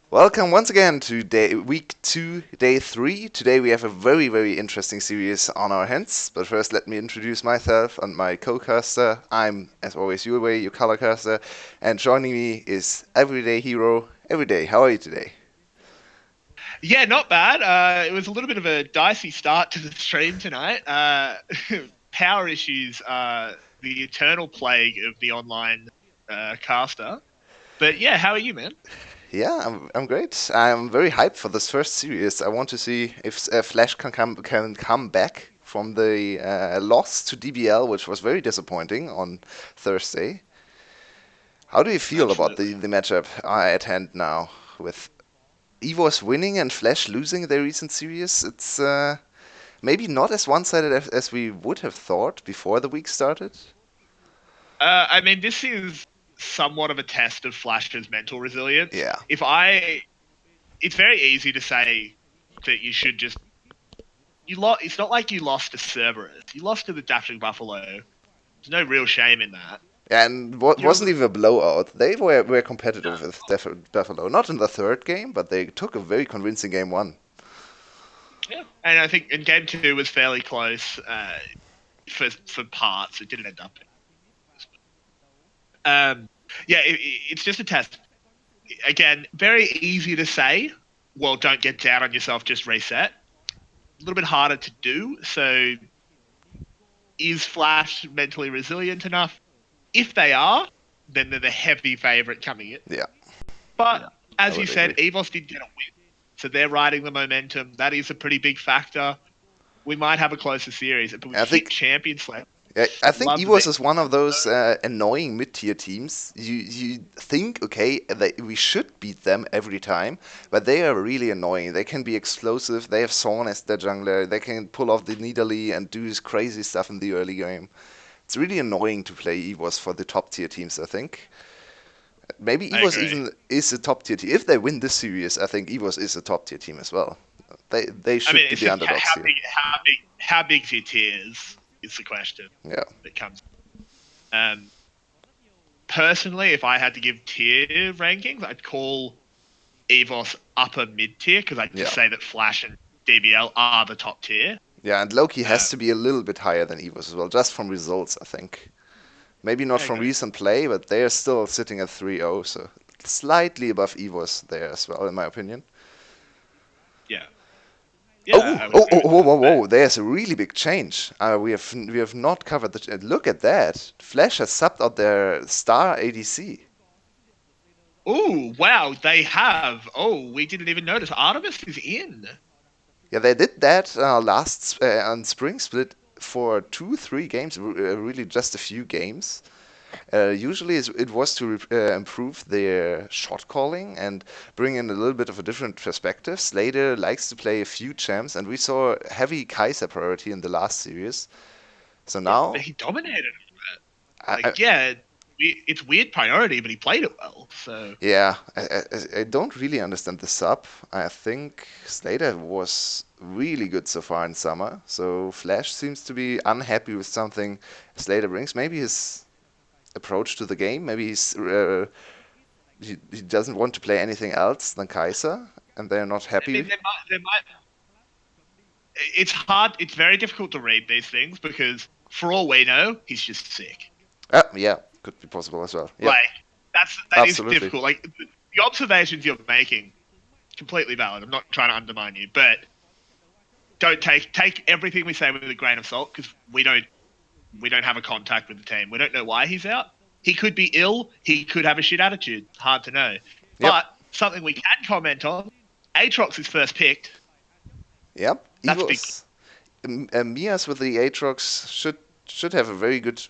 Welcome once again to week 2, day 3. Today we have a very, very interesting series on our hands. But first, let me introduce myself and my co-caster. I'm, as always, Yulwei, your color caster. And joining me is Everyday Hero. Everyday, how are you today? Yeah, not bad. It was a little bit of a dicey start to the stream tonight. Power issues are the eternal plague of the online caster. But yeah, how are you, man? Yeah, I'm great. I'm very hyped for this first series. I want to see if Flash can come back from the loss to DBL, which was very disappointing on Thursday. How do you feel about Absolutely. the matchup at hand now with EVOS winning and Flash losing their recent series? It's maybe not as one-sided as we would have thought before the week started. I mean, this is somewhat of a test of Flash's mental resilience. Yeah, It's very easy to say that you should just It's not like you lost to Cerberus. You lost to the Dashing Buffalo. There's no real shame in that. and You're wasn't even a blowout. They were competitive uh, with Buffalo, not in the third game, but they took a very convincing game one. Yeah, and I think in game two was fairly close for parts. It didn't end up. Um, yeah, it's just a test. Again, very easy to say. Well, don't get down on yourself. Just reset. A little bit harder to do. So, is Flash mentally resilient enough? If they are, then they're the heavy favorite coming in. Yeah, But I as you would said, agree. EVOS did get a win, so they're riding the momentum. That is a pretty big factor. We might have a closer series, but with I FIC think champion slate, I think love EVOS the is one of those annoying mid-tier teams. You think, okay, we should beat them every time, but they are really annoying. They can be explosive. They have Sorn as their jungler. They can pull off the Nidalee and do this crazy stuff in the early game. It's really annoying to play EVOS for the top tier teams, I think. Maybe I EVOS agree. even is a top tier team. If they win this series, I think EVOS is a top tier team as well. They I mean, should be it's the just underdogs here. how big's your tiers is the question Yeah, that comes. Um, Personally, if I had to give tier rankings, I'd call EVOS upper mid tier because I'd yeah. just say that Flash and DBL are the top tier. Yeah, and Loki has Um, to be a little bit higher than EVOS as well, just from results, I think. Maybe not I from agree. recent play, but they are still sitting at 3-0, so slightly above EVOS there as well, in my opinion. Yeah, Oh, yeah, I would oh, agree oh, with whoa, that. whoa, whoa! There's a really big change. We have not covered the. Look at that! Flash has subbed out their star ADC. Oh wow, they have. Oh, we didn't even notice. Artemis is in. Yeah, they did that last on Spring Split for 2, 3 games, really just a few games. Usually it was to improve their shot calling and bring in a little bit of a different perspective. Slater likes to play a few champs, and we saw heavy Kai'Sa priority in the last series. So Yeah, but now, he dominated. I, Like, yeah, it's weird priority, but he played it well. So yeah, I don't really understand the sub. I think Slater was really good so far in summer. So Flash seems to be unhappy with something Slater brings. Maybe his approach to the game. Maybe he doesn't want to play anything else than Kai'Sa, and they're not I mean, happy. there might. It's hard. It's very difficult to read these things because, for all we know, he's just sick. Yeah, could be possible as well. Yep, Like that is absolutely. difficult. Like the observations you're making, completely valid. I'm not trying to undermine you, but don't take everything we say with a grain of salt because we don't have a contact with the team. We don't know why he's out. He could be ill. He could have a shit attitude. Hard to know. Yep, But something we can comment on: Aatrox is first picked. yep. That's big. Evos. Mias with the Aatrox should have a very good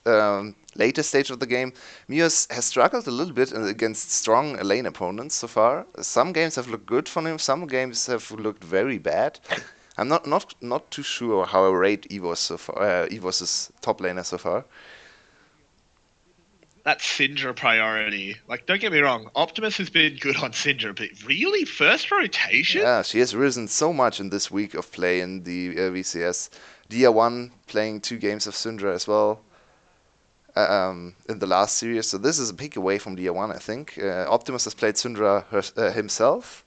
later stage of the game. Mias has struggled a little bit against strong lane opponents so far. Some games have looked good for him. Some games have looked very bad. I'm not too sure how I rate Evos so far. Evos's top laner so far. That's Syndra priority. Like, don't get me wrong, Optimus has been good on Syndra, but really, first rotation? Yeah, she has risen so much in this week of play in the VCS. Dia1 playing 2 games of Syndra as well in the last series. So this is a pick away from Dia1, I think. Optimus has played Syndra himself.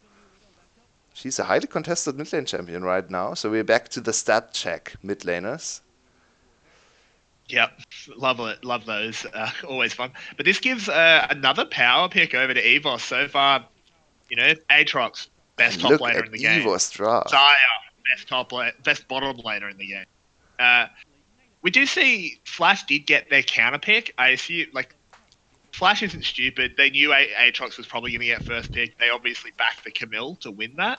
She's a highly contested mid lane champion right now, so we're back to the stat check mid laners. Yep, love it, love those. Always fun. But this gives another power pick over to EVOS. So far, Aatrox, best And top look laner at in the game. EVO's draft. Zaya, best bottom laner in the game. Uh, we do see Flash did get their counter pick. I assume Flash isn't stupid. They knew Aatrox was probably going to get first pick. They obviously backed the Camille to win that.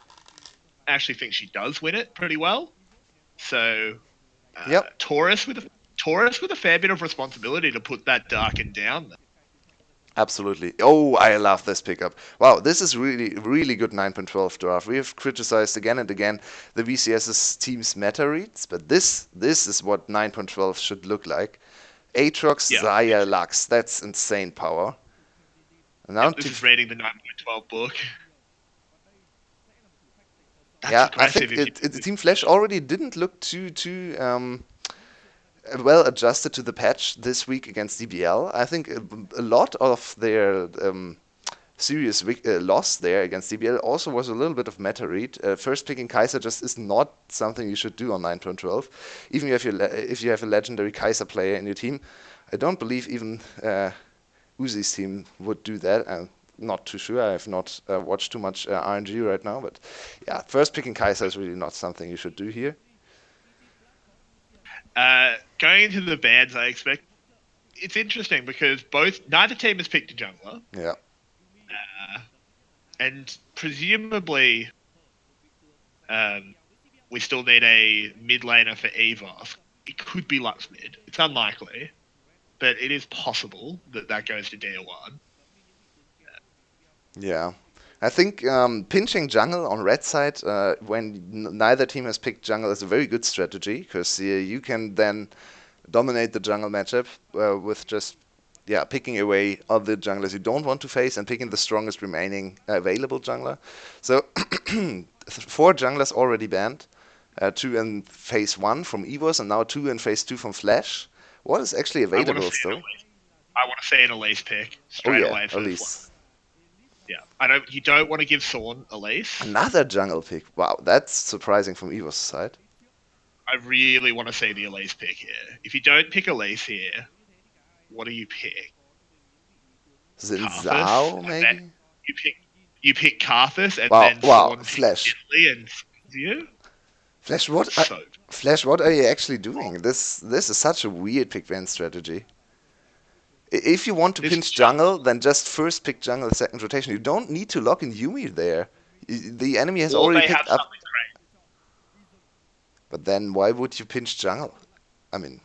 I actually think she does win it pretty well. So Yep, Taurus with a fair bit of responsibility to put that Darken down there. absolutely. Oh, I love this pickup. Wow, this is really, really good 9.12 draft. We have criticized again and again the VCS's team's meta reads, but this is what 9.12 should look like. Aatrox, Yeah. Zaya, Lux. That's insane power. And now Yep, this is reading the 9.12 book. That's yeah, I aggressive. think Team Flash already didn't look too well adjusted to the patch this week against DBL. I think a lot of their serious loss there against DBL also was a little bit of meta read. First picking Kaiser just is not something you should do on 9.12. Even if you have a legendary Kaiser player in your team, I don't believe even Uzi's team would do that. I'm not too sure. I have not watched too much RNG right now, but yeah, first picking Kaiser is really not something you should do here. Going into the bans, I expect it's interesting because neither team has picked a jungler, Yeah. and presumably, we still need a mid laner for EVOS. It could be Lux mid. It's unlikely, but it is possible that goes to DR1. Yeah. I think pinching jungle on red side when neither team has picked jungle is a very good strategy because you can then dominate the jungle matchup with just picking away other junglers you don't want to face and picking the strongest remaining available jungler. So 4 junglers already banned, 2 in phase 1 from EVOS and now 2 in phase 2 from Flash. What is actually available still? I want to see an Elise pick Oh straight yeah, away for Elise. Yeah, You don't want to give Sorn Elise. Another jungle pick. Wow, that's surprising from EVO's side. I really want to see the Elise pick here. If you don't pick Elise here, what do you pick? Karthus, Zhao, and then maybe? you pick Karthus, and Wow, then wow, Sorn picks Flash. Italy and you. Flash, So Flash, what are you actually doing? This is such a weird pick ban strategy. If you want to this pinch jungle, then just first pick jungle second rotation. You don't need to lock in Yumi there. The enemy has or already they have picked up. something great. But then why would you pinch jungle? I mean,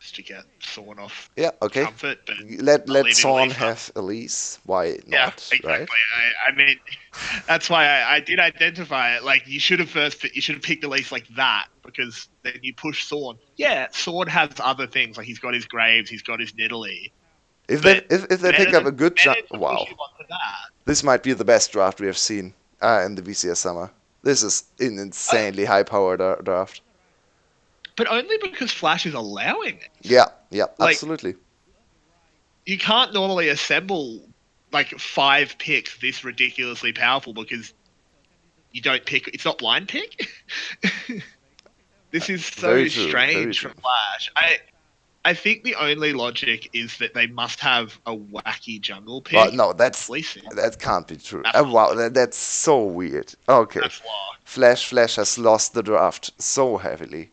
Just to get Sorn off yeah, okay. comfort, but Let I'm leaving Son Elise up. have Elise. Why Yeah, not? exactly. Right? I mean, that's why I did identify it. Like you should have picked Elise like that because then you push Sword. Yeah, Sword has other things like he's got his Graves, he's got his Nidalee, but If they pick up a good better to push wow, him onto that. this might be the best draft we have seen in the VCS summer. This is an insanely high-powered draft. But only because Flash is allowing it. Yeah, Like absolutely. you can't normally assemble like 5 picks this ridiculously powerful because you don't pick. It's not blind pick. This is Very so true. Very strange true. from Flash. I think the only logic is that they must have a wacky jungle Well, pick. no, Fleece it. that can't be true. That's Wow, that's so weird. Okay, that's law. Flash has lost the draft so heavily.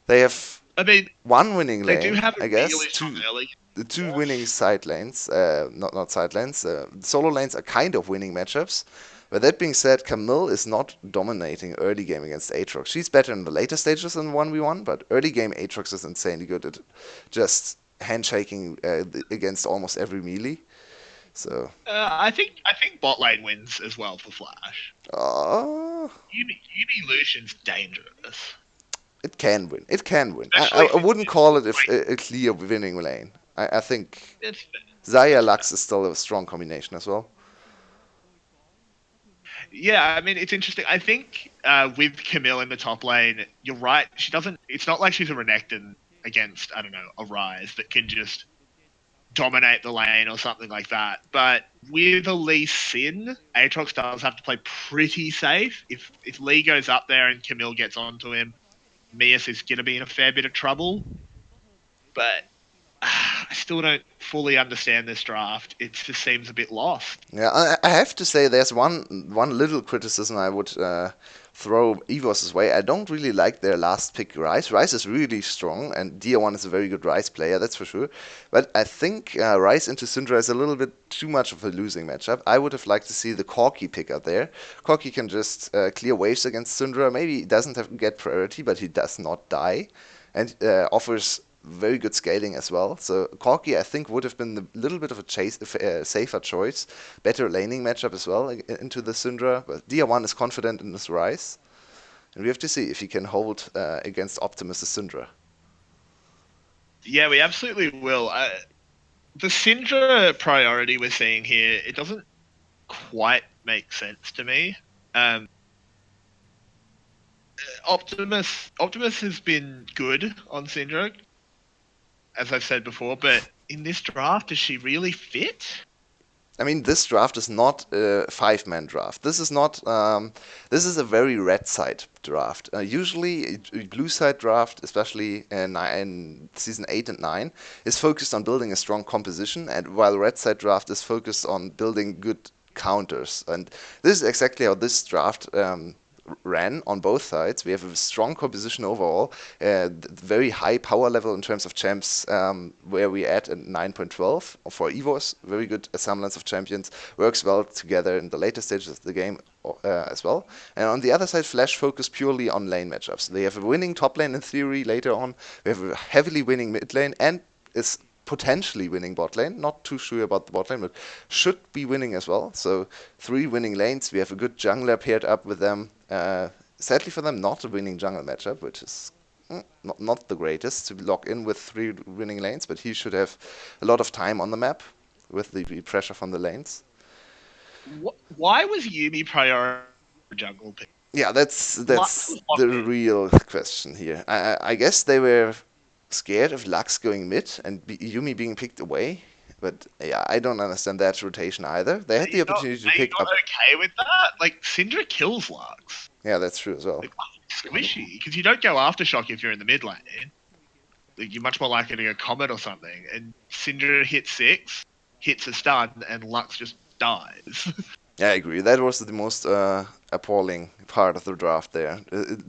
They have I mean, one winning they do lane, have a I guess. really strong early. The two winning side lanes, not side lanes. Solo lanes are kind of winning matchups. But that being said, Camille is not dominating early game against Aatrox. She's better in the later stages than 1v1, but early game Aatrox is insanely good at just handshaking against almost every melee. So, I think bot lane wins as well for Flash. uh, Yumi Lucian's dangerous, it can win. It can win. especially I wouldn't call it like a clear winning lane. I think it's. Zaya Lux is still a strong combination as well. Yeah, I mean it's interesting. I think with Camille in the top lane, you're right. She doesn't. It's not like she's a Renekton against I don't know a Rise that can just dominate the lane or something like that. But with a Lee Sin, Aatrox does have to play pretty safe. If Lee goes up there and Camille gets onto him, Mias is going to be in a fair bit of trouble. But I still don't fully understand this draft. It just seems a bit lost. Yeah, I have to say there's one little criticism I would throw EVOS' way. I don't really like their last pick, Rice. Rice is really strong, and Dia1 is a very good Rice player, that's for sure. But I think Rice into Syndra is a little bit too much of a losing matchup. I would have liked to see the Corki pick up there. Corki can just clear waves against Syndra. Maybe he doesn't have to get priority, but he does not die, and offers very good scaling as well. So Corki, I think, would have been a little bit of a safer choice. Better laning matchup as well into the Syndra. But Dia1 is confident in his Rise. And we have to see if he can hold against Optimus' Syndra. Yeah, we absolutely will. The Syndra priority we're seeing here, it doesn't quite make sense to me. Optimus has been good on Syndra, as I've said before, but in this draft, does she really fit? I mean, this draft is not a five-man draft. This is not. This is a very red side draft. Usually, a blue side draft, especially in season 8 and 9, is focused on building a strong composition, and while red side draft is focused on building good counters. And this is exactly how this draft ran on both sides. We have a strong composition overall, very high power level in terms of champs, where we at 9.12 for EVOS. Very good assemblance of champions, works well together in the later stages of the game as well. And on the other side, Flash focus purely on lane matchups. They have a winning top lane in theory later on. We have a heavily winning mid lane and is potentially winning bot lane. Not too sure about the bot lane, but should be winning as well. So 3 winning lanes. We have a good jungler paired up with them. Sadly for them, not a winning jungle matchup, which is not the greatest to lock in with 3 winning lanes, but he should have a lot of time on the map with the pressure from the lanes. Why was Yumi priority jungle pick? Yeah, that's Lux was the locked in. real question here. I guess they were scared of Lux going mid and Yumi being picked away, but yeah, I don't understand that rotation either. They had the opportunity to Are you pick not up. okay with that? Like, Syndra kills Lux. Yeah, that's true as well. Like, squishy. Because you don't go aftershock if you're in the mid lane. Like, you're much more likely to go Comet or something. And Syndra hits 6, hits a stun, and Lux just dies. Yeah, I agree. That was the most appalling part of the draft there.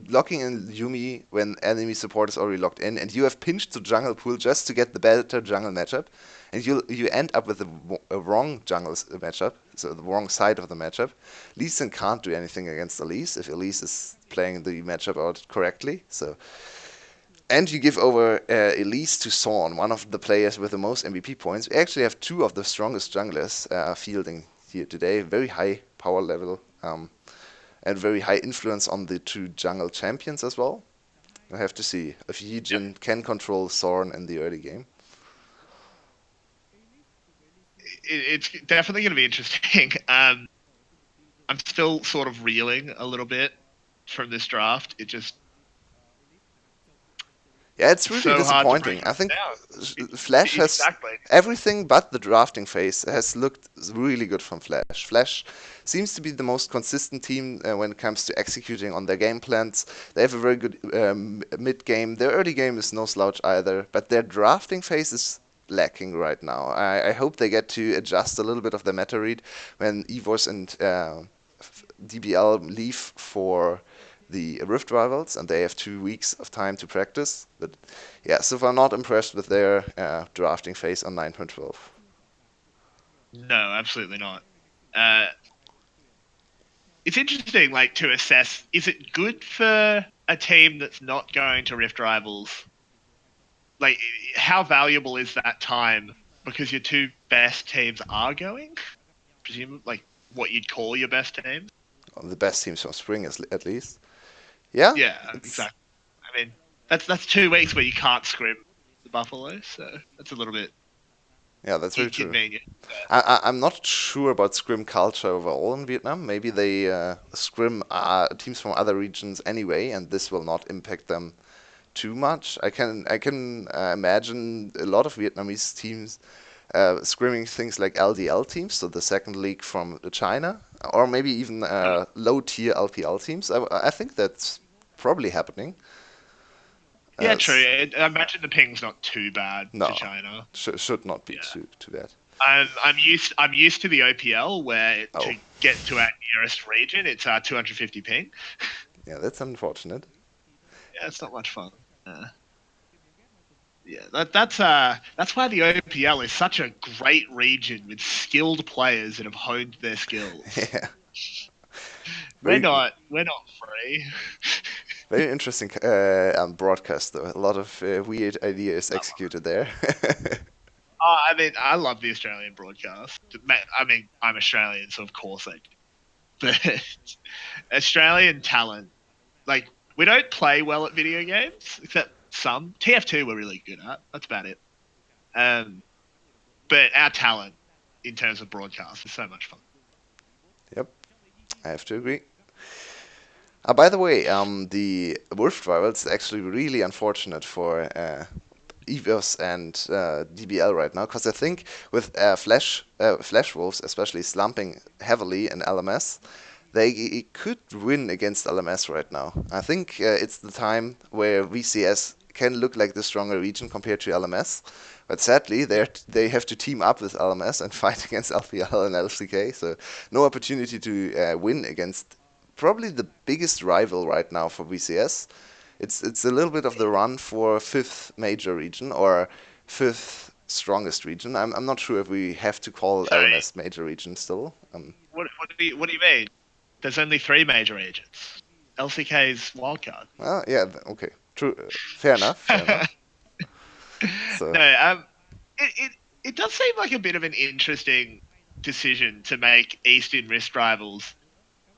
Locking in Yumi when enemy support is already locked in, and you have pinched the jungle pool just to get the better jungle matchup, and you end up with a wrong jungle matchup, so the wrong side of the matchup. Lee Sin can't do anything against Elise if Elise is playing the matchup out correctly. So, and you give over Elise to Sorn, one of the players with the most MVP points. We actually have 2 of the strongest junglers fielding here today. Very high power level and very high influence on the 2 jungle champions as well. I have to see if Yijin can control Sorn in the early game. It's definitely going to be interesting. I'm still sort of reeling a little bit from this draft. It just Yeah, it's really so hard to break disappointing. I think down. Flash has Exactly. everything but the drafting phase has looked really good from Flash. Flash seems to be the most consistent team when it comes to executing on their game plans. They have a very good mid game. Their early game is no slouch either, but their drafting phase is lacking right now. I hope they get to adjust a little bit of the meta read when EVOS and DBL leave for the Rift Rivals, and they have 2 weeks of time to practice. But yeah, so far not impressed with their drafting phase on 9.12. No, absolutely not. It's interesting, like, to assess, is it good for a team that's not going to Rift Rivals? Like, how valuable is that time because your 2 best teams are going? Presume, like, what you'd call your best teams? The best teams from Spring, at least. Yeah, Yeah, exactly. I mean, that's 2 weeks where you can't scrim the Buffalo, so that's a little bit yeah, that's very true. inconvenient. I'm not sure about scrim culture overall in Vietnam. Maybe they scrim teams from other regions anyway, and this will not impact them too much. I can imagine a lot of Vietnamese teams scrimming things like LDL teams, so the second league from China, or maybe even low-tier LPL teams. I think that's probably happening. Yeah, Uh, true. I imagine the ping's not too bad to no, China. should not be Yeah. too bad. I'm used to the OPL where Oh, to get to our nearest region it's 250 ping. yeah, that's unfortunate. Yeah, it's not much fun. Uh, yeah, that's why the OPL is such a great region with skilled players that have honed their skills. Yeah, We're very not we're not free. very interesting broadcast though. A lot of weird ideas executed there. I mean, I love the Australian broadcast. I mean, I'm Australian, so of course I do. But Australian talent, like we don't play well at video games, except some. TF2 we're really good at. That's about it. Um, but our talent in terms of broadcast is so much fun. Yep, I have to agree. By the way, the Wolf Rivals is actually really unfortunate for EVOS and DBL right now, because I think with Flash Wolves especially slumping heavily in LMS, they could win against LMS right now. I think it's the time where VCS can look like the stronger region compared to LMS. But sadly, they have to team up with LMS and fight against LPL and LCK, so no opportunity to win against probably the biggest rival right now for VCS. It's a little bit of the run for fifth major region or fifth strongest region. I'm not sure if we have to call So LMS major region still. what do you mean? There's only three major agents. LCK's wildcard. Well, yeah, okay, true, fair enough, fair enough. So No, it does seem like a bit of an interesting decision to make Eastern Rift rivals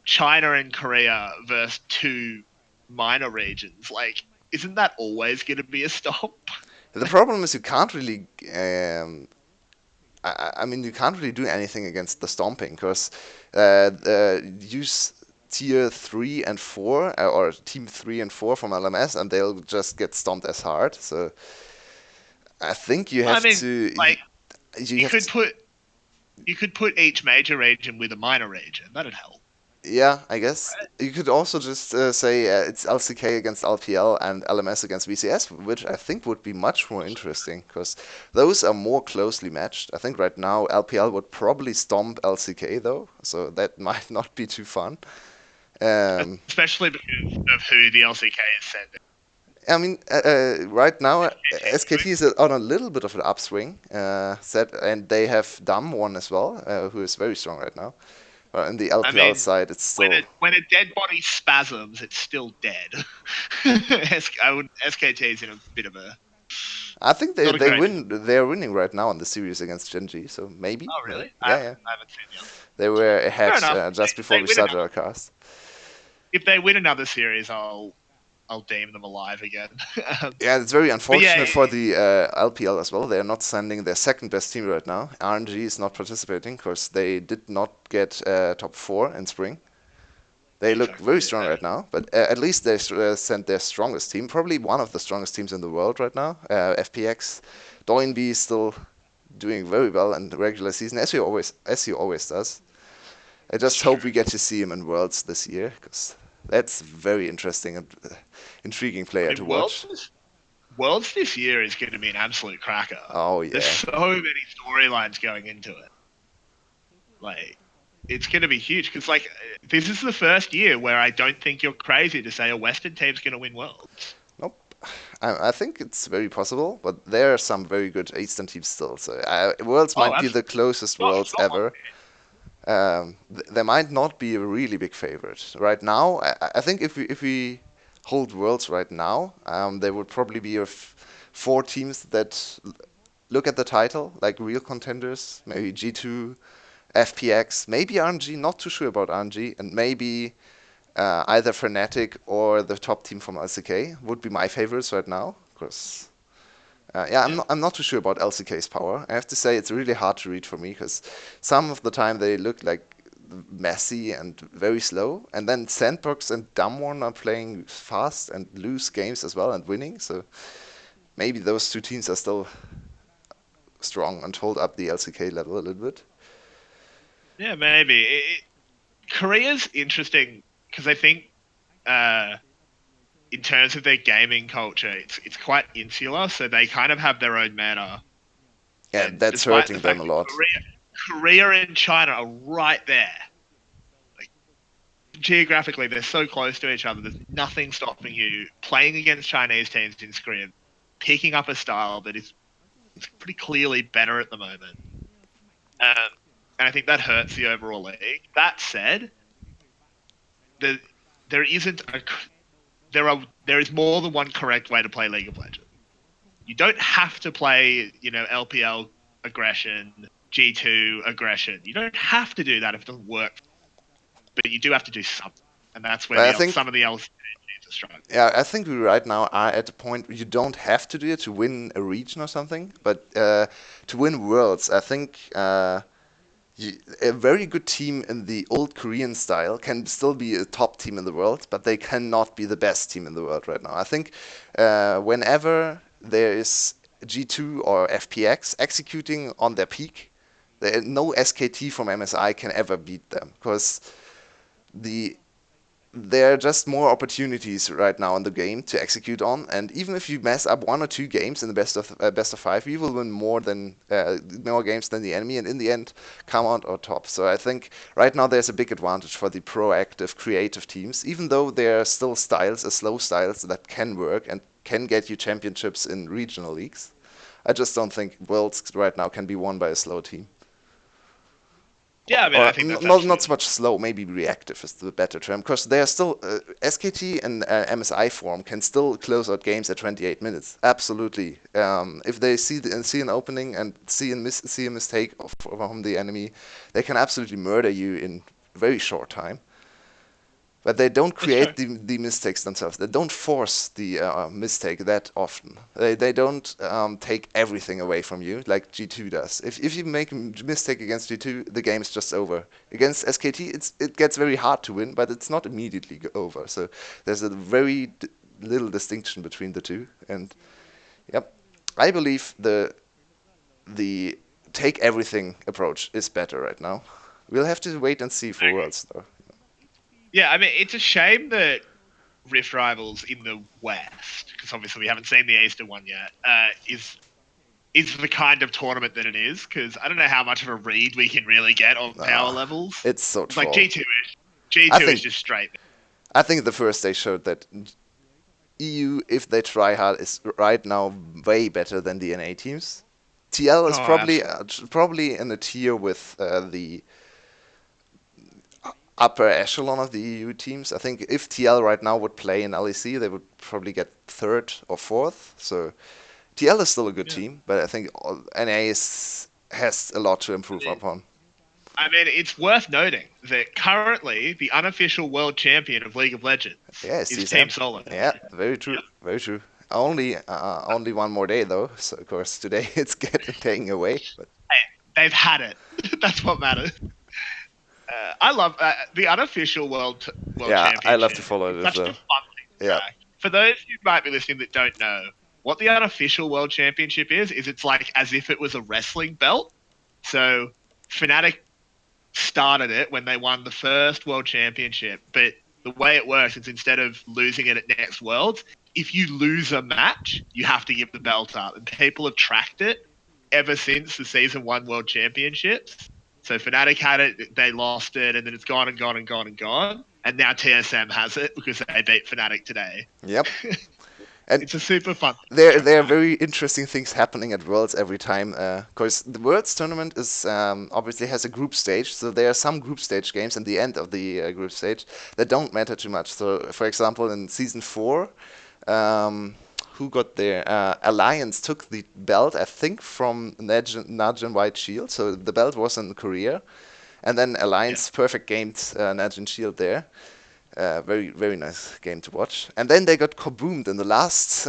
China and Korea versus two minor regions. Like, isn't that always going to be a stop? the problem is you can't really. I mean, you can't really do anything against the stomping because use tier 3 and 4 or team 3 and 4 from LMS and they'll just get stomped as hard. So I think you I have mean, to like you you have could to, put you could put each major region with a minor region. That'd help, yeah, I guess right? you could also just say it's LCK against LPL and LMS against VCS, which I think would be much more interesting because those are more closely matched. I think right now LPL would probably stomp LCK though, so that might not be too fun. Um, Especially because of who the LCK is sending. I mean, right now SKT SKT is on a little bit of an upswing, and they have Damwon as well, who is very strong right now. In the I LPL mean, side, it's still. when a dead body spasms, it's still dead. SKT is in a bit of a I think not a they great. win. They're winning right now in the series against Genji, so Oh maybe, really? yeah, yeah. I haven't seen the other. They were ahead Fair enough. just If before they we win started another, our cast. if they win another series, I'll deem them alive again. um, Yeah, it's very but yeah, unfortunate for the LPL as well. They are not sending their second best team right now. RNG is not participating because they did not get top 4 in spring. They look very exactly. strong right now, but at least they sent their strongest team, probably one of the strongest teams in the world right now. FPX, Doinby is still doing very well in the regular season, as he always does. I It's just hope we true. get to see him in Worlds this year, because that's very interesting and intriguing I player to mean, watch. Worlds this year is going to be an absolute cracker. Oh There's yeah, so many storylines going into it. Like, it's going to be huge because, like, this is the first year where I don't think you're crazy to say a Western team's going to win Worlds. nope. I think it's very possible, but there are some very good Eastern teams still. So Worlds Oh, might be absolutely. the closest Worlds Not ever. There might not be a really big favorite right now. I think if we hold Worlds right now, there would probably be 4 teams that look at the title like real contenders. Maybe G2, FPX, maybe RNG. Not too sure about RNG, and maybe either Fnatic or the top team from LCK would be my favorites right now. Because yeah, yeah. I'm not too sure about LCK's power. I have to say it's really hard to read for me because some of the time they look like messy and very slow, and then Sandbox and Damwon are playing fast and lose games as well and winning. So maybe those 2 teams are still strong and hold up the LCK level a little bit. Yeah, maybe. Korea's interesting because I think uh, in terms of their gaming culture, it's quite insular, so they kind of have their own meta. Yeah, And that's despite the hurting them fact a that lot. Korea and China are right there, like geographically, they're so close to each other. There's nothing stopping you playing against Chinese teams in Scrim, picking up a style that is pretty clearly better at the moment. Um, and I think that hurts the overall league. That said, the, there isn't a there is more than one correct way to play League of Legends. You don't have to play, LPL aggression, G2 aggression. You don't have to do that if it doesn't work, but you do have to do something, and that's where But I some think of the LCS teams are struggling. Yeah, I think we right now are at the point where you don't have to do it to win a region or something, but to win worlds, I think a very good team in the old Korean style can still be a top team in the world, but they cannot be the best team in the world right now. I think whenever there is G2 or FPX executing on their peak, no SKT from MSI can ever beat them because the there are just more opportunities right now in the game to execute on, and even if you mess up 1 or 2 games in the best of 5, you will win more games than the enemy, and in the end come out on top. So I think right now there's a big advantage for the proactive, creative teams, even though there are still slow styles that can work and can get you championships in regional leagues. I just don't think Worlds right now can be won by a slow team. Yeah, I mean, Or I think that's not so absolutely. much slow, maybe reactive is the better term, because they are still SKT and MSI form can still close out games at 28 minutes. Absolutely, if they see an opening and see a mistake from the enemy, they can absolutely murder you in a very short time. But they don't It's true. create the mistakes themselves. They don't force the mistake that often. They don't take everything away from you like G2 does. If you make a mistake against G2, the game is just over. Against SKT, it gets very hard to win, but it's not immediately over. So there's a very little distinction between the two. And yep, I believe the take everything approach is better right now. We'll have to wait and see for Okay. Worlds though. Yeah, I mean, it's a shame that Rift Rivals in the West, because obviously we haven't seen the Eastern one yet, is the kind of tournament that it is. Because I don't know how much of a read we can really get on power Ah, levels. it's so Like troll. G I two is think just straight. I think the first they showed that EU, if they try hard, is right now way better than the NA teams. TL is Oh, absolutely. probably in a tier with the upper echelon of the EU teams. I think if TL right now would play in LEC, they would probably get third or fourth. So TL is still a good Yeah. team, but I think NA has a lot to I improve mean, upon. it's worth noting that currently the unofficial world champion of League of Legends Yeah, is Team CSM. Solid. Yeah, very true, Yep. very true. Only 1 more day though, so of course today it's getting taken away. But Hey, they've had it. That's what matters. I love the unofficial world yeah, I love to championship. follow It's it as such a well. fun thing to Yeah, track. For those who might be listening that don't know, what the unofficial world championship is it's like as if it was a wrestling belt. So Fnatic started it when they won the first world championship, but the way it works is instead of losing it at next worlds, if you lose a match, you have to give the belt up. And people have tracked it ever since the season one world championships. So Fnatic had it, they lost it, and then it's gone and gone and gone and gone. And now TSM has it because they beat Fnatic today. yep. And It's a super fun thing to there are track. very interesting things happening at Worlds every time. Because the Worlds tournament is obviously has a group stage, so there are some group stage games at the end of the group stage that don't matter too much. So, for example, in season 4, um, who got there? Alliance took the belt, I think, from Najin White Shield. So the belt was in Korea, and then Yeah. Alliance perfect gamed Najin Shield there. Very very nice game to watch. And then they got kaboomed in the last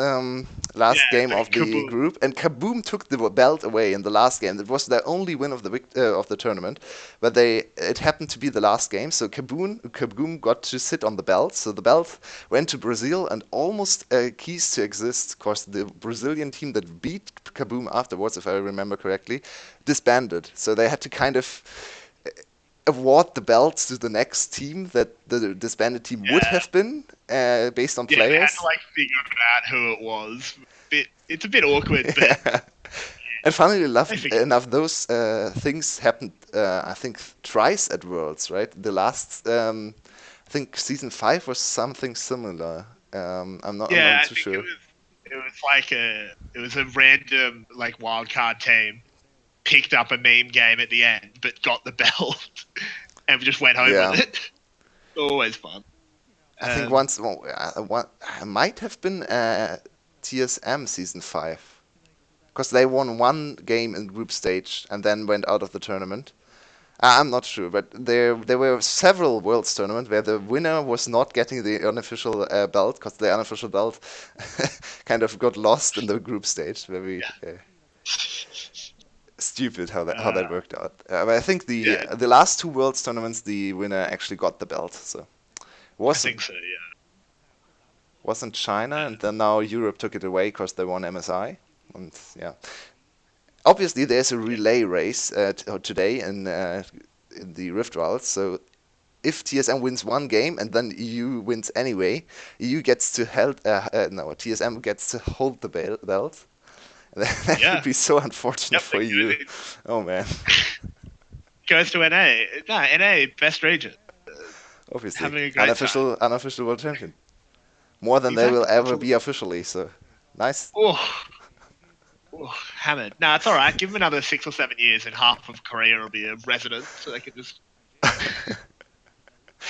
Yeah, game of the kaboom. group, and Kaboom took the belt away in the last game. It was their only win of the tournament, but it happened to be the last game, so Kaboom got to sit on the belt. So the belt went to Brazil and almost ceased to exist. Of course, the Brazilian team that beat Kaboom afterwards, if I remember correctly, disbanded. So they had to kind of award the belts to the next team that the disbanded team would Yeah, have been based on yeah. They had to players. like figure out who it was. It's a bit awkward, but And funnily I enough, those things happened, I think, twice at Worlds, right? The last, I think, season 5 was something similar. I'm yeah, not I too think sure. it was a random like wild card team picked up a meme game at the end, but got the belt and just went home with Yeah, it. Always fun. I think Um, once, well, might have been TSM season 5. Because they won one game in group stage and then went out of the tournament. I'm not sure, but there were several Worlds tournaments where the winner was not getting the unofficial belt because the unofficial belt kind of got lost in the group stage. Very stupid how uh, that worked out. But I think yeah, the last two Worlds tournaments, the winner actually got the belt. So I was think so. Yeah. wasn't China, and then now Europe took it away because they won MSI. And yeah, obviously there's a Yeah. relay race today in the Rift Worlds. So if TSM wins one game and then EU wins anyway, EU gets to hold no TSM gets to hold the belt. That would Yeah. be so unfortunate Yep. for you. Oh man, Goes to NA. No, NA best region. obviously Having a great time. unofficial world champion, more than they will Exactly. That's ever all. be officially. So nice. Oh, oh, hammered. No, it's all right. Give them another 6 or 7 years, and half of Korea will be a resident, so they can just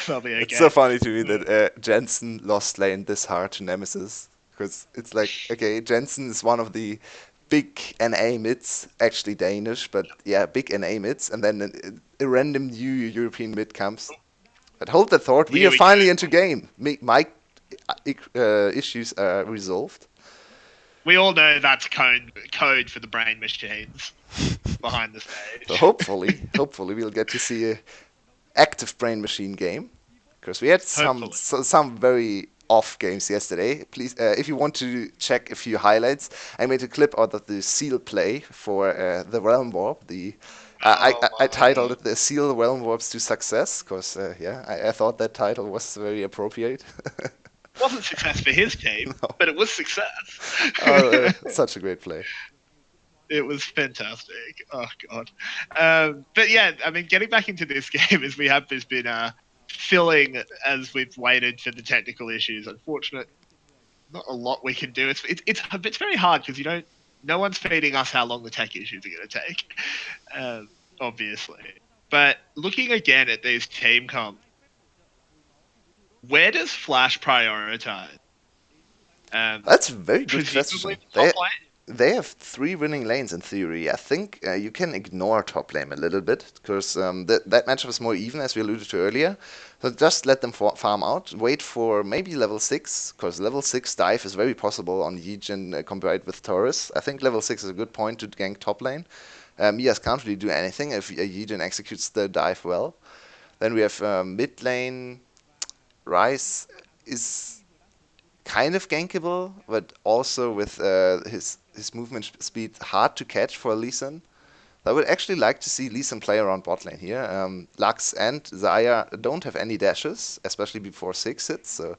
they'll be It's so okay. funny to me that Jensen lost lane this hard to Nemesis because it's like okay, Jensen is one of the big NA mids, actually Danish, but yeah, big NA mids, and then a random new European mid comes. But hold that thought, we are Here we go. finally into game. My issues are resolved. We all know that's code for the brain machines behind the So stage. hopefully we'll get to see a active brain machine game because we had Hopefully. some very off games yesterday. Please, if you want to check a few highlights, I made a clip out of the Seal play for the Realm Warp. Oh I my. titled it the Seal Realm Warps to Success because yeah, I thought that title was very appropriate. Wasn't success for his team, No. but it was success. Such a great play. It was fantastic. Oh god. But yeah, I mean, getting back into this game as we have just been filling as we've waited for the technical issues. Unfortunate, not a lot we can do. It's very hard because you don't. No one's feeding us how long the tech issues are going to take, obviously. But looking again at these team comps, where does Flash prioritize? That's a very good Presumably question. the top lane. They have three winning lanes in theory. I think you can ignore top lane a little bit because that matchup is more even, as we alluded to earlier. So just let them farm out. Wait for maybe level 6, because level 6 dive is very possible on Yijin compared with Taurus. I think level 6 is a good point to gank top lane. Mias can't really do anything if Yijin executes the dive well. Then we have mid lane. Rice is kind of gankable, but also with his movement speed hard to catch for Lee Sin. I would actually like to see Lee Sin play around bot lane here. Lux and Zaya don't have any dashes, especially before 6 hits, so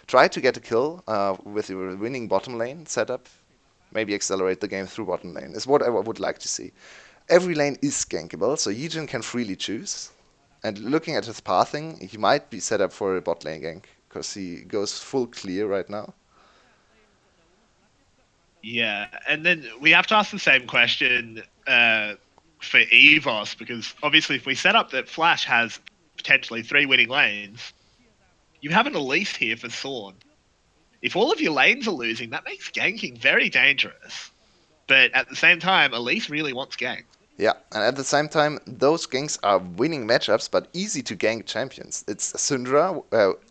try to get a kill with your winning bottom lane setup. Maybe accelerate the game through bottom lane is what I would like to see. Every lane is gankable, so Yijin can freely choose. And looking at his pathing, he might be set up for a bot lane gank because he goes full clear right now. Yeah, and then we have to ask the same question for EVOS because obviously, if we set up that Flash has potentially 3 winning lanes, you have an Elise here for Thorn. If all of your lanes are losing, that makes ganking very dangerous. But at the same time, Elise really wants gank. Yeah, and at the same time, those ganks are winning matchups, but easy to gank champions. It's Syndra.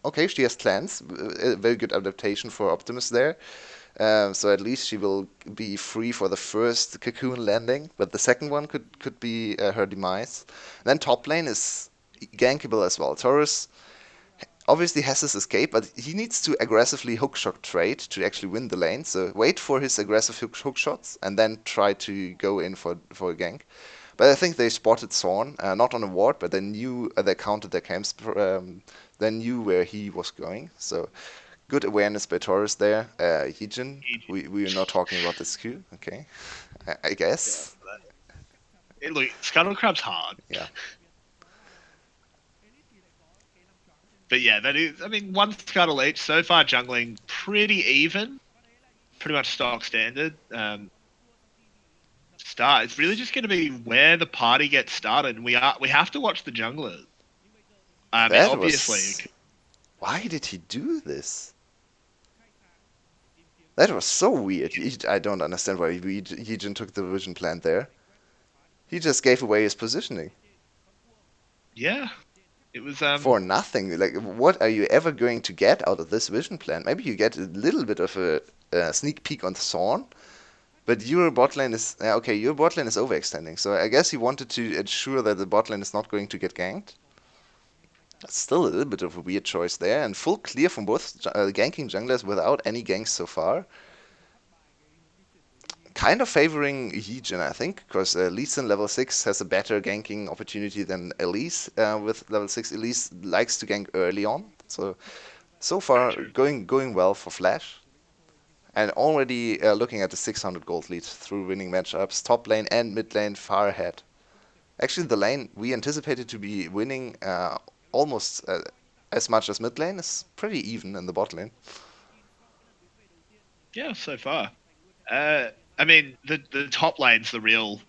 Okay, she has clans, a very good adaptation for Optimus there. So at least she will be free for the first cocoon landing, but the second one could be her demise. And then top lane is gankable as well. Taurus obviously has his escape, but he needs to aggressively hookshot trade to actually win the lane. So wait for his aggressive hook shots and then try to go in for a gank. But I think they spotted Zorn, not on a ward, but they knew they counted their camps. They knew where he was going. So good awareness by Taurus there. Heejin, we are not talking about this queue. Okay, I Yeah. guess. Look, Scuttle Crab's hard. Yeah. But yeah, that is, I mean, one Scuttle each. So far, jungling pretty even. Pretty much stock standard. Start. It's really just going to be where the party gets started. We have to watch the junglers. I mean, That obviously, was. Why did he do this? That was so weird. I don't understand why Heejin took the vision plant there. He just gave away his positioning yeah, it was. for nothing. Like, what are you ever going to get out of this vision plant? Maybe you get a little bit of a sneak peek on Thorn, but your bot lane is okay. Your bot lane is overextending, so I guess he wanted to ensure that the bot lane is not going to get ganked. That's still a little bit of a weird choice there, and full clear from both ganking junglers without any ganks so far. Kind of favoring Heejin, I think, because Lee Sin level 6 has a better ganking opportunity than Elise. With level 6, Elise likes to gank early on, so far going well for Flash. And already looking at the 600 gold lead through winning matchups, top lane and mid lane far ahead. Actually, the lane we anticipated to be winning almost as much as mid lane is pretty even in the bot lane. Yeah, so far. I mean, the top lane's the real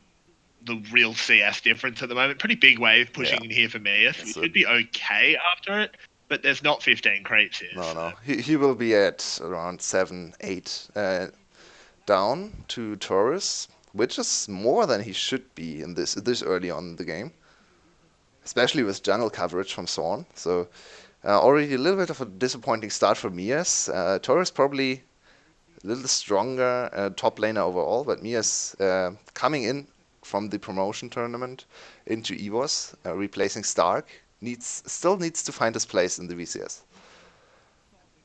CS difference at the moment. Pretty big wave Yeah, pushing in here for me. It so should be okay after it, but there's not 15 creeps here. no, So. no, he will be at around 7, 8 down to Taurus, which is more than he should be in this early on in the game, especially with jungle coverage from Zorn. So already a little bit of a disappointing start for Mias. Taurus probably a little stronger top laner overall, but Mia's coming in from the promotion tournament into EVOS, replacing Stark, still needs to find his place in the VCS.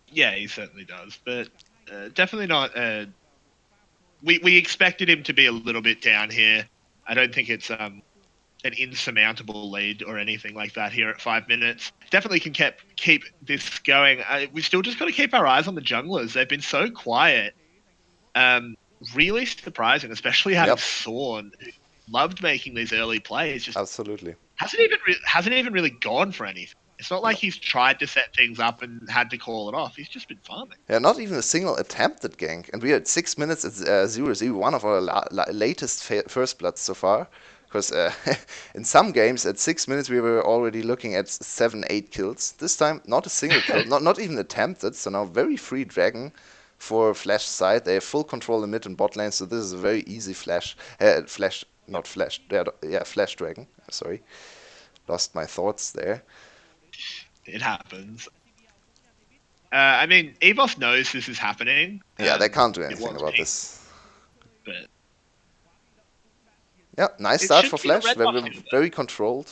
Yeah, he certainly does, but definitely not. We expected him to be a little bit down here. I don't think it's an insurmountable lead or anything like that here at 5 minutes. Definitely can keep this going. We still just got to keep our eyes on the junglers. They've been so quiet. Um, really surprising, especially having Yep, Sorn, who loved making these early plays, just absolutely. hasn't even really gone for anything. It's not like No. he's tried to set things up and had to call it off. He's just been farming. Yeah, not even a single attempted gank, and we are at 6 minutes at 0-0, one of our latest first bloods so far. Because in some games at 6 minutes we were already looking at 7, 8 kills. This time not a single kill, not even attempted. So now very free dragon for Flash side. They have full control in mid and bot lane, so this is a very easy Yep. not Flash, yeah, Flash dragon. Sorry, lost my thoughts there. It happens. I mean, EVOS knows this is happening. Yeah, they can't do It anything was about pink, this. but Yeah, nice it start should for be a Flash. red Very, buff here. very controlled.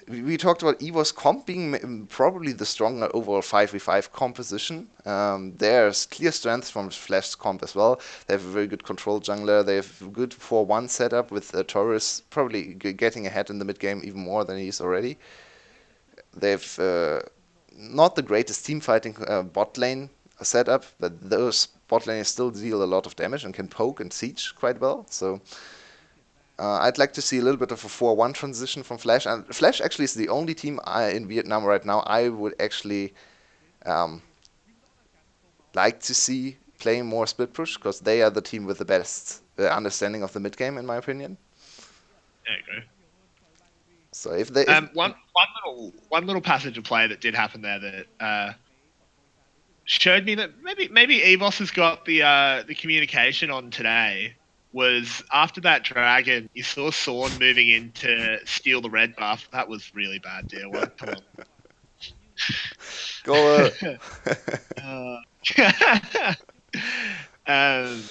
We talked about EVO's comp being probably the stronger overall 5v5 composition. There's clear strengths from Flash's comp as well. They have a very good control jungler. They have a good 4-1 setup with Taurus probably getting ahead in the mid game even more than he is already. They've not the greatest team fighting bot lane setup, but those bot lanes still deal a lot of damage and can poke and siege quite well. So I'd like to see a little bit of a 4-1 transition from Flash. And Flash actually is the only team in Vietnam right now I would actually um, like to see playing more split push because they are the team with the best understanding of the mid game, in my opinion. There you go. So if they, if One little passage of play that did happen there that showed me that maybe EVOS has got the communication on today was after that dragon, you saw Sorn moving in to steal the red buff. That was really bad, dear one. Come Go. on. um,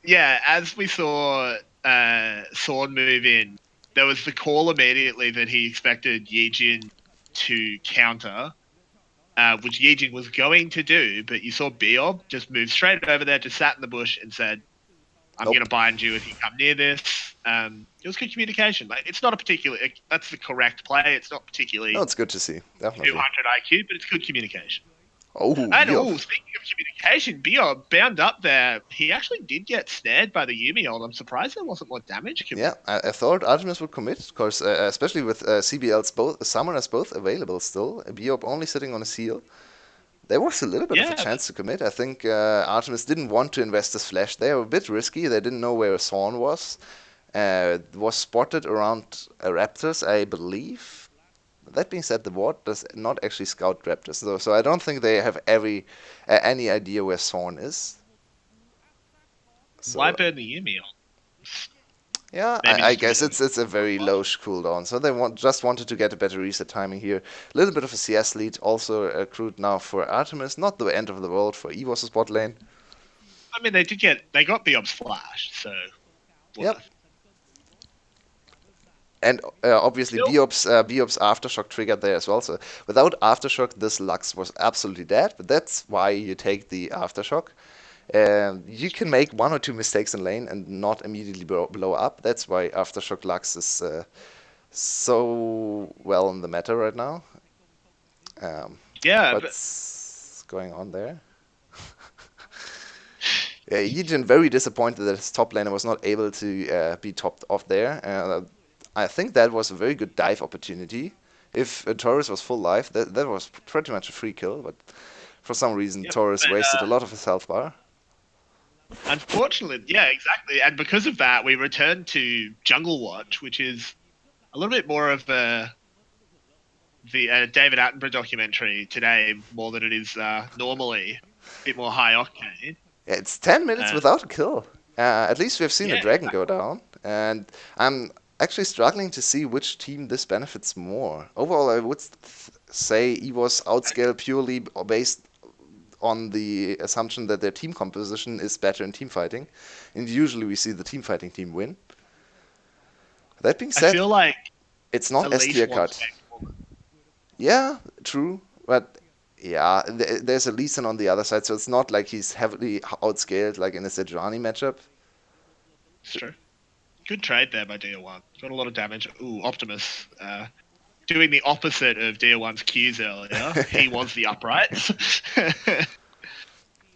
yeah, as we saw Sorn move in, there was the call immediately that he expected Yijin to counter, which Yijin was going to do, but you saw Biob just move straight over there, just sat in the bush and said, I'm going to Nope. bind you if you come near this. It was good communication. Like, it's not a particular, that's the correct play. It's not No, particularly it's good to see. Definitely. 200 IQ, but it's good communication. Oh, And Biob. speaking of communication, Biob bound up there. He actually did get snared by the Yumi ult. I'm surprised there wasn't more damage Yeah, committed. I thought Artemis would commit, because especially with CBLs both summoners both available still, Biob only sitting on a seal. There was a little bit of a Yeah, chance to commit. I think Artemis didn't want to invest his flash. They were a bit risky. They didn't know where Sorn was. Was spotted around Raptors, I believe. That being said, the ward does not actually scout Raptors, though, so I don't think they have any idea where Sorn is. why So burn the Yumi ult? yeah, Maybe I just a guess bit of it's a very low cooldown. So they just wanted to get a better reset timing here. A little bit of a CS lead also accrued now for Artemis. Not the end of the world for EVOS' bot lane. I mean, they got Biob's flash, so Yep. worth. And obviously Still, Biob's Aftershock triggered there as well. So without Aftershock, this Lux was absolutely dead. But that's why you take the Aftershock. You can make one or two mistakes in lane and not immediately blow up. That's why Aftershock Lux is so well in the meta right now. yeah, but What's going on there? Yeah, Yijin very disappointed that his top laner was not able to be topped off there. I think that was a very good dive opportunity. If Taurus was full life, that was pretty much a free kill, but for some reason yep. Taurus But wasted a lot of his health bar. unfortunately, yeah, exactly. And because of that, we returned to Jungle Watch, which is a little bit more of the David Attenborough documentary today, more than it is normally. A bit more high octane. Yeah, it's 10 minutes Uh, without a kill. At least we've seen a yeah, dragon go down, and I'm actually struggling to see which team this benefits more. Overall, I would say EVOS outscale purely based on the assumption that their team composition is better in team fighting, and usually we see the team fighting team win. That being I said, feel like it's not as Elise clear wants cut. to. Yeah, true, but yeah, there's a Lee Sin on the other side, so it's not like he's heavily outscaled like in a Sejuani matchup. It's true. Good trade there by DR1. Got a lot of damage. Ooh, Optimus. Doing the opposite of DR1's Qs earlier. He was the uprights.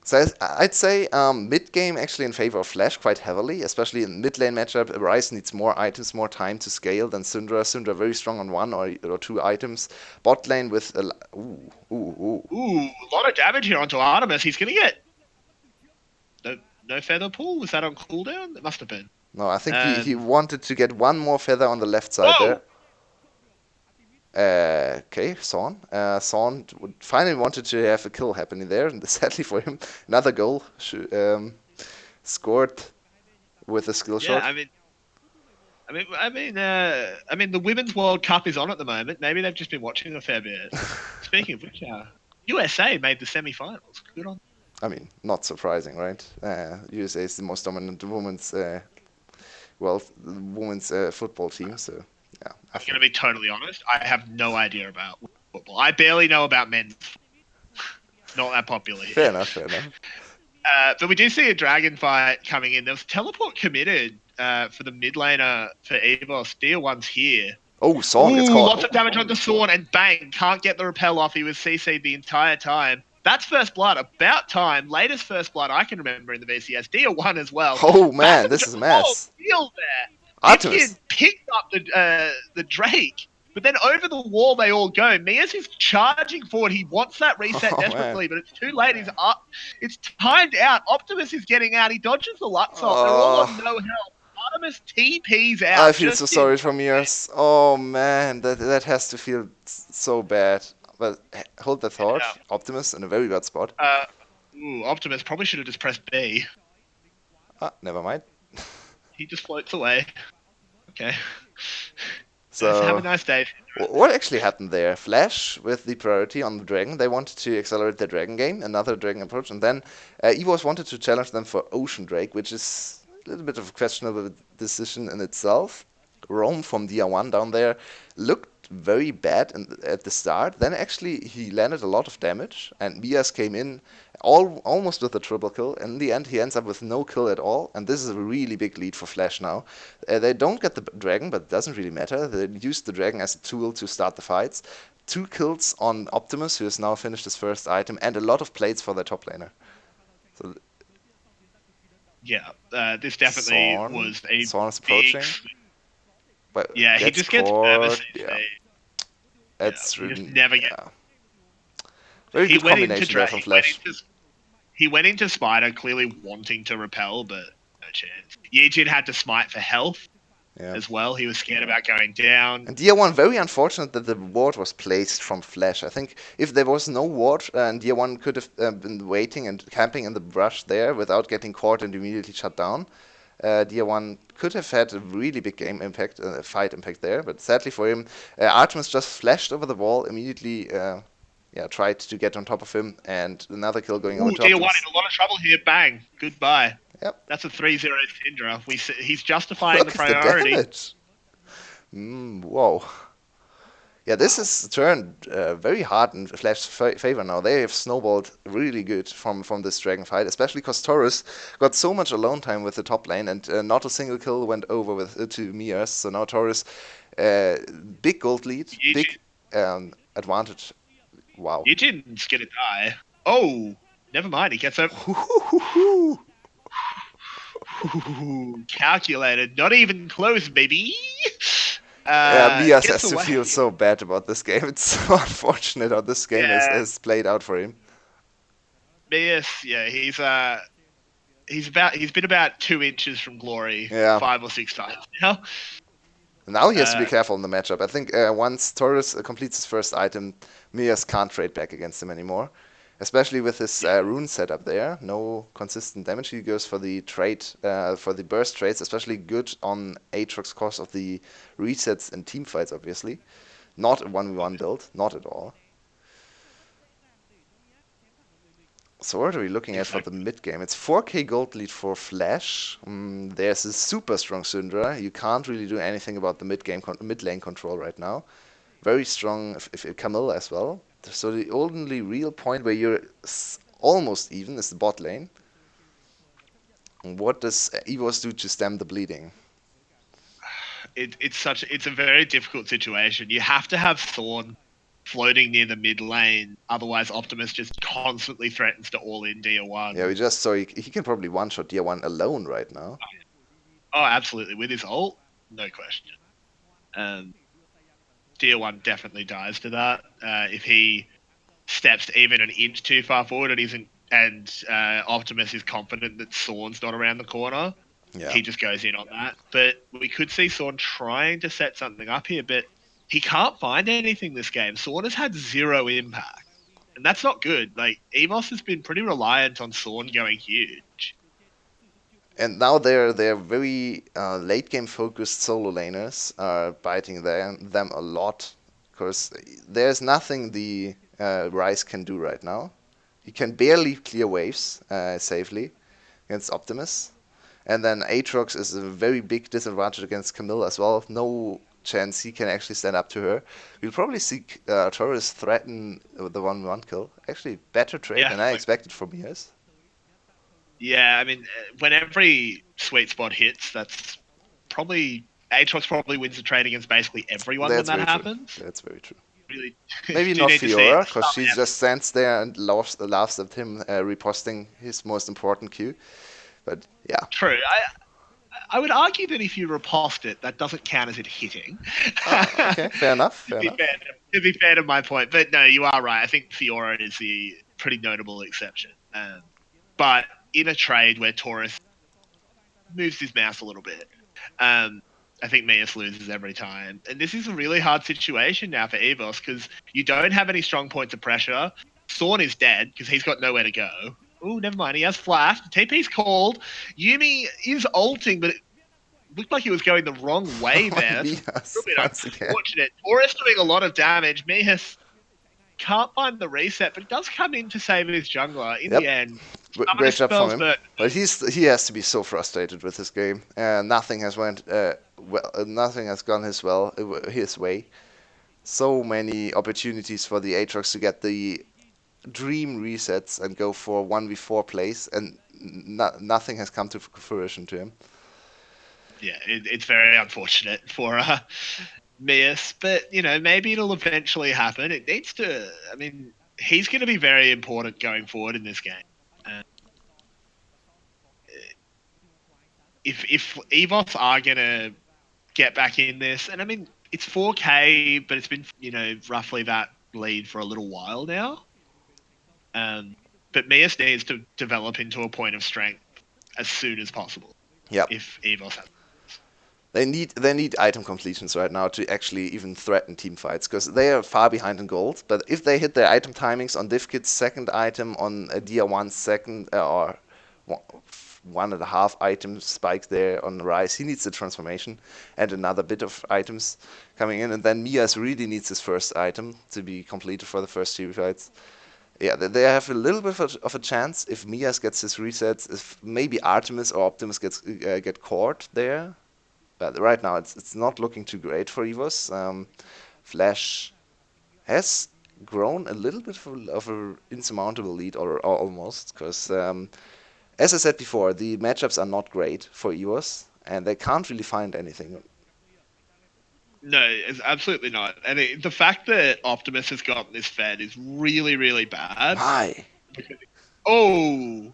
So I'd say mid game actually in favor of Flash quite heavily, especially in mid lane matchup. Ryze needs more items, more time to scale than Syndra. Syndra very strong on one or two items. Bot lane with ooh. Ooh, a lot of damage here onto Artemis. He's going to get no feather pull. Was that on cooldown? It must have been. No, I think he wanted to get one more feather on the left side Whoa! there. Okay, Sawn. Sawn finally wanted to have a kill happening there, and sadly for him, another goal scored with a skill Yeah, shot. I mean, the Women's World Cup is on at the moment. Maybe they've just been watching a fair bit. Speaking of which, USA made the semi-finals. Good on. I mean, not surprising, right? USA is the most dominant women's football team, so yeah. I'm going to be totally honest. I have no idea about football. I barely know about men's. It's not that popular here. Fair enough, fair enough. But we do see a dragon fight coming in. There was teleport committed for the mid laner for EVOS. DR1's here. Oh, Sawn gets caught. Lots of damage on the Sawn, and bang, can't get the repel off. He was CC'd the entire time. That's first blood. About time. Latest first blood I can remember in the VCS. DR1 as well. Oh man, this is a mess. Deal there. Artemis. This kid picked up the Drake, but then over the wall they all go. Mias is charging forward. He wants that reset desperately, but it's too late. He's up. It's timed out. Optimus is getting out. He dodges the Luxalt. They're all on no help. Artemis TP's out. I feel so sorry for Mias. Oh man, that has to feel so bad. But hold that thought. Yeah. Optimus in a very bad spot. Optimus probably should have just pressed B. Ah, never mind. He just floats away. Okay. Have a So nice day. what actually happened there? Flash with the priority on the dragon. They wanted to accelerate their dragon game, another dragon approach, and then EVOS wanted to challenge them for Ocean Drake, which is a little bit of a questionable decision in itself. Roam from DR1 down there looked very bad at the start. Then actually he landed a lot of damage, and Mias came in almost with a triple kill. In the end, he ends up with no kill at all, and this is a really big lead for Flash now. They don't get the dragon, but it doesn't really matter. They use the dragon as a tool to start the fights. 2 kills on Optimus, who has now finished his first item, and a lot of plates for their top laner. So Yeah, this definitely Zorn, was a Zorn is big. approaching. But Yeah, he gets just gets caught. nervous. Yeah, Yeah, it's he just really never gets. yeah. Very He good went into combination there from He went Flash. into he went into Spider clearly wanting to repel, but no chance. Yijin had to smite for health Yeah. as well. He was scared about going down. And DR1, very unfortunate that the ward was placed from Flash. I think if there was no ward, and DR1 could have been waiting and camping in the brush there without getting caught and immediately shut down, DR1 could have had a really big game impact, fight impact there. But sadly for him, Artemis just flashed over the wall, immediately tried to get on top of him, and another kill going over Ooh, to Dear One Optimus. in a lot of trouble here. Bang. Goodbye. Yep. That's a 3-0 Syndra. He's justifying Look the at the priority. damage. Whoa. Yeah, this has turned very hard in Flash's favor now. They have snowballed really good from this dragon fight, especially because Taurus got so much alone time with the top lane, and not a single kill went over with to Mias. So now Taurus, big gold lead, big advantage. Wow. Yijin's gonna die. Oh, never mind. He gets up. Calculated. Not even close, baby. Mias has gets to away. feel so bad about this game. It's so unfortunate how this game is played out for him. Mias, yeah, he's been about 2 inches from glory 5 or 6 times now. Now he has to be careful in the matchup. I think once Taurus completes his first item, Mias can't trade back against him anymore. Especially with his rune setup there. No consistent damage. He goes for the trade, for the burst trades, especially good on Aatrox cause of the resets and team fights, obviously. Not a 1v1 build, not at all. So what are we looking at for the mid game? It's 4k gold lead for Flash. There's a super strong Syndra. You can't really do anything about the mid lane control right now. Very strong if Camille as well. So the only real point where you're almost even is the bot lane. What does EVOS do to stem the bleeding? It's a very difficult situation. You have to have Thorn floating near the mid lane, otherwise Optimus just constantly threatens to all in DR1. Yeah, we just saw he can probably one shot DR1 alone right now. Oh, absolutely, with his ult, no question. DR1 definitely dies to that. If he steps even an inch too far forward and Optimus is confident that Thorn's not around the corner, he just goes in on that. But we could see Thorn trying to set something up here, but he can't find anything this game. Thorn has had 0 impact, and that's not good. Like, EVOS has been pretty reliant on Thorn going huge. And now they're very late game focused solo laners are biting them a lot, because there's nothing the Ryze can do right now. He can barely clear waves safely against Optimus. And then Aatrox is a very big disadvantage against Camille as well. No chance he can actually stand up to her. We'll probably see Taurus threaten the 1v1 kill. Actually, better trade than I expected from Mias. Yeah, I mean, when every sweet spot hits, that's probably... Aatrox probably wins the trade against basically everyone when that happens. True. That's very true. Really, maybe not Fiora, because she just stands there and laughs at him reposting his most important Q. But yeah. True. I would argue that if you riposte it, that doesn't count as it hitting. Okay, fair enough. To be fair to my point. But no, you are right. I think Fiora is the pretty notable exception. But in a trade where Taurus moves his mouse a little bit, I think Mias loses every time. And this is a really hard situation now for EVOS, because you don't have any strong points of pressure. Thorn is dead because he's got nowhere to go. Oh, never mind. He has flash. TP's called. Yuumi is ulting, but looked like he was going the wrong way there. That's Mias, really once again. unfortunate. Taurus doing a lot of damage. Mias can't find the reset, but does come in to save his jungler. In the Yep. end, some of the Great job from spells, him. but But he has to be so frustrated with this game. Nothing has nothing has gone his way. So many opportunities for the Aatrox to get the dream resets and go for 1v4 plays, and nothing has come to fruition to him. yeah, it's very unfortunate for Mias. But maybe it'll eventually happen. It needs to. I mean, he's going to be very important going forward in this game. Uh, if EVOS are going to get back in this, and I mean, it's 4K, but it's been roughly that lead for a little while now. But Mias needs to develop into a point of strength as soon as possible. Yep. If EVOS has. They need item completions right now to actually even threaten team fights, because they are far behind in gold. But if they hit their item timings on Divkit's second item, on a DR1 second, or 1.5 item spike there on Rise, he needs the transformation and another bit of items coming in. And then Mias really needs his first item to be completed for the first two fights. Yeah, they have a little bit of a chance if Mias gets his resets, if maybe Artemis or Optimus get caught there. But right now it's not looking too great for EVOS. Flash has grown a little bit of an insurmountable lead, or almost, because as I said before, the matchups are not great for EVOS, and they can't really find anything. No, it's absolutely not. And the fact that Optimus has gotten this fed is really, really bad. Why? Oh,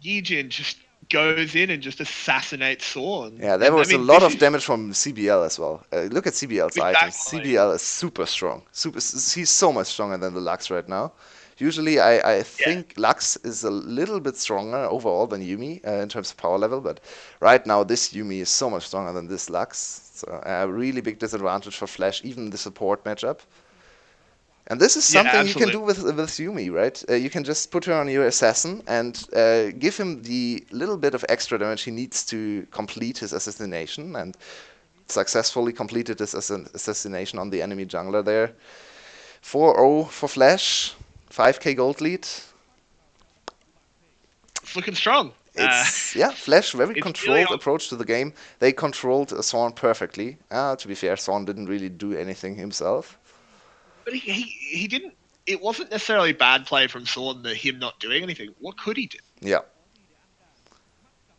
Yijin just goes in and just assassinates Sorn. Yeah, there And I was a mean, lot this of is damage from CBL as well. Look at CBL's items. exactly. CBL is super strong. He's so much stronger than the Lux right now. Usually, I Yeah, think Lux is a little bit stronger overall than Yumi in terms of power level, but right now this Yumi is so much stronger than this Lux. So a really big disadvantage for Flash, even in the support matchup. And this is yeah, something you can do absolutely. with Yumi, right? You can just put her on your assassin and give him the little bit of extra damage he needs to complete his assassination, and successfully completed his assassination on the enemy jungler there. 4-0 for Flash, 5k gold lead. It's looking strong. Yeah, Flash very It's really controlled approach to the game. They controlled Sorn perfectly. To be fair, Sorn didn't really do anything himself. but he didn't. It wasn't necessarily bad play from Sorn that him not doing anything. What could he do? Yeah.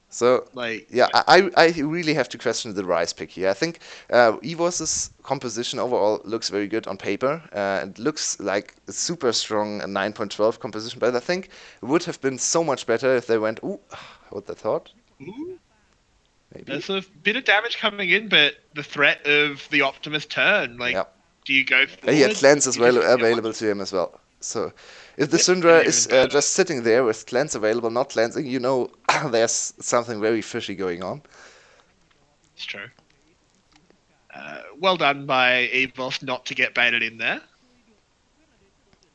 So, Like, yeah, I really have to question the Rise pick here. I think EVOS's composition overall looks very good on paper. It looks like a super strong 9.12 composition, but I think it would have been so much better if they went, ooh, what I thought, ooh, maybe. there's a bit of damage coming in, but the threat of the Optimus turn. Like, Yeah. do you go He had forward? cleanse as You well just available to him as well. So if the yep, and Syndra even is better. just sitting there with cleanse available, not cleansing, you know there's something very fishy going on. It's true. Well done by EVOS not to get baited in there.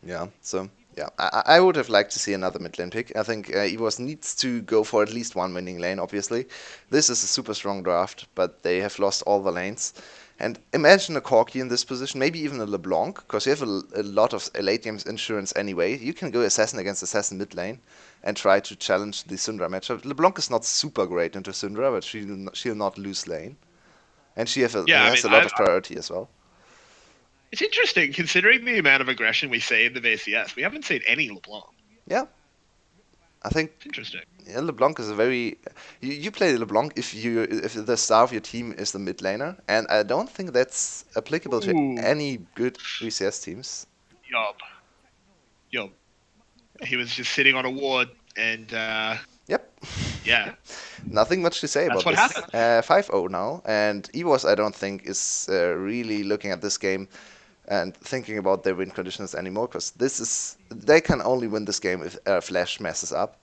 Yeah, so yeah, I would have liked to see another mid lane pick. I think EVOS needs to go for at least one winning lane, obviously. This is a super strong draft, but they have lost all the lanes. And imagine a Corki in this position, maybe even a LeBlanc, because you have a lot of late games insurance anyway. You can go assassin against assassin mid lane and try to challenge the Syndra matchup. LeBlanc is not super great into Syndra, but she'll not lose lane. And she Yeah, I mean, has a lot of priority as well. it's interesting considering the amount of aggression we see in the VCS. We haven't seen any LeBlanc. Yeah, I think It's interesting. yeah, LeBlanc is a very. You play LeBlanc if the star of your team is the mid laner, and I don't think that's applicable to Ooh, any good VCS teams. yob, yob. He was just sitting on a ward, and Yep, yeah, nothing much to say that's about what this. happened. 5-0 now, and EVOS I don't think is really looking at this game and thinking about their win conditions anymore, because they can only win this game if Flash messes up.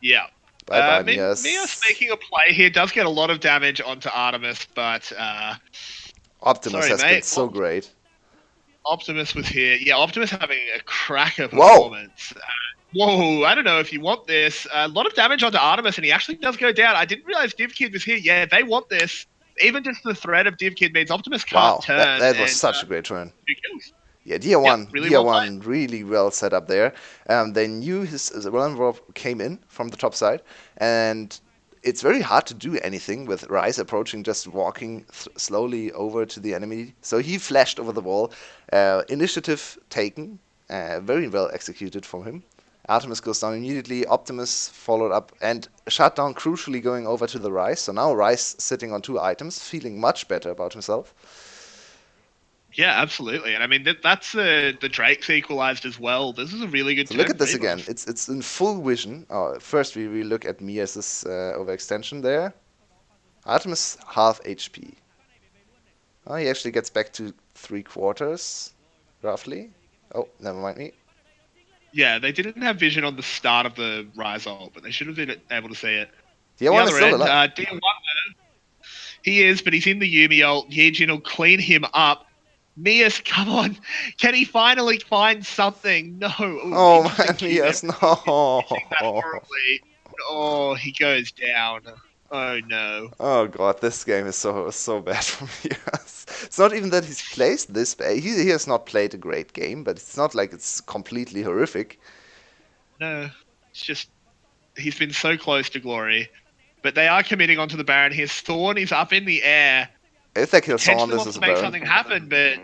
Yeah. Bye bye, Mia's Mias. making a play here does get a lot of damage onto Artemis, but Optimus sorry, has been mate. so great. Optimus was here. Yeah, Optimus having a cracker Whoa! performance. Whoa, I don't know if you want this. A lot of damage onto Artemis, and he actually does go down. I didn't realize Div Kid was here. Yeah, they want this. Even just the threat of Div Kid means Optimus can't Wow, that turn, that was and such a great turn. 2 kills. Yeah, Dia Yep, one, really Dia well played. one, really well set up there. They knew his run warp came in from the top side, and it's very hard to do anything with Rise approaching, just walking slowly over to the enemy. So he flashed over the wall. Initiative taken, very well executed from him. Artemis goes down immediately. Optimus followed up and shut down, crucially going over to the Rise. So now Rise sitting on 2 items, feeling much better about himself. Yeah, absolutely. And I mean, that's the Drake's equalized as well. This is a really good So look turn at for this again. EVOS. It's in full vision. First we look at Mias's overextension there. Artemis half HP. Oh, he actually gets back to 3/4, roughly. Oh, never mind me. Yeah, they didn't have vision on the start of the Rise ult, but they should have been able to see it. The The one is other still end, alive. D1, he is, but he's in the Yumi ult. Yejin will clean him up. Mias, come on. Can he finally find something? No. Ooh, Oh interesting man, Q there. Mias, no. Missing that horribly. Oh, he goes down. Oh, no. Oh god, this game is so bad for Mias. It's not even that he's placed this bad. He has not played a great game, but it's not like it's completely horrific. No. It's just, he's been so close to glory. But they are committing onto the Baron here. Thorn is up in the air. If they kill Sawn, Potentially this wants is to a make Baron. something happen, but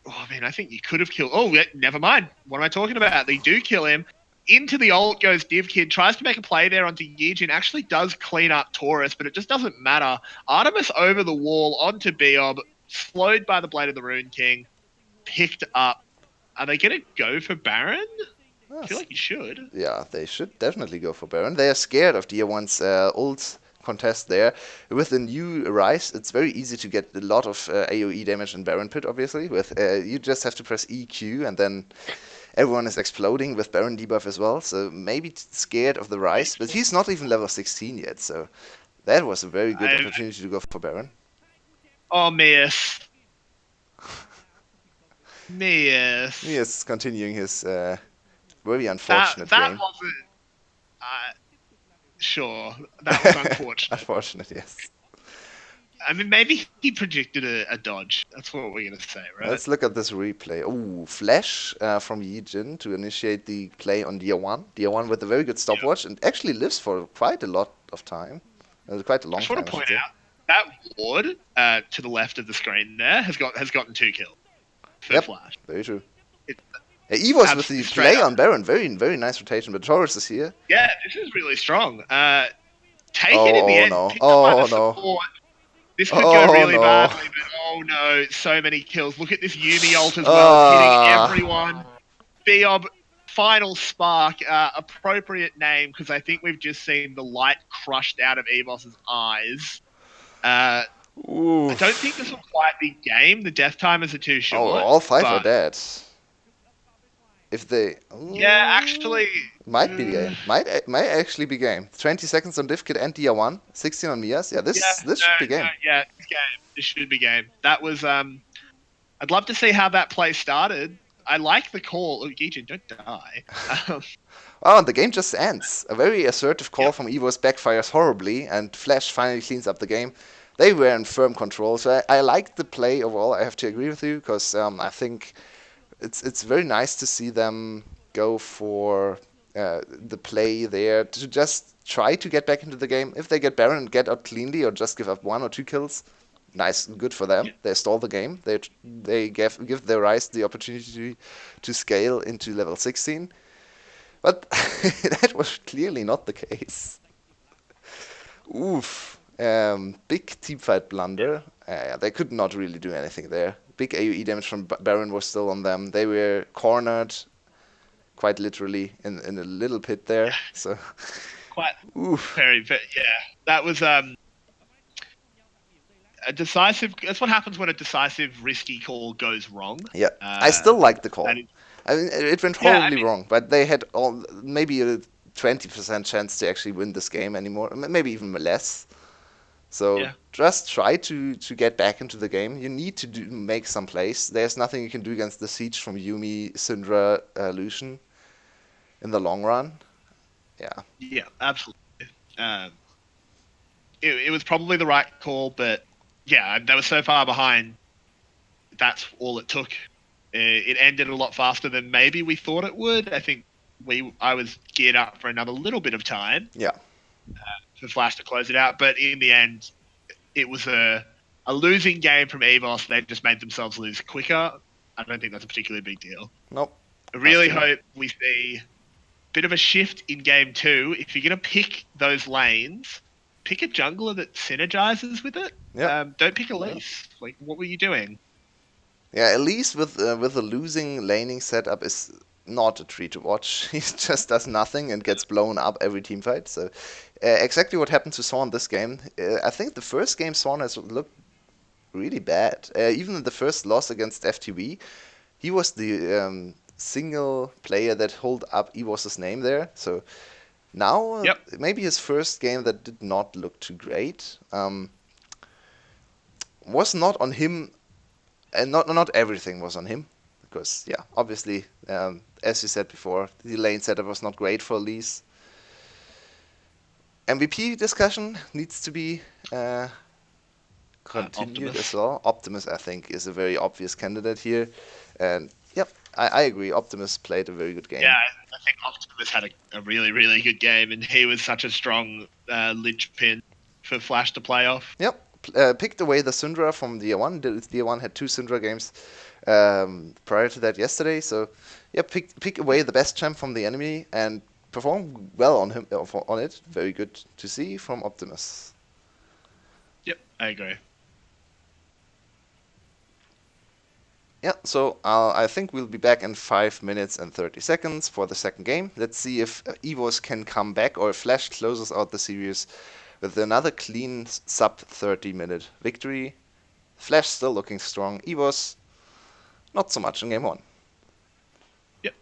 oh man, I think you could have killed. Oh, yeah, never mind. What am I talking about? They do kill him. Into the ult goes Div Kid. Tries to make a play there onto Yijin. Actually does clean up Taurus, but it just doesn't matter. Artemis over the wall onto Beob. Slowed by the Blade of the Rune King. Picked up. Are they going to go for Baron? I feel Yes. like you should. Yeah, they should definitely go for Baron. They are scared of Dia One's ult contest there. With the new Rise, it's very easy to get a lot of AoE damage in Baron Pit, obviously. With you just have to press EQ and then everyone is exploding with Baron debuff as well. So maybe scared of the Rise, but he's not even level 16 yet. So that was a very good I, opportunity to go for Baron. oh, Mias. Mias. He is continuing his very That unfortunate that game. wasn't. Uh, sure, that was unfortunate. Unfortunate, yes. I mean, maybe he predicted a dodge. That's what we're gonna say, right? Let's look at this replay. Ooh, flash from Yijin to initiate the play on Dia 1. Dia 1 with a very good stopwatch and actually lives for quite a lot of time. Quite a I long just want time, to I should point say. out that ward to the left of the screen there has gotten 2 kills for Yep, Flash. very true. It, EVOS with the straight play up. on Baron. Very nice rotation, but Taurus is here. Yeah, this is really strong. Taken in the Oh end, no. picked up by the Oh no. support. This could go Oh really no. badly, but oh no, so many kills. Look at this Yumi ult as well, hitting Ah. everyone. Beob, final spark, appropriate name because I think we've just seen the light crushed out of Evos's eyes. I don't think this Oof. will quite be game. The death timers are too Oh, short, all 5 are but dead. If they yeah, actually, might be game. Might actually be game. 20 seconds on Divkit and Dia 1, 16 on Mias. Yeah, yeah, this should be game. yeah, it's game. This should be game. That was I'd love to see how that play started. I like the call. Oh, Gijin, don't die. Oh, and the game just ends. A very assertive call Yep. from EVOS backfires horribly, and Flash finally cleans up the game. They were in firm control, so I liked the play overall. I have to agree with you because I think it's very nice to see them go for the play there to just try to get back into the game. If they get Baron and get out cleanly, or just give up 1 or 2 kills, nice, good for them. Yeah. They stall the game. They give their Rise the opportunity to scale into level 16. But that was clearly not the case. Oof. Big teamfight blunder. They could not really do anything there. Big AoE damage from Baron was still on them. They were cornered, quite literally, in a little pit there. So, Quite oof. very yeah. That was a decisive. That's what happens when a decisive, risky call goes wrong. Yeah, I still like the call. That is, I mean, it went yeah, I horribly mean, wrong, but they had maybe a 20% chance to actually win this game anymore, maybe even less. So yeah. just try to get back into the game. You need to make some plays. There's nothing you can do against the siege from Yumi, Syndra, Lucian. in the long run. Yeah, Yeah, absolutely. Um, it was probably the right call, but yeah, they were so far behind. That's all it took. It ended a lot faster than maybe we thought it would. I think I was geared up for another little bit of time yeah, for Flash to close it out, but in the end, it was a losing game from EVOS. They just made themselves lose quicker. I don't think that's a particularly big deal. nope, I have really to agree. hope we see a bit of a shift in game two. If you're going to pick those lanes, pick a jungler that synergizes with it. Yep. Don't pick Elise. Like, what were you doing? Yeah, at least with the losing laning setup is not a treat to watch. He just does nothing and gets blown up every team fight. So exactly what happened to Swan this game. I think the first game Swan has looked really bad. Even in the first loss against FTV, he was the single player that held up EVOS's name there. So now Yep. maybe his first game that did not look too great. Was not on him, and not everything was on him, because yeah, obviously, as you said before, the lane setup was not great for Elise. MVP discussion needs to be continued as Optimus. well. Optimus, I think, is a very obvious candidate here, and yep, I agree. Optimus played a very good Yeah, game. I think Optimus had a really, really good game, and he was such a strong linchpin for Flash to play off. Yep, picked away the Syndra from DA1. DA1 had two Syndra games prior to that yesterday, so yeah, pick away the best champ from the enemy and perform well on him on it. Very good to see from Optimus. Yep, I agree. Yeah, so I think we'll be back in 5 minutes and 30 seconds for the second game. Let's see if EVOS can come back or if Flash closes out the series with another clean sub 30-minute victory. Flash still looking strong. EVOS not so much in game 1. Yep.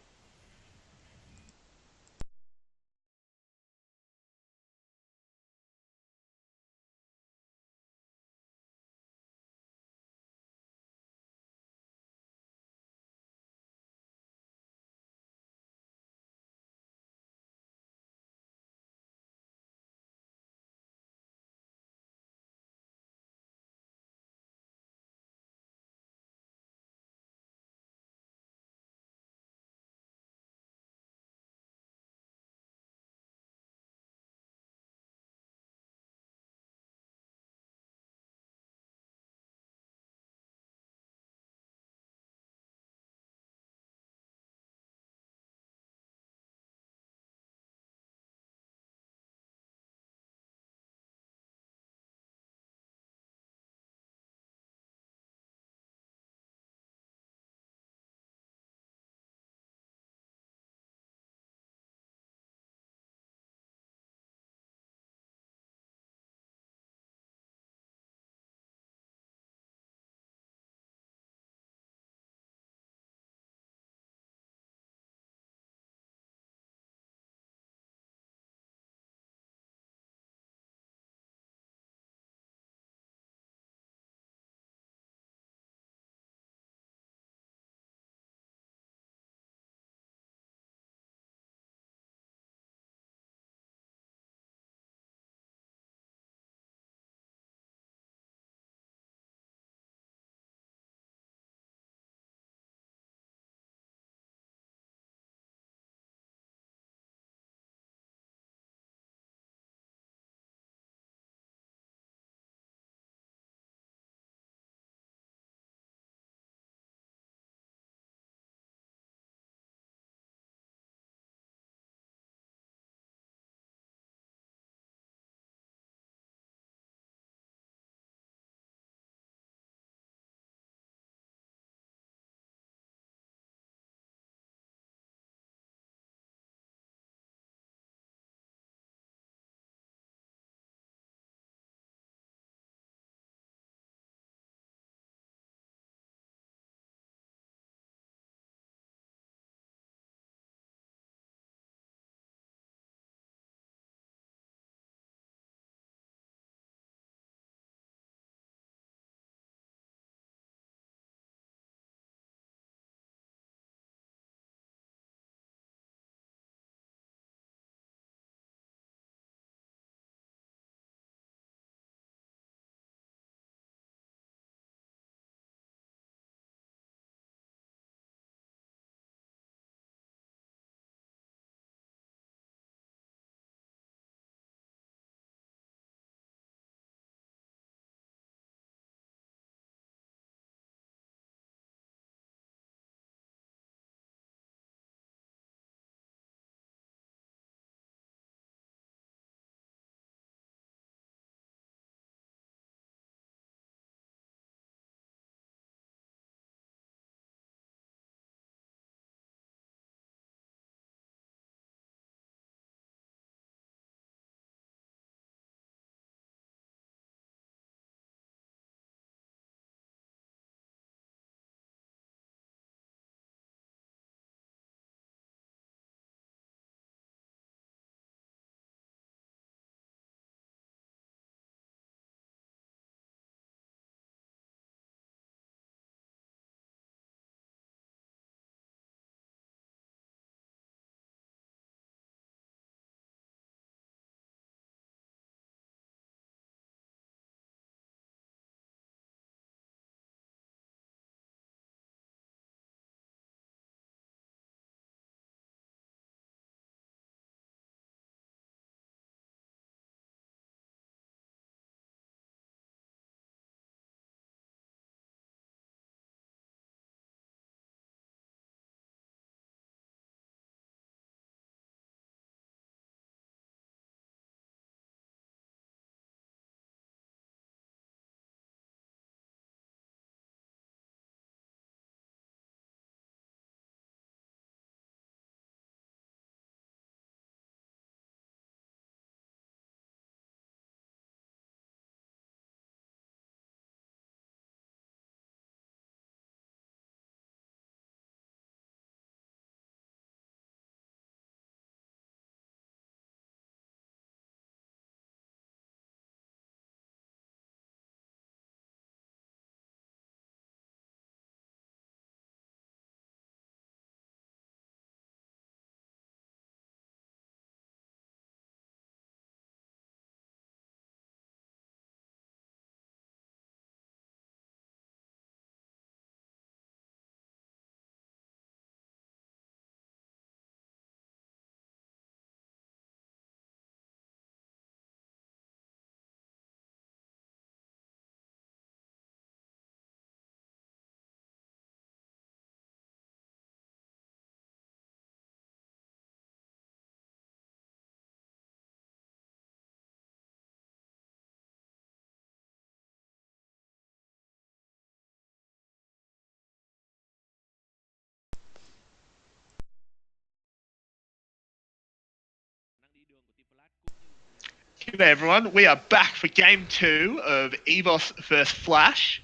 G'day everyone, we are back for game 2 of EVOS vs Flash.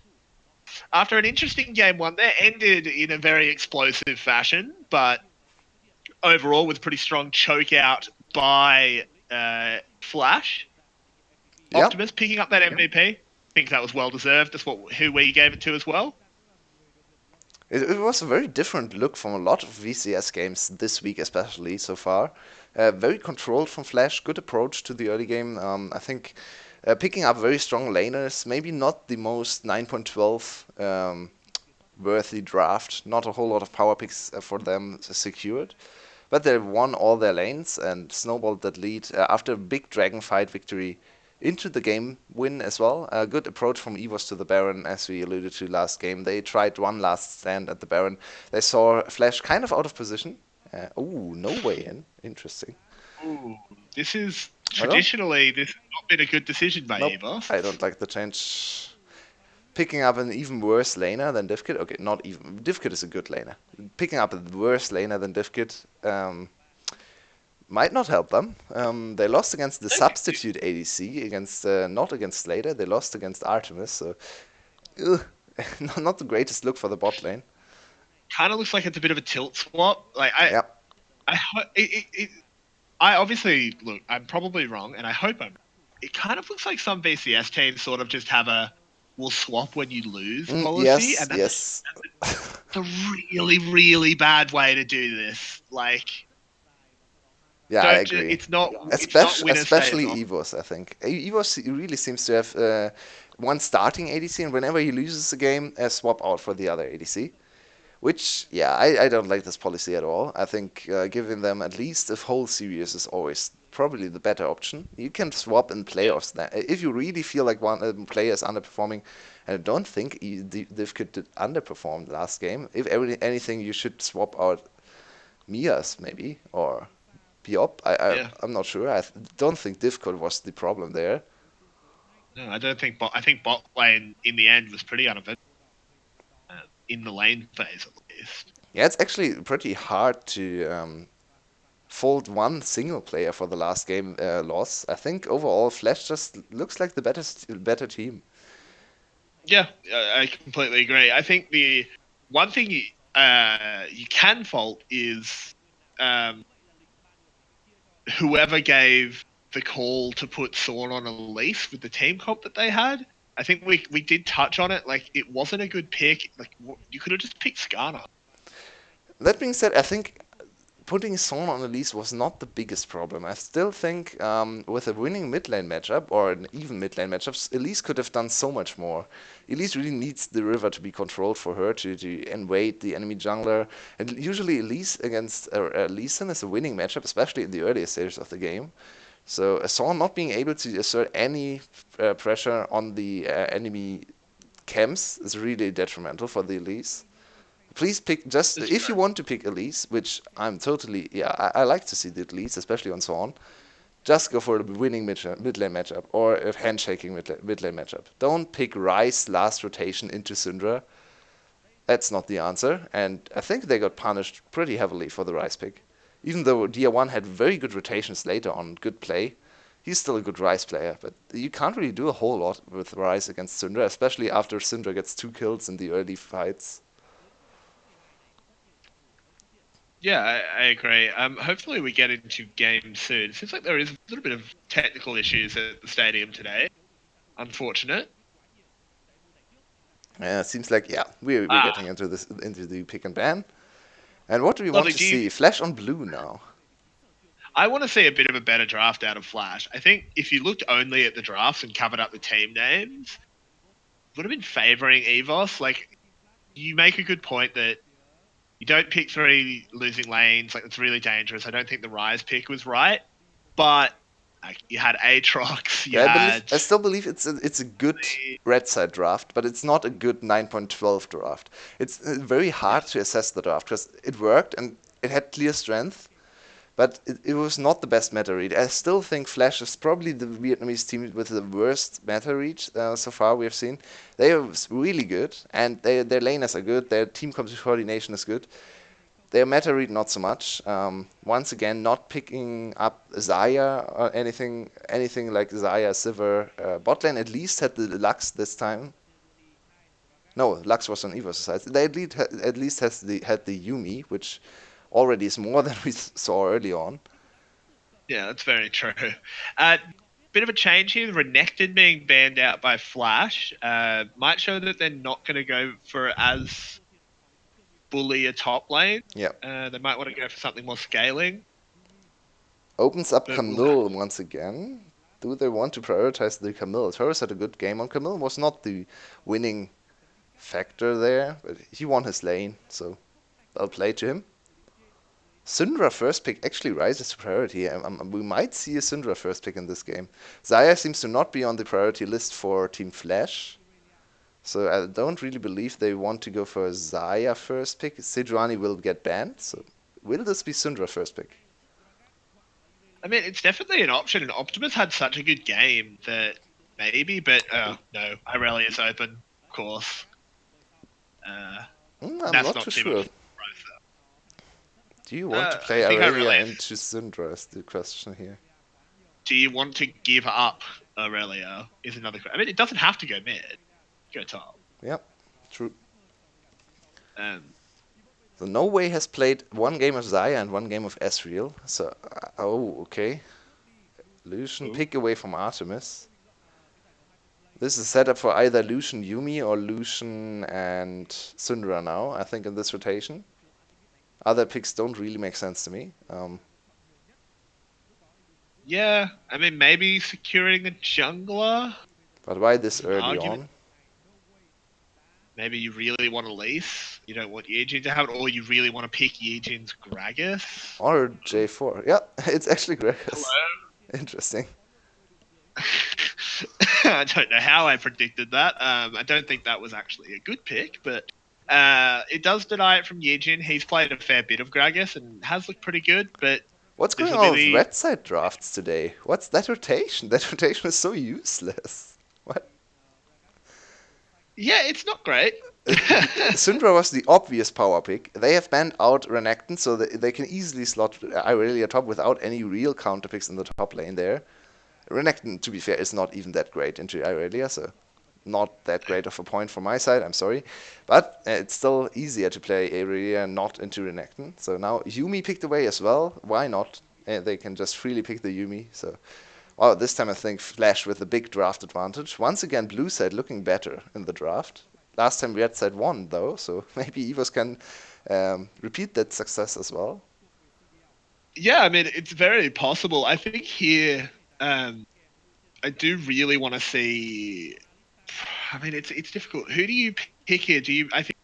After an interesting game 1 there, ended in a very explosive fashion, but overall with pretty strong choke out by Flash. Yep. Optimus picking up that MVP. Think that was well deserved. That's who we gave it to as well. It was a very different look from a lot of VCS games this week, especially so far. Very controlled from Flash, good approach to the early game. I think picking up very strong laners, maybe not the most 9.12 worthy draft. Not a whole lot of power picks for them secured. But they won all their lanes and snowballed that lead after a big dragon fight victory into the game win as well. A good approach from EVOS to the Baron, as we alluded to last game. They tried one last stand at the Baron. They saw Flash kind of out of position. Oh, no way in. Interesting. Ooh, this is I don't. traditionally this has not been a good decision by Nope. EVOS. I don't like the change. Picking up an even worse laner than Divkit. Okay, not even. Divkit is a good laner. Picking up a worse laner than Divkit might not help them. They lost against the substitute ADC, against not against Slater. They lost against Artemis, so not the greatest look for the bot lane. Kind of looks like it's a bit of a tilt swap. Like Yeah. I obviously look. I'm probably wrong, and I hope I'm. It kind of looks like some VCS teams sort of just have a "we'll swap when you lose" policy, Yes, and yes. that's a really, really bad way to do this. Like, Yeah, I don't. agree. It's not winner stays Especially off. EVOS, I think. EVOS really seems to have one starting ADC, and whenever he loses a game, swap out for the other ADC. Which, yeah, I don't like this policy at all. I think giving them at least a whole series is always probably the better option. You can swap in playoffs. If you really feel like one player is underperforming, and I don't think Divkit did underperform last game. If anything, you should swap out Mias maybe or Biop. Yeah. I'm not sure. Don't think Divkit was the problem there. No, I don't think. I think bot lane in the end was pretty uneventful in the lane phase at least. Yeah, it's actually pretty hard to fold one single player for the last game loss. I think overall Flash just looks like the better team. Yeah, I completely agree. I think the one thing you can fault is um, whoever gave the call to put Sorn on a lease with the team comp that they had. I think we did touch on it. Like, it wasn't a good pick. Like, you could have just picked Skarner. That being said, I think putting Son on Elise was not the biggest problem. I still think with a winning mid lane matchup or an even mid lane matchup, Elise could have done so much more. Elise really needs the river to be controlled for her to invade the enemy jungler. And usually Elise against Lee Sin is a winning matchup, especially in the earlier stages of the game. So Son not being able to assert any pressure on the enemy camps is really detrimental for the Elise. Please pick just That's if you true. want to pick Elise, which I'm totally I like to see the Elise, especially on Swan. Just go for the winning mid lane matchup or a handshaking mid lane matchup. Don't pick Rice last rotation into Syndra. That's not the answer, and I think they got punished pretty heavily for the Rice pick. Even though Dia1 had very good rotations later on, good play, he's still a good Rice player, but you can't really do a whole lot with Rice against Syndra, especially after Syndra gets 2 kills in the early fights. Yeah, I agree. Hopefully we get into game soon. It seems like there is a little bit of technical issues at the stadium today. Unfortunate. Yeah, it seems like we're Ah, getting into the pick and ban. And what do we want lovely. to see? Flash on blue now. I want to see a bit of a better draft out of Flash. I think if you looked only at the drafts and covered up the team names, would have been favouring EVOS. Like, you make a good point that you don't pick 3 losing lanes. Like, it's really dangerous. I don't think the Rise pick was right, but like, you had Aatrox, you Yeah, had I still believe it's a good red side draft, but it's not a good 9.12 draft. It's very yeah, hard to assess the draft because it worked and it had clear strength, but it was not the best meta read. I still think Flash is probably the Vietnamese team with the worst meta reach so far we have seen. They are really good, and their laners are good, their team coordination is good. Their meta read not so much. Once again, not picking up Xayah or anything like Xayah, Sivir. Bot lane at least had the Lux this time. No, Lux was on EVOS side. They at least had the Yumi, which already is more than we saw early on. Yeah, that's very true. Bit of a change here. Renekton being banned out by Flash might show that they're not going to go for as bully a top lane. Yeah. They might want to go for something more scaling. Opens up But Camille once again. Do they want to prioritize the Camille? Torres had a good game on Camille. Was not the winning factor there, but he won his lane, so I'll play to him. Syndra first pick actually rises to priority. We might see a Syndra first pick in this game. Xayah seems to not be on the priority list for Team Flash, so I don't really believe they want to go for a Xayah first pick. Sejuani will get banned, so will this be Syndra first pick? I mean, it's definitely an option, and Optimus had such a good game that maybe, but no, Irelia's open, of course. I'm That's not not too too sure. much. Do you want to I play think Aurelia Irelia. into Syndra is the question here. Do you want to give up Aurelia? Is another. I mean, it doesn't have to go mid. Go top. Yep, true. Um, So No Way has played one game of Xayah and one game of Ezreal. So, oh, okay. Lucian Ooh. pick away from Artemis. This is set up for either Lucian Yumi or Lucian and Syndra now, I think, in this rotation. Other picks don't really make sense to me. Yeah, I mean, maybe securing the jungler But why this is an early argument. on? Maybe you really want to lease. You don't want Yejin to have it, or you really want to pick Yejin's Gragas. Or J4. Yeah, it's actually Gragas. Hello. Interesting. I don't know how I predicted that. I don't think that was actually a good pick, but it does deny it from Yejin. He's played a fair bit of Gragas and has looked pretty good, but What's this going will be on with the red side drafts today? What's that rotation? That rotation is so useless. What? yeah, it's not great. Syndra was the obvious power pick. They have banned out Renekton, so they can easily slot Irelia top without any real counter picks in the top lane there. Renekton, to be fair, is not even that great into Irelia, so not that great of a point from my side, I'm sorry. But it's still easier to play Irelia not into Renekton. So now Yumi picked away as well. Why not? They can just freely pick the Yumi, so... Oh, this time I think Flash with a big draft advantage. Once again, blue side looking better in the draft. Last time red side won, though, so maybe EVOS can repeat that success as well. Yeah, I mean, it's very possible. I think here, I do really want to see. I mean, it's difficult. Who do you pick here? Do you? I think.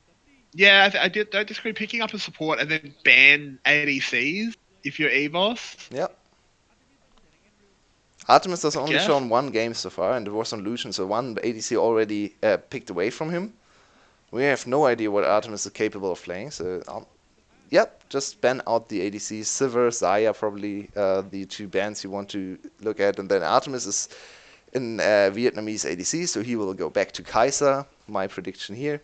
Yeah, don't disagree. Picking up a support and then ban ADCs if you're EVOS. Yep. Artemis has I only guess. shown one game so far, and it was on Lucian, so one ADC already picked away from him. We have no idea what Artemis is capable of playing, so yep, just ban out the ADC. Sivir, Xayah, probably the two bans you want to look at, and then Artemis is in Vietnamese ADC, so he will go back to Kai'Sa. My prediction here.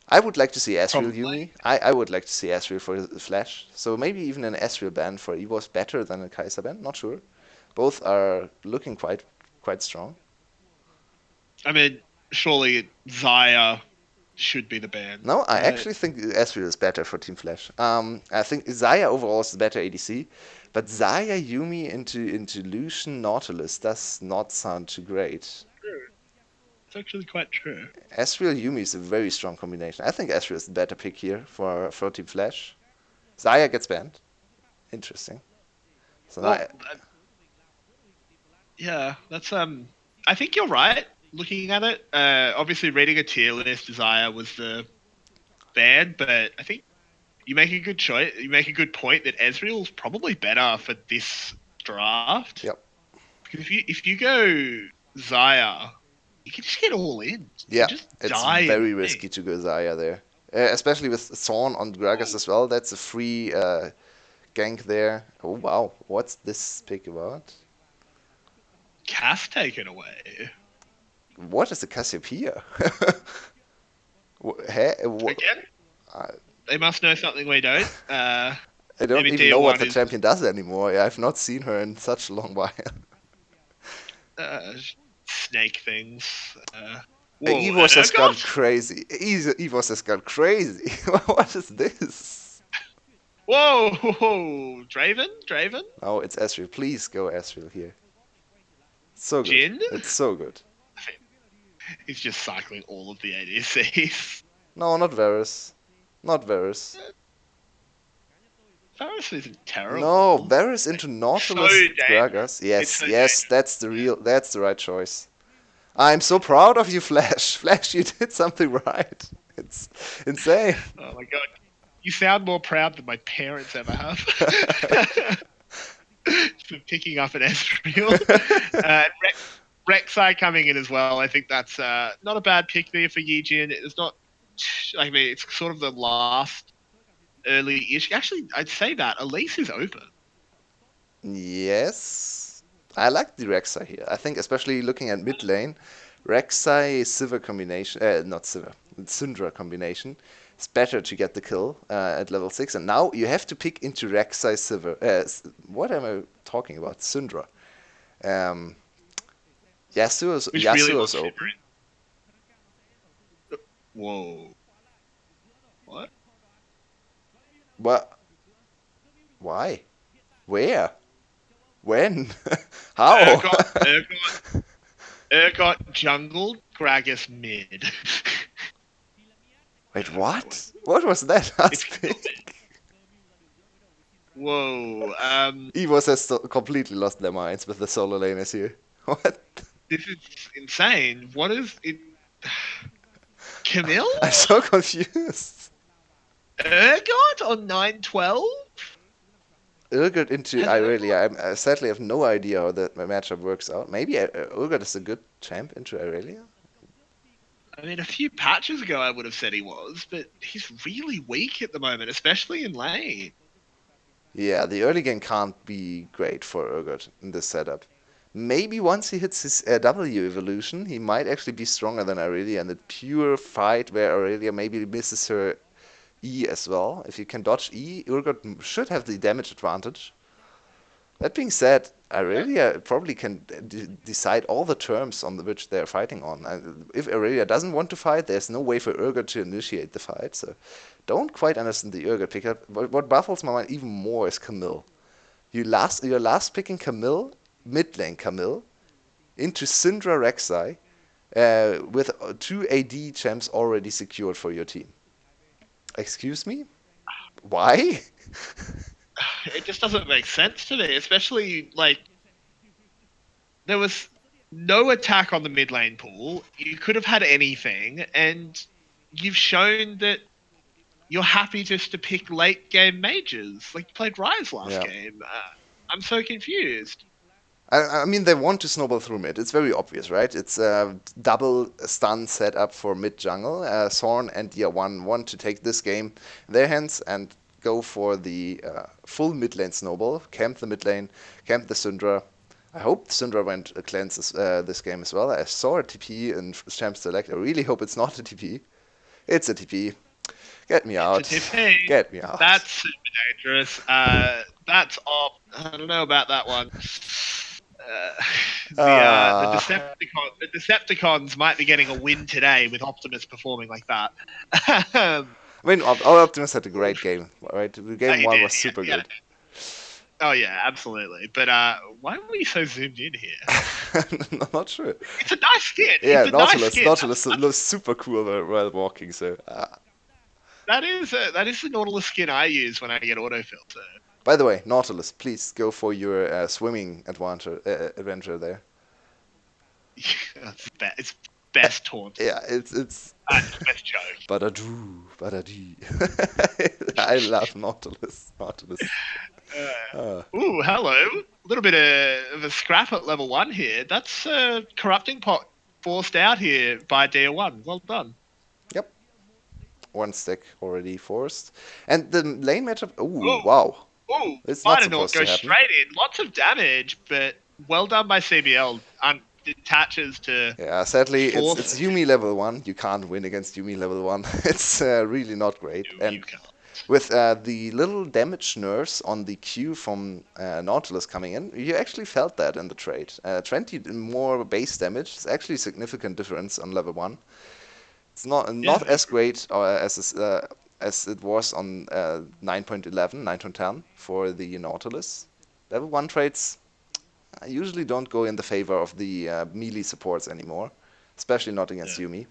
I would like to see Ezreal Probably. Yumi. I would like to see Ezreal for the Flash. So maybe even an Ezreal ban for EVOS better than a Kai'Sa ban. Not sure. Both are looking quite strong. I mean, surely Xayah should be the ban. No, I Right? actually think Ezreal is better for Team Flash. I think Xayah overall is the better ADC, but Xayah Yumi into Lucian Nautilus does not sound too great. It's actually quite true. Ezreal Yumi is a very strong combination. I think Ezreal is the better pick here for Team Flash. Xayah gets banned. Interesting. So now, Well, yeah, that's I think you're right. Looking at it, obviously reading a tier list, Xayah was the ban, but I think you make a good choice. You make a good point that Ezreal's probably better for this draft. yep. Because if you go Xayah, you can just get all in. You Yeah, can just it's die in the very thing. risky to go Xayah there. Especially with Thorn on Gragas as well. That's a free gank there. Oh wow, what's this pick about? Cass taken away What is the Cassiopeia? again. They must know something we don't. I don't Maybe even Tier know what 1 the is champion does anymore. I've not seen her in such a long while. uh, snake things. Whoa, EVOS has gone Urgot? crazy. EVOS has gone crazy. What is this? Whoa, Draven? Draven? Oh, it's Ezreal. Please go Ezreal here. So good. Jin? It's so good. He's just cycling all of the ADCs. No, not Varus. Not Varus. Varus isn't No, terrible. Varus into So Nautilus dangerous. Gragas. It's Yes, so yes, dangerous. that's the right choice. I'm so proud of you, Flash. Flash, you did something right. It's insane. Oh my god. You sound more proud than my parents ever have. For picking up an Ezreal. Rek'Sai coming in as well. I think that's not a bad pick there for Yijin. It's not. I mean, it's sort of the last early-ish. Actually, I'd say that Elise is open. Yes. I like the Rek'Sai here. I think especially looking at mid lane, Rek'Sai Sivir combination, not Sivir, Syndra combination. It's better to get the kill at level 6. And now you have to pick into Rek'Sai Sivir. What am I talking about? Syndra. Um, Which really Yasuo's wants open. Whoa. What? What? Why? Where? When? How? Urgot jungle, Gragas mid. Wait, what? What was that It's last pick? Whoa. EVOS has completely lost their minds with the solo laners here. What? This is insane. What is it? Camille? I'm so confused. Urgot on 912? Urgot into Has Irelia. I sadly have no idea how that matchup works out. Maybe Urgot is a good champ into Irelia? I mean, a few patches ago I would have said he was, but he's really weak at the moment, especially in lane. Yeah, the early game can't be great for Urgot in this setup. Maybe once he hits his W evolution, he might actually be stronger than Irelia in the pure fight where Irelia maybe misses her E as well. If you can dodge E, Urgot should have the damage advantage. That being said, Irelia probably can decide all the terms on which they're fighting on. If Irelia doesn't want to fight, there's no way for Urgot to initiate the fight. So don't quite understand the Urgot pickup. What baffles my mind even more is Camille. You're last picking Camille, mid lane Camille, into Syndra Rek'Sai, with 2 AD champs already secured for your team. Excuse me? Why? It just doesn't make sense to me, especially, like, there was no attack on the mid lane pool. You could have had anything, and you've shown that you're happy just to pick late game mages. Like, you played Rise last Yeah. game. I'm so confused. I mean, they want to snowball through mid. It's very obvious, right? It's a double stun setup for mid jungle. Thorn and Year 1 want to take this game in their hands and go for the full mid lane snowball. Camp the mid lane, camp the Syndra. I hope Syndra went cleanses this game as well. I saw a TP in Champ Select. I really hope it's not a TP. It's a TP. Get me out. It's a TP. Get me out. That's super dangerous. That's op. I don't know about that one. The Decepticons might be getting a win today with Optimus performing like that. I mean, our Optimus had a great game, right? The game one did, was super good. Oh yeah, absolutely. But why are we so zoomed in here? I'm not sure. It's a nice skin. Yeah, it's a nice skin. Nautilus looks super cool while walking. So that is the Nautilus skin I use when I get autofill. So. By the way, Nautilus, please go for your swimming adventure there. It's best taunt. Yeah, it's best joke. Badadoo, badadee. I love Nautilus. Ooh, hello. A little bit of a scrap at level 1 here. That's corrupting pot forced out here by Deer 1. Well done. Yep. 1 stick already forced. And the lane matchup. Ooh, wow. Ooh, it's not Final supposed to goes happen. straight in. Lots of damage, but well done by CBL. Detaches to. Yeah, sadly, it's Yumi level 1. You can't win against Yumi level 1. It's really not great. No, and you can't. With the little damage nerfs on the Q from Nautilus coming in, you actually felt that in the trade. 20 more base damage is actually a significant difference on level 1. It's not Yeah, as great as it was on 9.11, 9.10 for the Nautilus. Level 1 trades usually don't go in the favor of the melee supports anymore, especially not against yeah. Yuumi.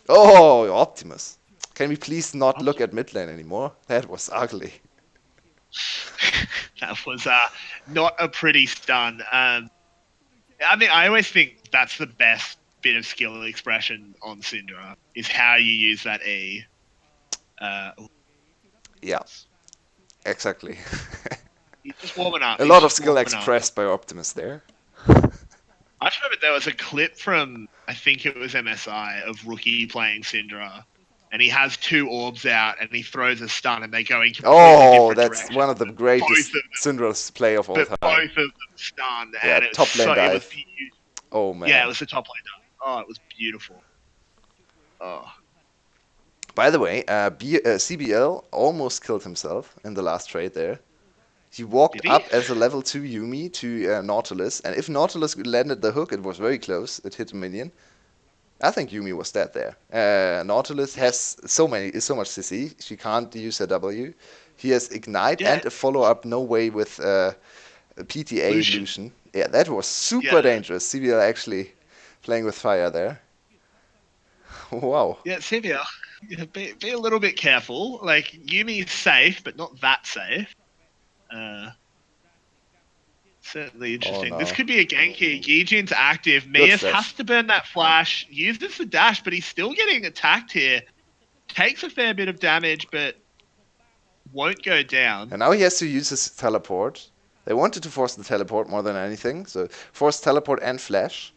Oh, Optimus. Can we please not Up- look at mid lane anymore? That was ugly. that was not a pretty stun. I mean, I always think that's the best bit of skill expression on Syndra is how you use that E. Uh, Yeah, exactly. he's just warming up. A He's lot of just skill warming up. expressed by Optimus there. I just remember there was a clip from I think it was MSI of Rookie playing Syndra, and he has two orbs out, and he throws a stun, and they go in completely Oh, different that's directions. one of the Both of greatest them, Syndra's play of all but time. both of them stun, Yeah, and it was top lane it was dive. beautiful. Oh Yeah, it man. was the top lane. Oh, it was beautiful. Oh, By the way, CBL almost killed himself in the last trade there. He walked did he? up as a level 2 Yuumi to Nautilus, and if Nautilus landed the hook, it was very close. It hit a minion. I think Yuumi was dead there. Nautilus has so much CC, she can't use her W. He has Ignite Yeah, and a follow-up no way with PTA Lucian. Lucian. Yeah, that was Yeah, super dangerous. CBL actually playing with fire there. Wow. yeah, Sivir. Yeah, be a little bit careful. Like Yumi's safe, but not that safe. Uh, Certainly Oh interesting. This no. could be a gank here. Yijin's active. Good Mias has flash. to burn that flash. Uses the dash, but he's still getting attacked here. Takes a fair bit of damage, but won't go down. And now he has to use his teleport. They wanted to force the teleport more than anything, so force teleport and flash.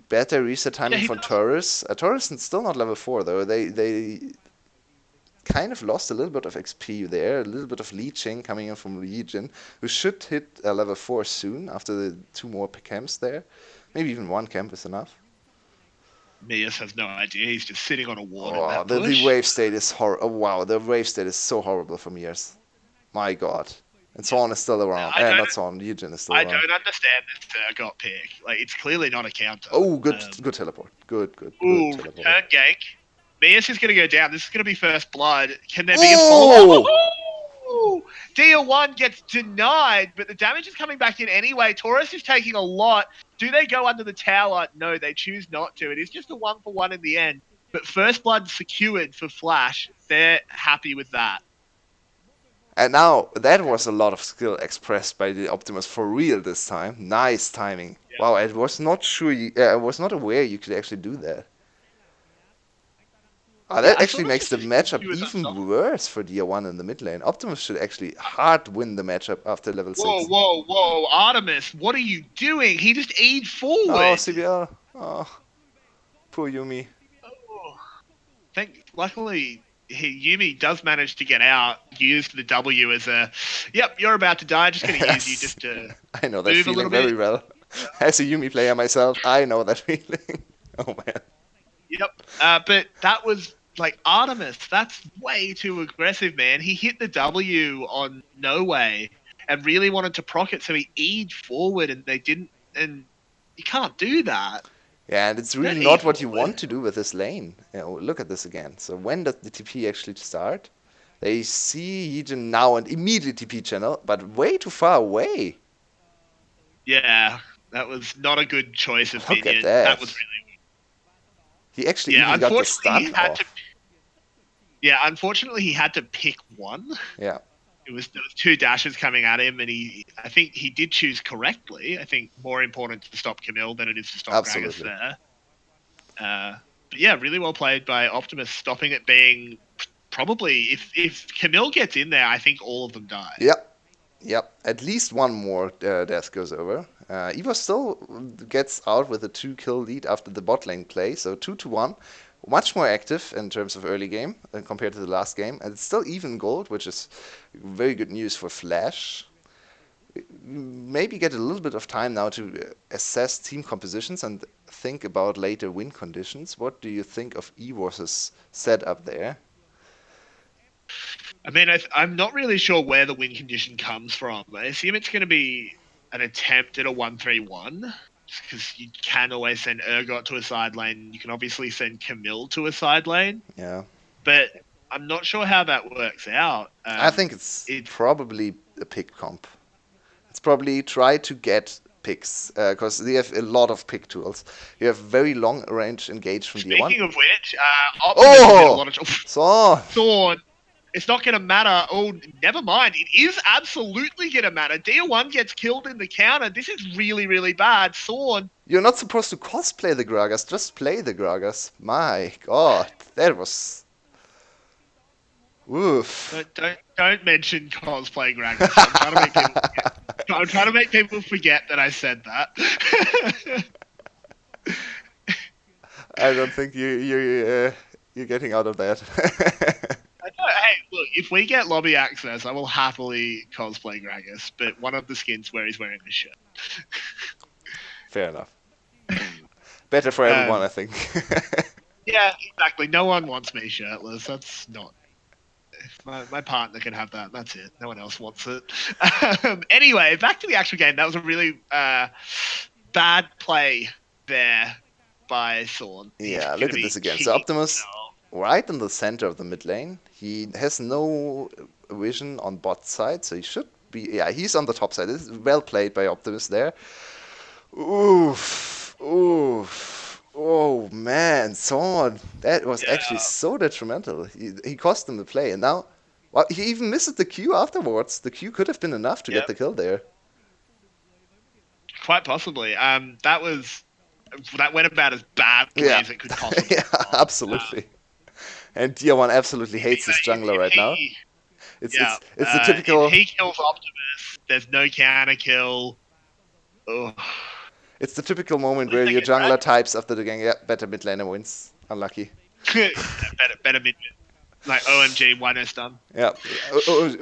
Better reset Yeah, timing he for does. Taurus. Taurus is still not level 4 though. They kind of lost a little bit of XP there, a little bit of leeching coming in from Legion, who should hit level 4 soon after the 2 more camps there. Maybe even 1 camp is enough. Mias has no idea. He's just sitting on a ward in Oh, that the bush. wave state is horrible. Oh, wow, the wave state is so horrible from years. My god. And Yeah. Swan is still around. I don't Not Swan, Legion is still I around. don't understand this Turgot pick. Like it's clearly not a counter. Oh, good, Um, good teleport. Good Ooh, teleport. return gank. Mias is going to go down. This is going to be first blood. Can there be a follow up? Oh! Dia1 gets denied, but the damage is coming back in anyway. Taurus is taking a lot. Do they go under the tower? No, they choose not to. It is just a 1-for-1 in the end. But first blood secured for Flash. They're happy with that. And now, that was a lot of skill expressed by the Optimus for real this time. Nice timing. Yeah. Wow, I was not sure, I was not aware you could actually do that. Yeah, That I thought actually it was makes just the matchup he was even unstoppable. worse for Dia1 in the mid lane. Optimus should actually hard win the matchup after level Whoa, 6. whoa, whoa, Artemis, what are you doing? He just E'd Oh, forward. CBL. Oh, poor Yuumi. Oh. Luckily, Yumi does manage to get out, used the W as a, yep, you're about to die, just going to use you Yes, just to I know that move a feeling little bit. very well. As a Yuumi player myself, I know that feeling. Oh man. Yep. But that was like Artemis. That's way too aggressive, man. He hit the W on No Way and really wanted to proc it, so he E'd forward, and they didn't. And you can't do that. Yeah, and it's really Don't E not what you want forward. to do with this lane. Look at this again. So when does the TP actually start? They see Yijin now and immediate TP channel, but way too far away. Yeah, that was not a good choice of Look at minion. That was that. really He actually yeah. even got the Unfortunately, he stun had to. off. Yeah, unfortunately, he had to pick one. Yeah, There was two dashes coming at him, and I think he did choose correctly. I think more important to stop Camille than it is to stop Gragas absolutely. there. But yeah, really well played by Optimus, stopping it being probably if Camille gets in there, I think all of them die. Yep, yep. At least one more death goes over. EVOS still gets out with a 2-kill lead after the bot lane play, so 2-1. Much more active in terms of early game compared to the last game, and it's still even gold, which is very good news for Flash. Maybe get a little bit of time now to assess team compositions and think about later win conditions. What do you think of EVOS's setup there? I mean, I'm not really sure where the win condition comes from. I assume it's going to be an attempt at a 1-3-1, because you can always send Urgot to a side lane. You can obviously send Camille to a side lane, Yeah. but I'm not sure how that works out. I think it's It probably a pick comp. It's probably try to get picks because they have a lot of pick tools. You have very long range engage from Tier 1. Speaking of which, Optimus has hit a Oh! lot of So, Thorn. It's not going to matter. Oh, never mind. It is absolutely going to matter. Dia1 gets killed in the counter. This is really, really bad. Thorn. you're not supposed to cosplay the Gragas, just play the Gragas. My god, that was. Oof. Don't mention cosplay Gragas. I'm trying to make people forget. I'm trying to make people forget that I said that. I don't think you're getting out of that. Hey, look, if we get lobby access, I will happily cosplay Gragas, but one of the skins where he's wearing the shirt. Fair enough. Better for everyone, I think. Yeah, exactly. No one wants me shirtless. That's not. If my partner can have that. That's it. No one else wants it. Anyway, back to the actual game. That was a really bad play there by Thorn. Yeah, look at this again. So Optimus, right in the center of the mid lane. He has no vision on bot side, so he should be. Yeah, he's on the top side. This is well played by Optimus there. Oof, oof. Oh man, Sword. That was actually so detrimental. He cost him the play, and now, well, he even missed the Q afterwards. The Q could have been enough to get the kill there. Quite possibly. That went about as badly as it could possibly. Yeah, absolutely. And Tier 1 absolutely hates this jungler right now. It's the typical. If he kills Optimus, there's no counter kill. Ugh. It's the typical moment where your jungler types after the gang. Yeah, better mid laner wins. Unlucky. better mid. Like OMG, why no stun? Yeah.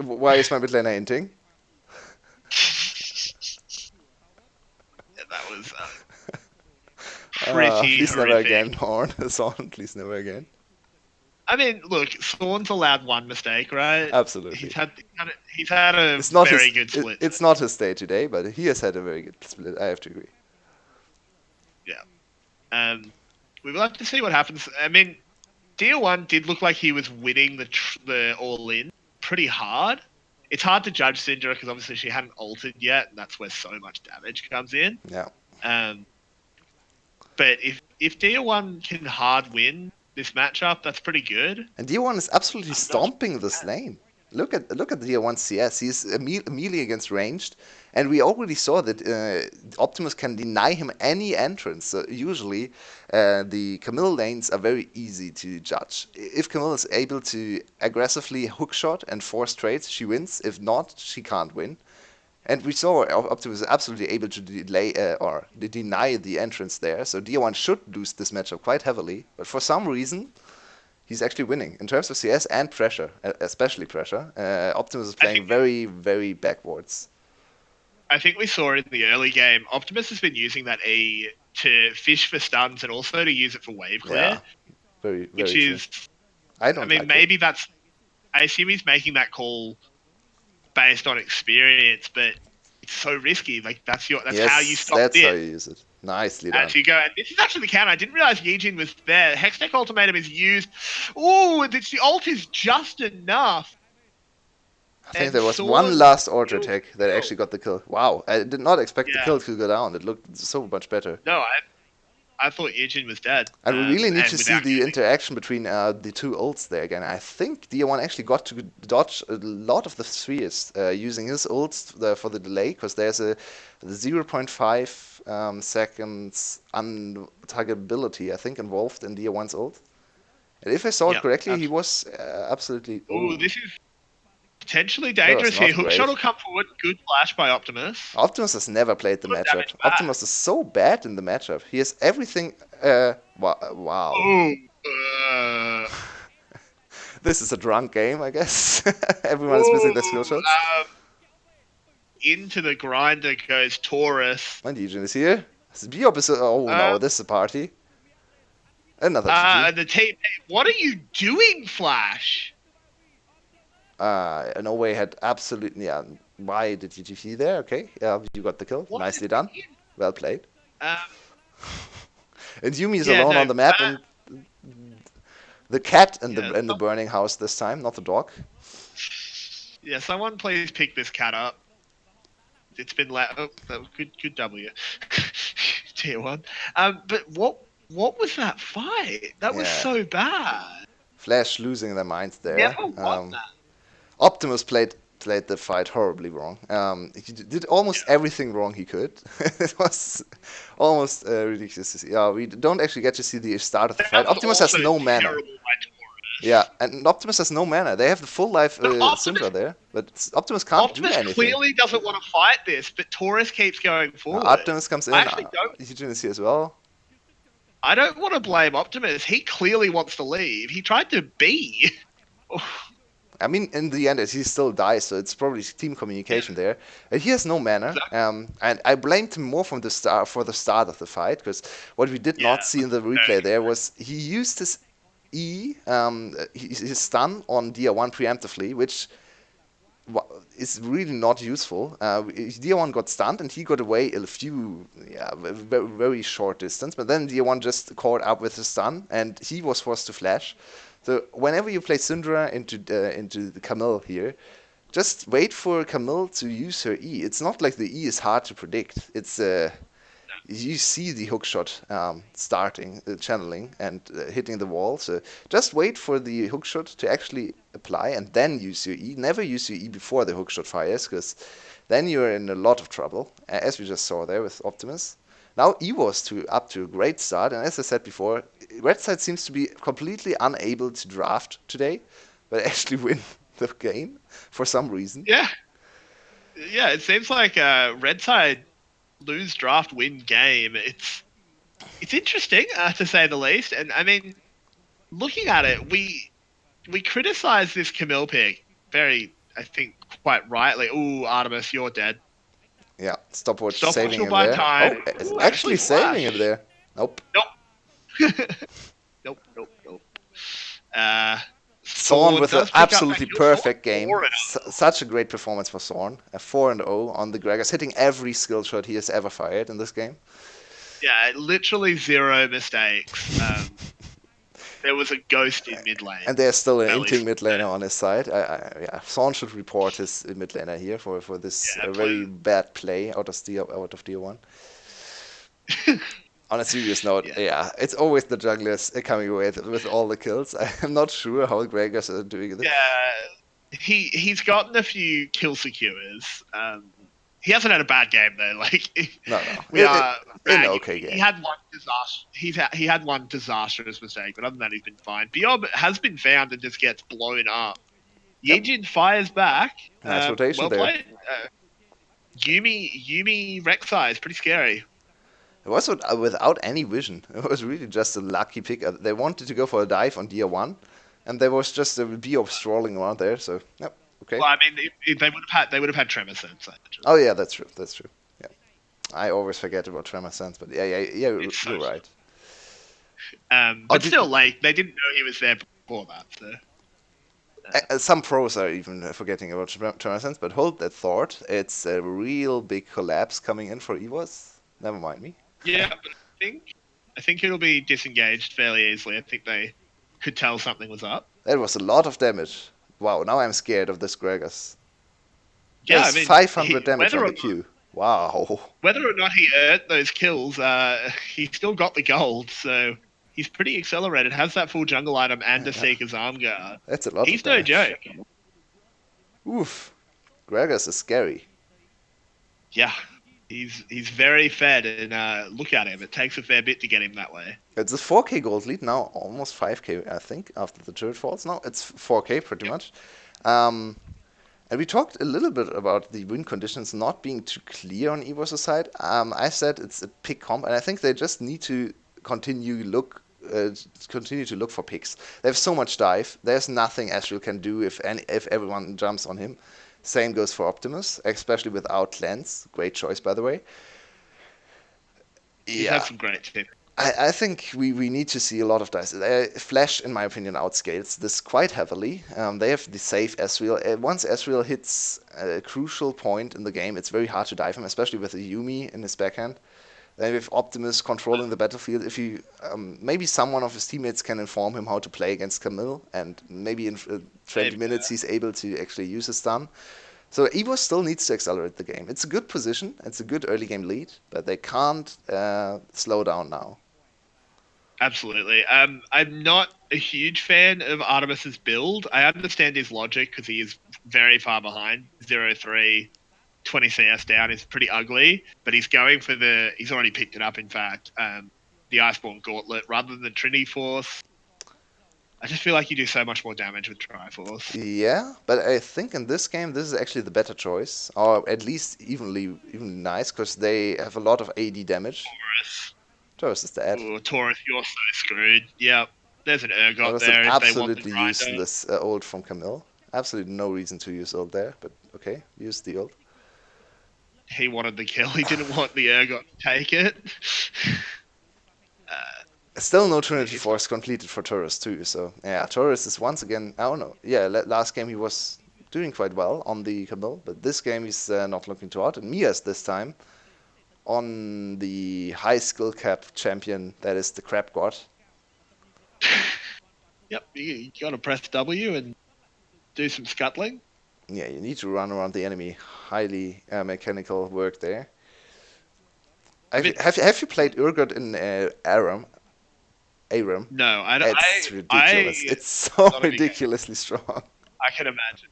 Why is my mid laner hinting? That was pretty please horrific. never again, Horn. Son, please never again. I mean, look, Thorn's allowed one mistake, right? Absolutely. He's had a very good split. It's not his day today, but he has had a very good split. I have to agree. Yeah. We will have to see what happens. I mean, Dia1 did look like he was winning the all-in pretty hard. It's hard to judge Syndra because obviously she hadn't altered yet, and that's where so much damage comes in. Yeah. But if Dia1 can hard win this matchup, that's pretty good. And Dia1 is absolutely stomping this lane. Look at Dia1 CS. He's immediately against ranged, and we already saw that Optimus can deny him any entrance. So usually, the Camille lanes are very easy to judge. If Camille is able to aggressively hookshot and force trades, she wins. If not, she can't win. And we saw Optimus is absolutely able to delay or deny the entrance there. So Dia1 should lose this matchup quite heavily, but for some reason, he's actually winning in terms of CS and pressure, especially pressure. Optimus is playing very, very backwards. I think we saw in the early game, Optimus has been using that E to fish for stuns and also to use it for wave clear. Yeah, very which true. is, I don't. I mean, like maybe it. that's. I assume he's making that call based on experience, but it's so risky. Like that's how you stop that's this. how you use it. Nicely done. As you go, and this is actually the counter. I didn't realize Yijin was there. Hextech Ultimatum is used. Ooh, the ult is just enough. I think there was one last auto attack that actually got the kill. Wow, I did not expect the kill to go down. It looked so much better. No, I thought Yijin was dead. And we really need to see the interaction between the two ults there again. I think Dia1 actually got to dodge a lot of the spheres using his ults for the delay, because there's a 0.5 seconds untargetability, I think, involved in Dia1's ult. And if I saw it correctly, he was absolutely... Oh, this is potentially dangerous here. Hookshot will come forward. Good flash by Optimus. Optimus has never played the matchup. Optimus is so bad in the matchup. He has everything... wow. Oh, this is a drunk game, I guess. Everyone is missing their skill shots. Into the grinder goes Taurus. And Yijin is here. Biob is... Oh no, this is a party. Another GG. The team... What are you doing, Flash? Norway had absolutely. Yeah, why did you see there? Okay, yeah, you got the kill. What Nicely is done. Well played. um, And Yumi is yeah, alone no, on the map, and the cat in yeah, the burning house this time, not the dog. yeah. Someone please pick this cat up. It's been oh, that was good W. Tier 1. But what was that fight? That was Yeah, so bad. Flash losing their minds there. Never won that. Optimus played the fight horribly wrong. He did almost Yeah. everything wrong he could. It was almost ridiculous to see. Yeah, we don't actually get to see the start of the fight. That was Optimus has also no mana. terrible by Yeah, Taurus. and Optimus has no mana. They have the full life But Syndra there, but Optimus can't do Optimus anything. clearly doesn't want to fight this, but Taurus keeps going forward. Optimus comes I in. actually don't. Eugen is here as well. I don't want to blame Optimus. He clearly wants to leave. He tried to be. I mean, in the end, he still dies, so it's probably team Yeah, communication there. And he has no mana, exactly. and I blamed him more from the start for the start of the fight, because what we did not Yeah. see in the No, replay there was he used his E, his stun on Dia1 preemptively, which is really not useful. Dia1 got stunned and he got away a few, yeah, very, very short distance, but then Dia1 just caught up with his stun and he was forced to flash. So whenever you play Syndra into the Camille here, just wait for Camille to use her E. It's not like the E is hard to predict. It's you see the hookshot starting, channeling, and hitting the wall. So just wait for the hookshot to actually apply and then use your E. Never use your E before the hookshot fires, because then you're in a lot of trouble, as we just saw there with Optimus. Now EVOS up to a great start, and as I said before, Red Side seems to be completely unable to draft today, but actually win the game for some reason. yeah, yeah. It seems like Red Side lose draft win game. It's interesting to say the least. And I mean, looking at it, we criticize this Camille pick very, I think, quite rightly. Ooh, Artemis, you're dead. Yeah, stopwatch Stopwatch saving will him buy there. time. Oh, it's Ooh, actually actually saving him flash. there. Nope. Nope. Nope. Uh, Zorn Sword with an does pick up that absolutely kill score. perfect game. 4-0. Such a great performance for Zorn. A 4-0 on the Gregors, hitting every skill shot he has ever fired in this game. Yeah, literally zero mistakes. There was a ghost in mid lane. And there's still an At inting least, mid laner on his side. Yeah, Zorn should report his mid laner here for this yeah, very please. bad play out of Tier 1. On a serious note, Yeah. yeah, it's always the junglers coming away with all the kills. I'm not sure how Gregors are doing this. Yeah, he's gotten a few kill secures. He hasn't had a bad game though. Like No, no. we are An ragging. okay He game. had one disaster. He had one disastrous mistake, but other than that, he's been fine. Biob has been found and just gets blown up. Yep. Yejin fires back. Nice rotation Well there. played. Yumi Rek'Sai is pretty scary. It was without any vision. It was really just a lucky pick. They wanted to go for a dive on Dia 1, and there was just a Biob strolling around there, so, yep, okay. Well, I mean, if they would have had tremor sense. Actually. Oh, yeah, that's true. Yeah. I always forget about Tremor Sense, but yeah, It's so you're right. but still, like they didn't know he was there before that. So Some pros are even forgetting about Tremor Sense, but hold that thought. It's a real big collapse coming in for EVOS. Never mind me. yeah, but I think it'll be disengaged fairly easily. I think they could tell something was up. That was a lot of damage. Wow, now I'm scared of this Gregors. Yeah, There's I mean, 500 damage on the Q. Wow. whether or not he earned those kills, he still got the gold. So he's pretty accelerated. Has that full jungle item and a Seeker's arm guard. That's a lot He's of no damage. joke. Oof. Gregors is scary. Yeah, he's very fed, and look at him. It takes a fair bit to get him that way. It's a 4k gold lead now, almost 5k, I think, after the turret falls now. It's 4k pretty much. And we talked a little bit about the win conditions not being too clear on EVOS' side. I said it's a pick comp, and I think they just need to continue to look for picks. They have so much dive. There's nothing Astral can do if everyone jumps on him. Same goes for Optimus, especially without cleanse. Great choice, by the way. He's Yeah, had some great tips. I think we need to see a lot of dice. Flash, in my opinion, outscales this quite heavily. They have the safe Ezreal. Once Ezreal hits a crucial point in the game, it's very hard to dive him, especially with a Yumi in his backhand. Then with Optimus controlling the battlefield, if you maybe someone of his teammates can inform him how to play against Camille, and maybe in 20 Maybe, minutes he's able to actually use his stun. So EVOS still needs to accelerate the game. It's a good position, it's a good early game lead, but they can't slow down now. absolutely. I'm not a huge fan of Artemis's build. I understand his logic because he is very far behind. 0-3, 20 CS down is pretty ugly, but he's going for the. He's already picked it up, in fact. The Iceborne Gauntlet rather than the Trinity Force. I just feel like you do so much more damage with Triforce. Yeah, but I think in this game this is actually the better choice, or at least even nice, because they have a lot of AD damage. Taurus. Taurus is dead. Ooh, Taurus, you're so screwed. Yep. There's an That Urgot was an there if they want the absolutely grinder. useless ult from Camille. Absolutely no reason to use ult there, but okay, use the ult. He wanted the kill. He didn't want the Urgot to take it. Still no Trinity He's Force completed for Taurus too, so yeah, Taurus is once again, I don't know. Yeah, last game he was doing quite well on the Camille, but this game he's not looking too hot. And Mia's this time on the high skill cap champion, that is the Crab God. Yep, you gotta press W and do some scuttling. Yeah, you need to run around the enemy. Highly mechanical work there. Have you played Urgot in Aram? Aram? No, It's ridiculous. It's so not a big fan. ridiculously strong. I can imagine.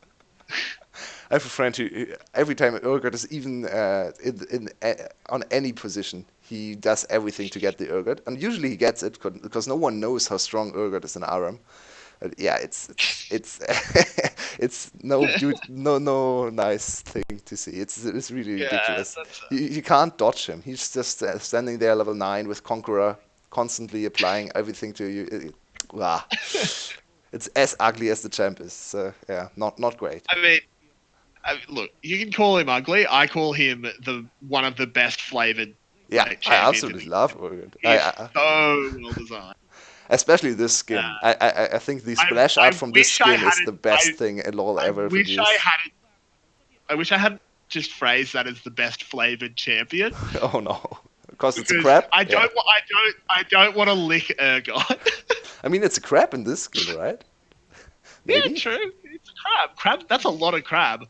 I have a friend who, every time Urgot is even on any position, he does everything to get the Urgot, and usually he gets it because no one knows how strong Urgot is in Aram. Yeah, it's it's no nice thing to see. It's really Yeah, ridiculous. that's You can't dodge him. He's just standing there level 9 with Conqueror, constantly applying everything to you. Wow. It's as ugly as the champ is. So yeah, not great. I mean, look, you can call him ugly. I call him the one of the best flavored Yeah, like, I champions. absolutely love Urgot. He's so well designed. Especially this skin. I think the splash art from this skin is the best thing LoL ever produced. I wish I hadn't just phrased that as the best flavored champion. Oh no, because it's a crab. I don't want to lick Urgot. I mean, it's a crab in this skin, right? Maybe? Yeah, true. It's a crab. Crab. That's a lot of crab.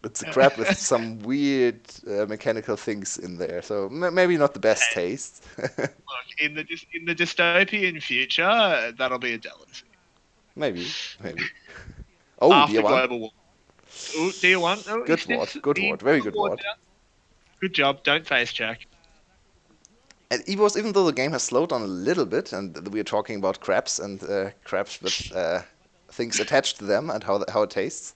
It's a crab with some weird mechanical things in there, so maybe not the best taste. Look, in the dystopian future, that'll be a delicacy. Maybe. Oh, After D1. global war. Ooh, D1. Oh, Good ward. Good ward. Very good ward. Good job. Don't face check. And EVOS, even though the game has slowed down a little bit, and we are talking about crabs and crabs with things attached to them and how it tastes.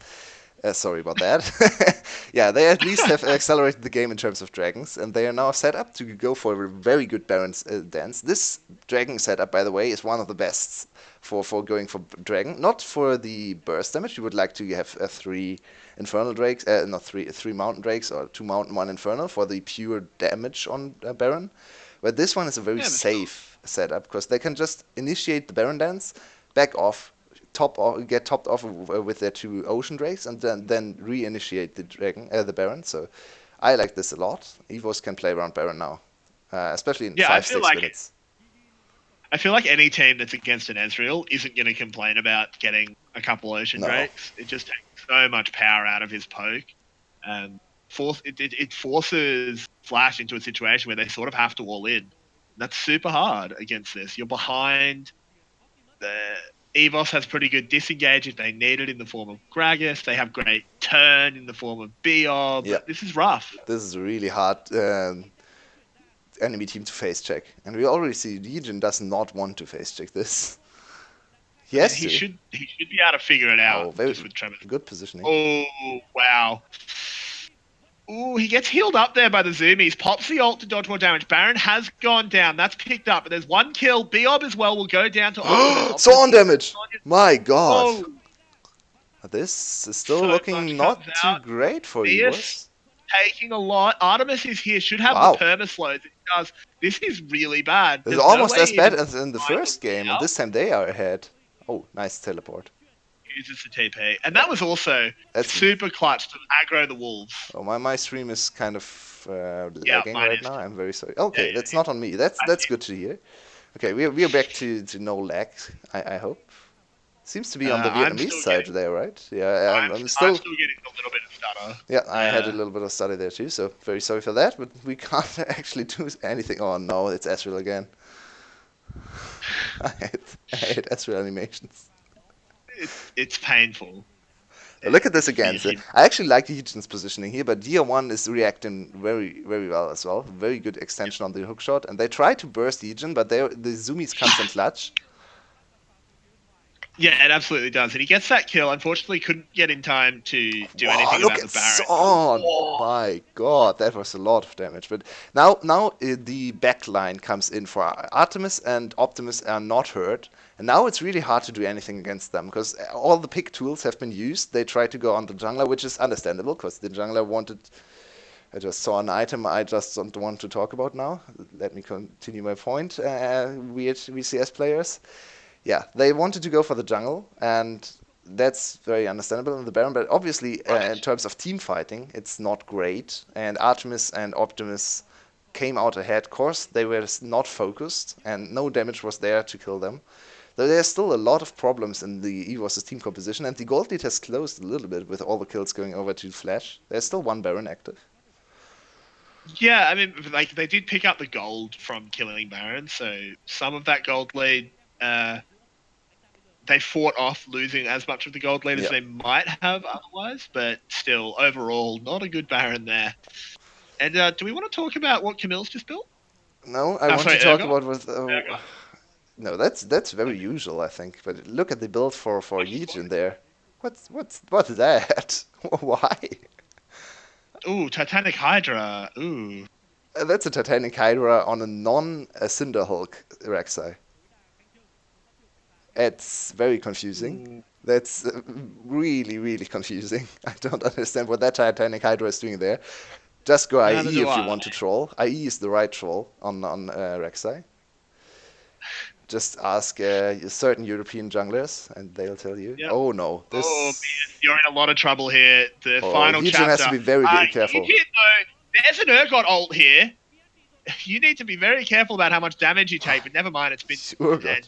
Sorry about that. Yeah, they at least have accelerated the game in terms of dragons, and they are now set up to go for a very good Baron's dance. This dragon setup, by the way, is one of the best for going for dragon. Not for the burst damage. You would like to have 3 infernal drakes, not three mountain drakes, or 2 mountain, 1 infernal for the pure damage on Baron. But this one is a very safe setup because they can just initiate the Baron dance, back off, get topped off with their 2 ocean drakes, and then reinitiate the Baron. So I like this a lot. EVOS can play around Baron now, especially in 5-6 minutes. I feel like any team that's against an Ezreal isn't going to complain about getting a couple ocean drakes. It just takes so much power out of his poke. It forces Flash into a situation where they sort of have to all in. That's super hard against this. You're behind. The EVOS has pretty good disengage if they need it in the form of Gragas. They have great turn in the form of Biob. Yeah. This is rough. This is a really hard enemy team to face check. And we already see Legion does not want to face check this. Yes, he should be able to figure it out. Just with Tremor. Good positioning. Oh, wow. Ooh, he gets healed up there by the zoomies. Pops the ult to dodge more damage. Baron has gone down. That's picked up. But there's 1 kill. Biob as well will go down to Optimus. Sworn damage! My god. Oh. This is still looking not too great for EVOS. taking a lot. Artemis is here, should have the Wow. perma-slows. It does. This is really bad. It's There's no almost way as bad even as in the Michael first game, and now this time they are ahead. Oh, nice teleport. uses the TP. And Yeah, that was also that's super clutch to aggro the wolves. oh my stream is kind of Yeah, lagging mine right is. now. I'm very sorry. Yeah, Okay, that's yeah, not on me. That's good to hear. Okay, we're back to no lag. I hope. Seems to be on the I'm Vietnamese still side getting. there, right? Yeah, I'm I'm still. still getting a little bit of stutter. Yeah, I had a Uh, little bit of study there too, so very sorry for that. But we can't actually do anything. Oh no, it's Ezreal again. I hate Ezreal animations. it's painful. Look at this It's again. So he, I actually like Legion's positioning here, but Dia 1 is reacting very, very well as well. Very good extension on the hookshot. And they try to burst Legion, but the Zoomies comes in clutch. Yeah, it absolutely does. And he gets that kill. Unfortunately, couldn't get in time to do Wow, anything look about the at Baron. Son! Oh, My god, that was a lot of damage. But now the backline comes in for Artemis, and Optimus are not hurt. And now it's really hard to do anything against them because all the pick tools have been used. They try to go on the jungler, which is understandable because the jungler wanted. I just saw an item I just don't want to talk about now. Let me continue my point. Weird VCS players. Yeah, they wanted to go for the jungle, and that's very understandable in the Baron. But obviously, in right. terms of team fighting, it's not great. And Artemis and Optimus came out ahead. Of course, they were not focused, and no damage was there to kill them. Though there's still a lot of problems in the EVOS team composition, and the gold lead has closed a little bit with all the kills going over to Flash. There's still one Baron active. Yeah, I mean, like they did pick up the gold from killing Baron, so some of that gold lead, they fought off losing as much of the gold lead as Yeah. they might have otherwise. But still, overall, not a good Baron there. And do we want to talk about what Camille's just built? No, I Oh, want to sorry, talk Urgot. about with. Urgot. No, that's very Okay. usual, I think. But look at the build for What? Legion there. What's that? Why? Ooh, Titanic Hydra. Ooh. That's a Titanic Hydra on a non-Cinder Hulk Rek'Sai. It's very confusing. Ooh. That's really, really confusing. I don't understand what that Titanic Hydra is doing there. Just go Neither IE do if you I. want to troll. IE is the right troll on Rek'Sai. Just ask certain European junglers, and they'll tell you. Yep. Oh no, Oh man, this. you're in a lot of trouble here. The Oh, final Legion has to chapter. be very You careful. did though. There's an Urgot ult here. You need to be very careful about how much damage you take. But never mind, it's been Urgot. and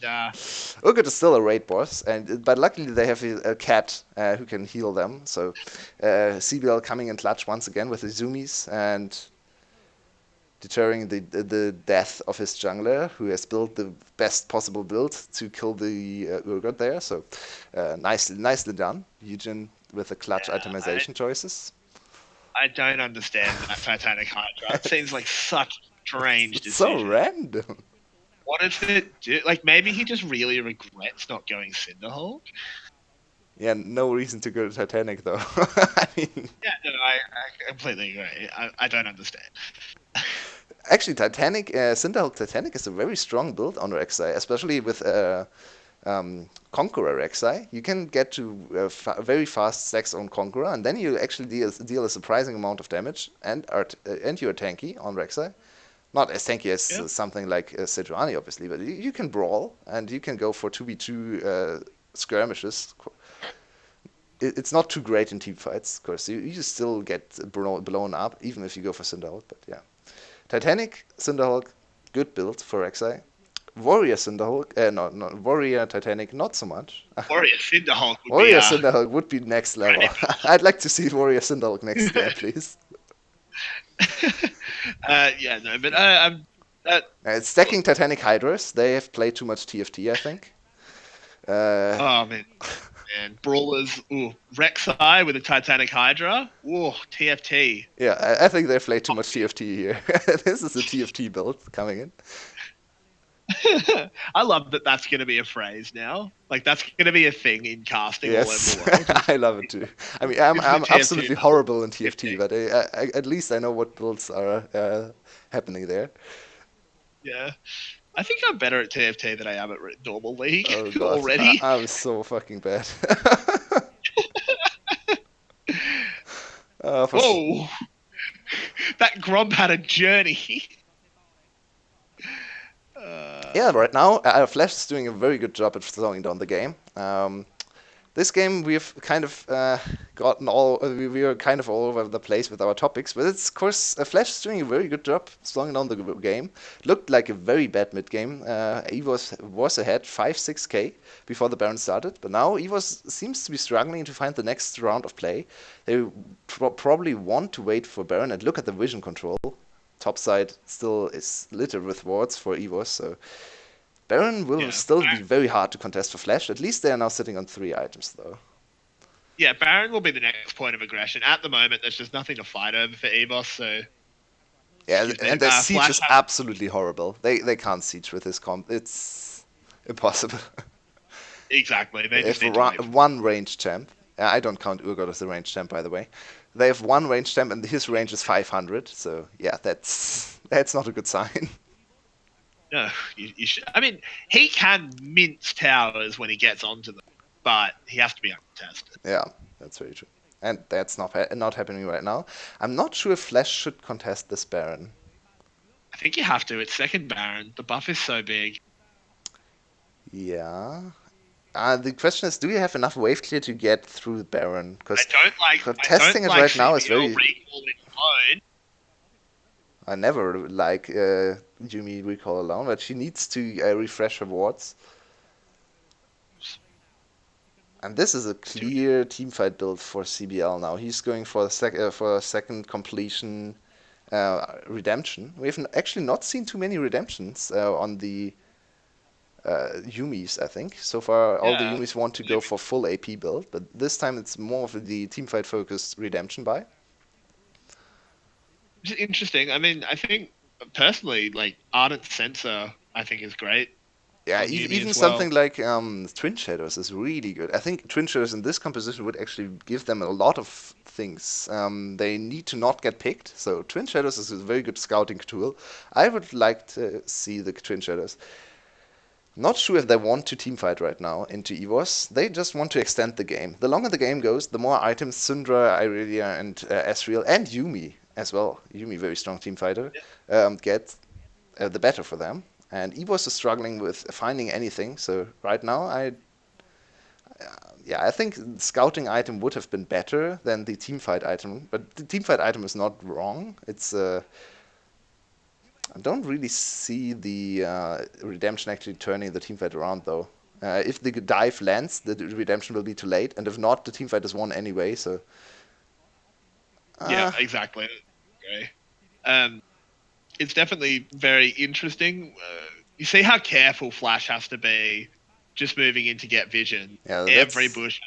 Urgot is still a raid boss, and but luckily they have a cat who can heal them. So CBL coming in clutch once again with the zoomies and deterring the death of his jungler, who has built the best possible build to kill the Urgot there. So nicely done, Eugen, with the clutch I itemization choices. I don't understand that Titanic Hydra. It seems like such a strange It's so decision. random. What does it do? Like maybe he just really regrets not going Cinderhulk. Yeah, no reason to go to Titanic though. I mean, Yeah, no, I completely agree. I don't understand. actually, Titanic, Cinderhulk Titanic is a very strong build on Rek'Sai, especially with Conqueror Rek'Sai. You can get to very fast stacks on Conqueror, and then you actually deal a surprising amount of damage, and you're tanky on Rek'Sai. Not as tanky as Yeah. something like Sejuani, obviously, but you can brawl, and you can go for 2v2 skirmishes. It's not too great in team fights, of course. You still get blown up, even if you go for Cinderhulk, but yeah. Titanic, Cinderhulk, good build for Rek'Sai. Warrior Cinderhulk, no, Warrior Titanic, not so much. Warrior Cinderhulk would be Warrior Cinderhulk would be next level. I'd like to see Warrior Cinderhulk next game, please. yeah, no, but I'm. Stacking Titanic Hydras, they have played too much TFT, I think. Oh man, man, brawlers. Ooh, Rek'Sai with a Titanic Hydra. Ooh, TFT. Yeah, I think they've played too much TFT here. This is a TFT build coming in. I love that. That's going to be a phrase now. Like that's going to be a thing in casting all over Yes, the world. I love it too. I mean, I'm Is the I'm TFT absolutely horrible in TFT, TFT? but at least I know what builds are happening there. Yeah, I think I'm better at TFT than I am at normal league Oh god, already. I'm so fucking bad. uh, for s- Whoa, That Gromp had a journey. Yeah, right now, Flash is doing a very good job at slowing down the game. This game we've kind of gotten all we are kind of all over the place with our topics, but it's of course Flash is doing a very good job slowing down the game. Looked like a very bad mid game. EVOS was ahead 5-6k before the Baron started, but now EVOS seems to be struggling to find the next round of play. They probably want to wait for Baron and look at the vision control. Top side still is littered with wards for EVOS, so Baron will still be very hard to contest for Flash. At least they are now sitting on 3 items, though. Yeah, Baron will be the next point of aggression. At the moment, there's just nothing to fight over for EVOS, so... Yeah, and their siege is absolutely horrible. They can't siege with this comp. It's impossible. Exactly. They just need one range champ. I don't count Urgot as a range champ, by the way. They have one range champ, and his range is 500. So, yeah, that's not a good sign. No, you should. I mean, he can mince towers when he gets onto them, but he has to be uncontested. Yeah, that's very true. And that's not happening right now. I'm not sure if Flash should contest this Baron. I think you have to. It's second Baron. The buff is so big. Yeah. The question is, do you have enough wave clear to get through the Baron? Because contesting it right now is very... I never like Yuumi recall alone, but she needs to refresh her wards. And this is a clear teamfight build for CBL now. He's going for a second completion redemption. We've actually not seen too many redemptions on the Yuumis, I think. So far, all the Yuumis want to go for full AP build, but this time it's more of the teamfight focused redemption buy. Which is interesting. I mean, I think personally, like Ardent Sensor, I think is great. Yeah, even something like Twin Shadows is really good. I think Twin Shadows in this composition would actually give them a lot of things. They need to not get picked, so Twin Shadows is a very good scouting tool. I would like to see the Twin Shadows. Not sure if they want to teamfight right now into EVOS. They just want to extend the game. The longer the game goes, the more items Syndra, Irelia, and Ezreal, and Yuumi as well. Yuumi, very strong teamfighter, get the better for them. And EVOS is struggling with finding anything. So right now, I think the scouting item would have been better than the teamfight item. But the teamfight item is not wrong. It's I don't really see the redemption actually turning the teamfight around, though. If the dive lands, the redemption will be too late. And if not, the teamfight is won anyway. So yeah, exactly. Okay. It's definitely very interesting. You see how careful Flash has to be just moving in to get vision. Yeah, every bush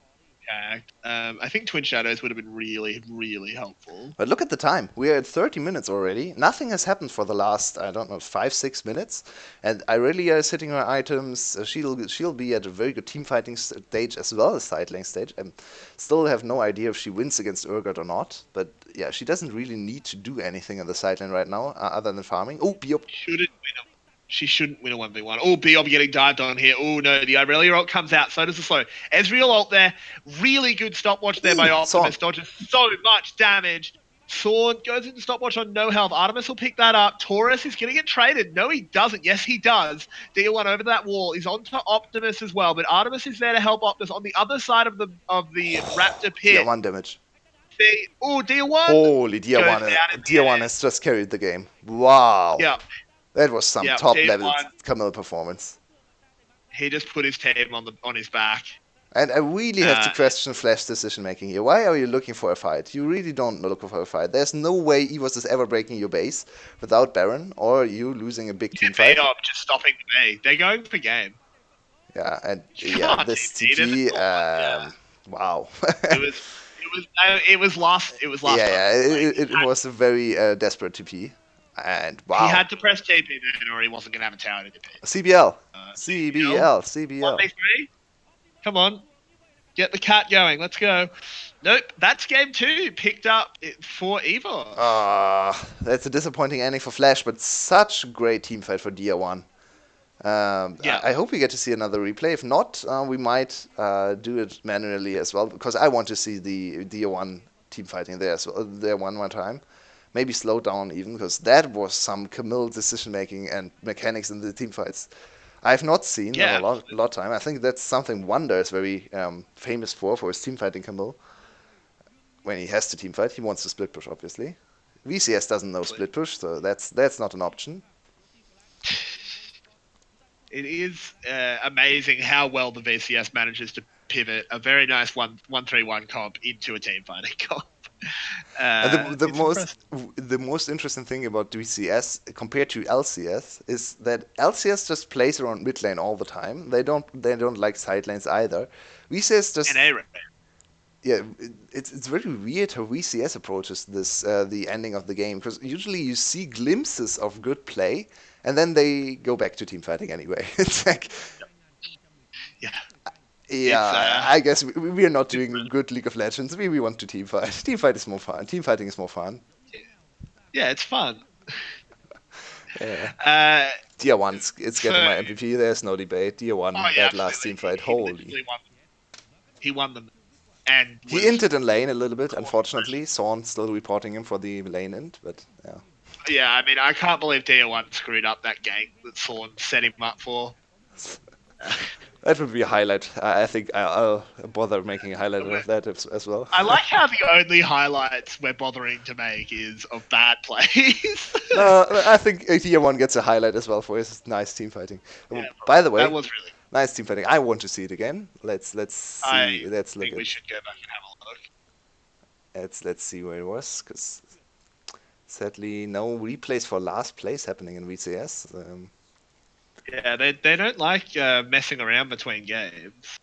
attacked. I think Twin Shadows would have been really, really helpful. But look at the time. We're at 30 minutes already. Nothing has happened for the last, I don't know, 5-6 minutes. And Irelia is hitting her items. She'll be at a very good team fighting stage as well as side lane stage. I still have no idea if she wins against Urgot or not. But yeah, she doesn't really need to do anything in the side lane right now other than farming. Oh, Biop. She shouldn't win a 1v1. Oh, Biob getting dived on here. Oh, no, the Irelia ult comes out. So does the slow. Ezreal ult there. Really good stopwatch there by Optimus. Dodges so much damage. Sorn goes into stopwatch on no health. Artemis will pick that up. Taurus is going to get traded. No, he doesn't. Yes, he does. Deal1 over that wall. He's onto Optimus as well. But Artemis is there to help Optimus on the other side of the Raptor pit. Tier1 damage. Oh, Deal1. Holy, Deal1 has just carried the game. Wow. Yeah. That was some top-level Camille performance. He just put his team on his back. And I really have to question Flash decision-making here. Why are you looking for a fight? You really don't look for a fight. There's no way EVOS is ever breaking your base without Baron or you losing a big team fight. Just stopping the bay. They're going for game. Yeah, and this TG, wow. It was last. Yeah, it was a very desperate TP. And wow. He had to press TP then or he wasn't going to have a tower to defend. CBL. CBL. 1v3? Come on. Get the cat going. Let's go. Nope. That's game 2 picked up for EVOS. That's a disappointing ending for Flash, but such a great team fight for Dia1. I hope we get to see another replay. If not, we might do it manually as well, because I want to see the Dia1 team fighting there as well, there one more time. maybe slow down even, because that was some Camille decision making and mechanics in the team fights I've not seen in a Yeah, lot of time. I think that's something Wonder is very famous for his team fighting Camille. When he has to team fight, he wants to split push, obviously. VCS doesn't know absolutely. split push, so that's not an option. It is amazing how well the VCS manages to pivot a very nice 1-3-1 comp into a team fighting comp. And It's impressive. the most interesting thing about VCS compared to LCS is that LCS just plays around mid lane all the time. They don't like side lanes either. VCS And just, A-Ray. yeah, it's very weird how VCS approaches this the ending of the game, because usually you see glimpses of good play and then they go back to team fighting anyway. It's like, Yeah, it's yeah, I guess we are not doing good League of Legends. We want to team fight. Team fight is more fun. Team fighting is more fun. yeah, it's fun. Yeah. Uh, Tier 1, it's getting so my MVP. There's no debate. Tier oh 1, yeah, that last absolutely. team fight, He holy. literally won. He won them and He was inted in lane a little bit, caught pressure. unfortunately. Sorn still reporting him for the lane int, but yeah. Yeah, I mean, I can't believe DO1 screwed up that gank that Thorn set him up for. That would be a highlight. I think I'll bother making a highlight of that as well. I like how the only highlights we're bothering to make is of bad plays. No, I think Tier 1 gets a highlight as well for his nice team fighting. Yeah, By the that way, was really. nice team fighting. I want to see it again. Let's I see. Let's look think we at. should go back and have a look. Let's see where it was, because sadly no replays for last place happening in VCS. Yeah, they don't like messing around between games.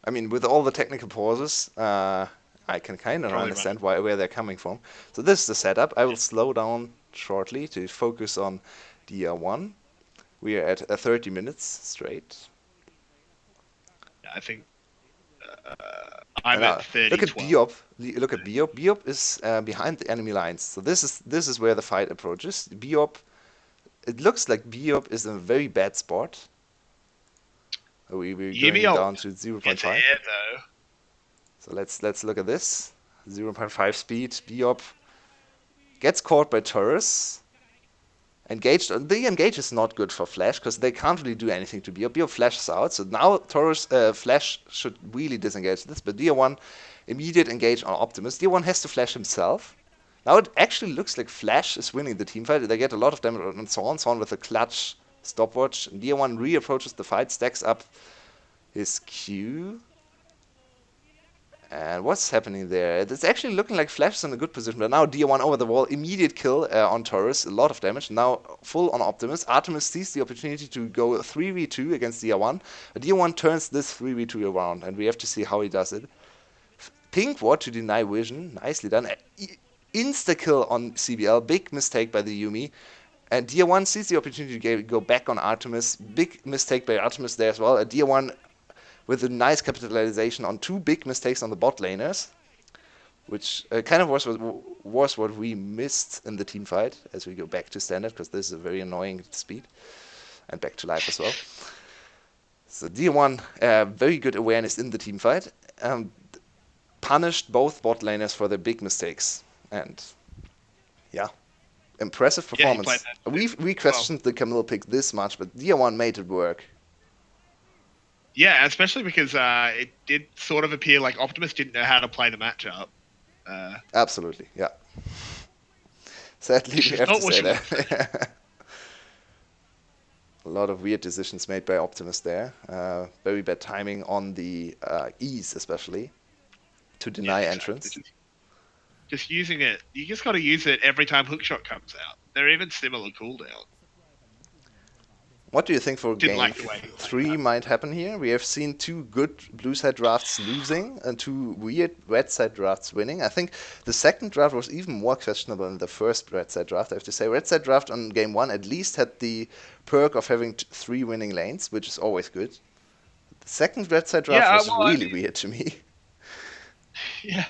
I mean, with all the technical pauses, I can kind of Probably understand running. where they're coming from. So this is the setup. I will slow down shortly to focus on DR1. We are at 30 minutes straight. Yeah, I think I'm And at now look at 30-12. Biop. Look at Biop. Biop is behind the enemy lines. So this is where the fight approaches. Biop. It looks like Biop is in a very bad spot. We're Yumi going down to gets 0.5. air though. So let's look at this. 0.5 speed. Biop gets caught by Taurus. Engaged. The engage is not good for Flash because they can't really do anything to Biop. Biop flashes out. So now Taurus Flash should really disengage this. But DR1 immediate engage on Optimus. DR1 has to flash himself. Now it actually looks like Flash is winning the team fight. They get a lot of damage on Sorn. Sorn with a clutch stopwatch. DR1 re-approaches the fight, stacks up his Q. And what's happening there? It's actually looking like Flash is in a good position, but now DR1 over the wall, immediate kill on Taurus, a lot of damage. Now full on Optimus. Artemis sees the opportunity to go 3v2 against DR1. But DR1 turns this 3v2 around, and we have to see how he does it. Pink ward to deny vision, nicely done. Insta kill on CBL, big mistake by the Yumi. And DR1 sees the opportunity to go back on Artemis, big mistake by Artemis there as well. DR1 with a nice capitalization on two big mistakes on the bot laners, which kind of was what we missed in the team fight as we go back to standard, because this is a very annoying speed, and back to life as well. So D1, very good awareness in the team fight, punished both bot laners for their big mistakes, and yeah, impressive Yeah, he played performance. that We well. questioned the Camille pick this much, but D1 made it work. Yeah, especially because it did sort of appear like Optimus didn't know how to play the matchup. Absolutely, yeah. Sadly, Which we is have to not what say you want to see. that. A lot of weird decisions made by Optimus there. Very bad timing on the E's, especially, to Yeah, deny exactly. entrance. Just using it. You just got to use it every time hookshot comes out. They're even similar cooldown. What do you think for Didn't game like the way he played 3 that. might happen here? We have seen two good blue side drafts losing and two weird red side drafts winning. I think the second draft was even more questionable than the first red side draft. I have to say, red side draft on game 1 at least had the perk of having 3 winning lanes, which is always good. The second red side draft Yeah, was well, really weird to me. yeah.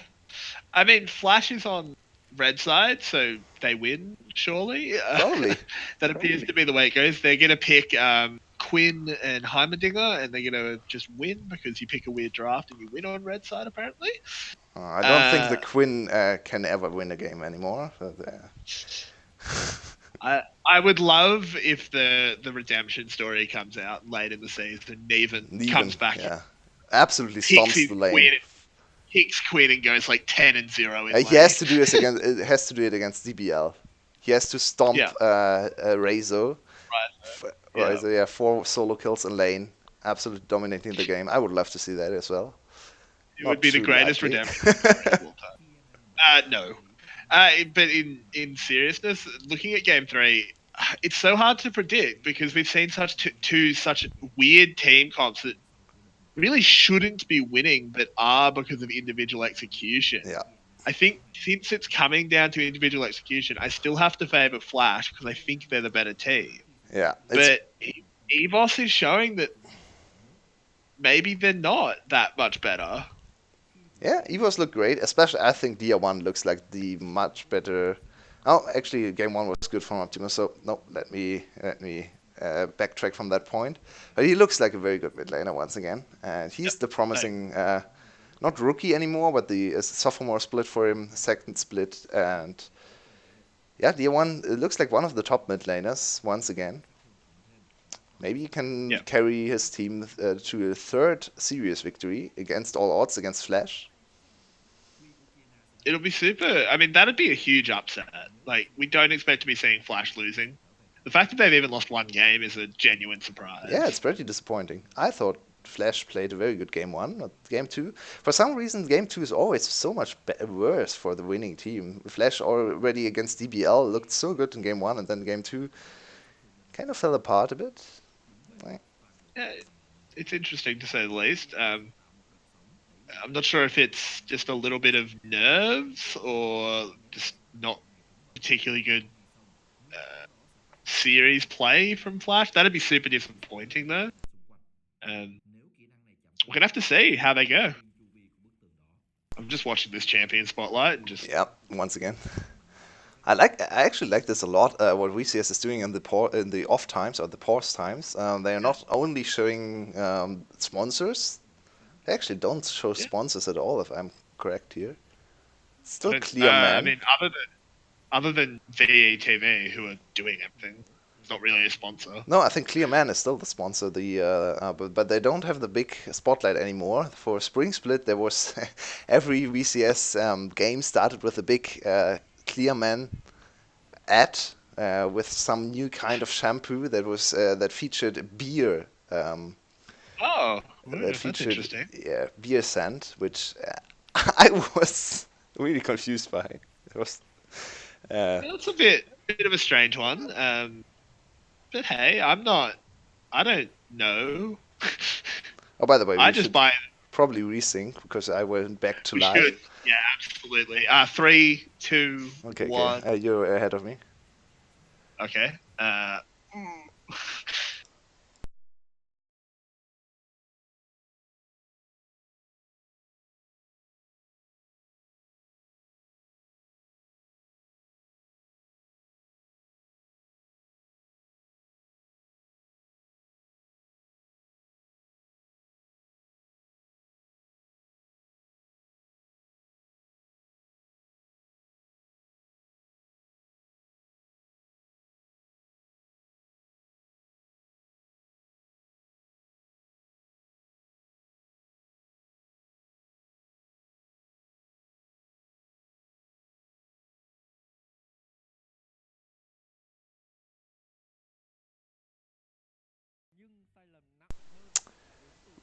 I mean, Flash is on red side, so they win, surely. Probably. That appears to be the way it goes. They're going to pick Quinn and Heimerdinger, and they're going to just win because you pick a weird draft and you win on red side, apparently. I don't think the Uh, Quinn can ever win a game anymore. But, I would love if the redemption story comes out late in the season. Neven Neven, comes back, yeah, absolutely picks stomps his the lane. Quinn, picks Quinn, and goes like 10-0 in He lane. has to do this against. It has to do it against DBL. He has to stomp Yeah, Rezo. right. Yeah, Rezo, yeah, 4 solo kills in lane, absolutely dominating the game. I would love to see that as well. it would Not be the too greatest likely. redemption story of all time. No. But in seriousness, looking at game three, it's so hard to predict because we've seen two such weird team comps that really shouldn't be winning, but are because of individual execution. Yeah, I think since it's coming down to individual execution, I still have to favour Flash because I think they're the better team. yeah. It's But EVOS is showing that maybe they're not that much better. Yeah, EVOs look great. Especially, I think Dia 1 looks like the much better. Oh, actually, game 1 was good from Optimus. So no, let me backtrack from that point. But he looks like a very good mid laner once again, and Yep. he's the I, promising, not rookie anymore, but the sophomore split for him, second split, and yeah, Dia 1 looks like one of the top mid laners once again. Maybe he can yeah. carry his team to a third serious victory against all odds against Flash. It'll be super. I mean, that'd be a huge upset. Like, we don't expect to be seeing Flash losing. The fact that they've even lost one game is a genuine Yeah, surprise. it's pretty disappointing. I thought Flash played a very good game 1, not game 2. For some reason, game 2 is always so much worse for the winning team. Flash already against DBL looked so good in game 1, and then game 2 kind of fell apart a bit. Like, Yeah, it's interesting to say the least. I'm not sure if it's just a little bit of nerves or just not particularly good series play from Flash. That'd be super disappointing, though. Um, we're gonna have to see how they go. I'm just watching this champion spotlight and just yeah, once again. I actually like this a lot. What VCS is doing in the off times or the pause times, they are yeah, not only showing sponsors. They actually don't show yeah. sponsors at all, if I'm correct here. I Still don't. clear I man. mean, other than VETV who are doing everything, it's not really a sponsor. No, I think Clear Man is still the sponsor. But they don't have the big spotlight anymore. For Spring Split, there was every VCS game started with a big Clear Man ad with some new kind of shampoo that featured beer. Oh, That that's featured interesting. beer scent, which I was really confused by. It was. Uh, That's a bit of a strange one. But hey, I'm not. I don't know. oh, by the way, I we just should buy. probably resync because I went back to We should. live. Yeah, absolutely. Three, two, Okay, okay. one. You're ahead of me. Okay.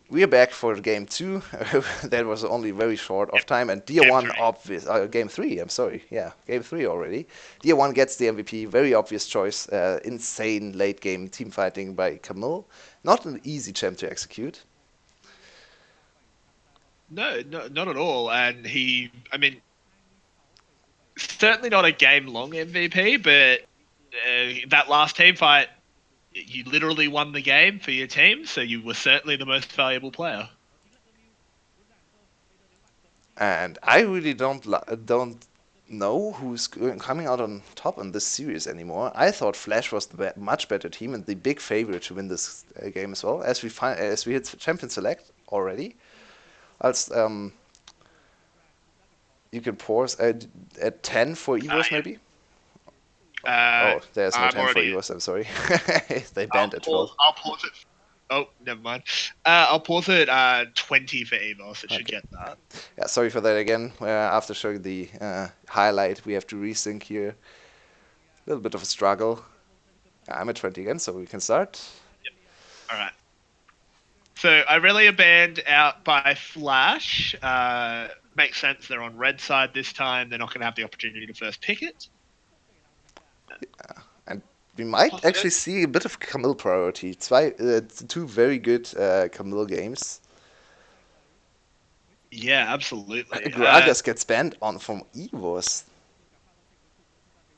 We are back for game 2. That was only very short of Yep. time, and Dia Game One three. obvious. Game 3. I'm sorry. Yeah, game 3 already. Dia 1 gets the MVP. Very obvious choice. Insane late game team fighting by Camille. Not an easy champ to execute. No, no, not at all. And he, I mean, certainly not a game long MVP, but that last team fight, you literally won the game for your team, so you were certainly the most valuable player. And I really don't know who's coming out on top in this series anymore. I thought Flash was the much better team and the big favorite to win this game as well. As we hit champion select already. Als You can pause at 10 for EVOS, maybe? Yeah. Oh, there's no I'm 10 for already. EVOS, I'm sorry. They banned at 12. I'll pause it. Oh, never mind. I'll pause it 20 for EVOS. It should Okay. get that. Yeah, sorry for that again. After showing the highlight, we have to resync here. A little bit of a struggle. I'm at 20 again, so we can start. All right. So Irelia banned out by Flash. Makes sense. They're on red side this time. They're not going to have the opportunity to first pick it. And we might actually see a bit of Camille priority. Two very good Camille games. Yeah, absolutely. Gragas gets banned on from EVOS.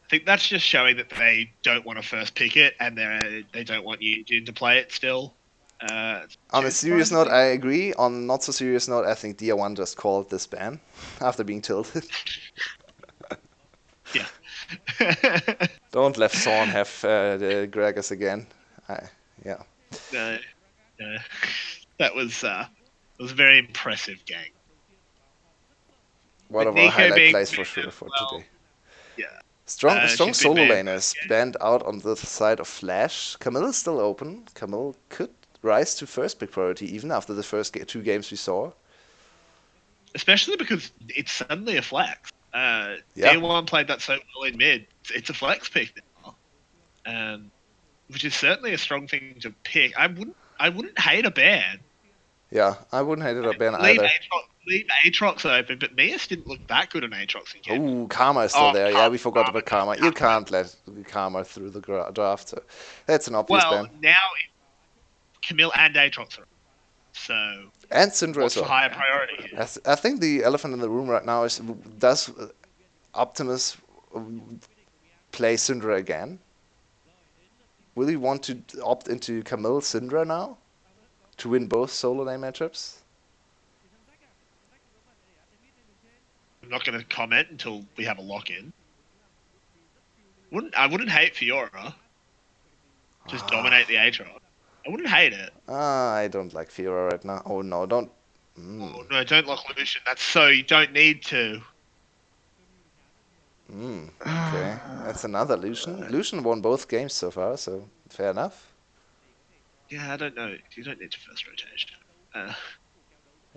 I think that's just showing that they don't want to first pick it, and they don't want you to play it still. On a serious note, I agree. On not so serious note, I think Dia1 just called this ban after being tilted. Yeah. Don't let Thorn have the Gragas again. Yeah. No, no. That was a very impressive game. One With of our Nico highlight being plays for banned sure as for well. today. Yeah. Strong She's been solo banned laners banned out on the side of Flash. Camille is still open. Camille could rise to first pick priority even after the first two games we saw. especially because it's suddenly a flex. Yeah. D1 played that so well in mid. It's a flex pick now, which is certainly a strong thing to pick. I wouldn't hate a ban. Yeah, I wouldn't hate it a ban either. Leave Aatrox open, but Mias didn't look that good on Aatrox in game. Oh, Karma is still there. Yeah, we forgot about Karma. You can't let Karma through the draft. So that's an obvious Well, ban. now Camille and Aatrox are so. And Syndra What's as the well. higher priority here? I think the elephant in the room right now is, does Optimus play Syndra again? Will he want to opt into Camille Syndra now to win both solo lane matchups? I'm not going to comment until we have a lock in. I wouldn't hate Fiora. Just dominate the Aatrox. I wouldn't hate it. I don't like Fiora right now. Oh no, don't. Oh, no, don't lock Lucian. That's so you don't need to. Okay, that's another Lucian. Lucian won both games so far, so fair enough. Yeah, I don't know. You don't need to first rotation.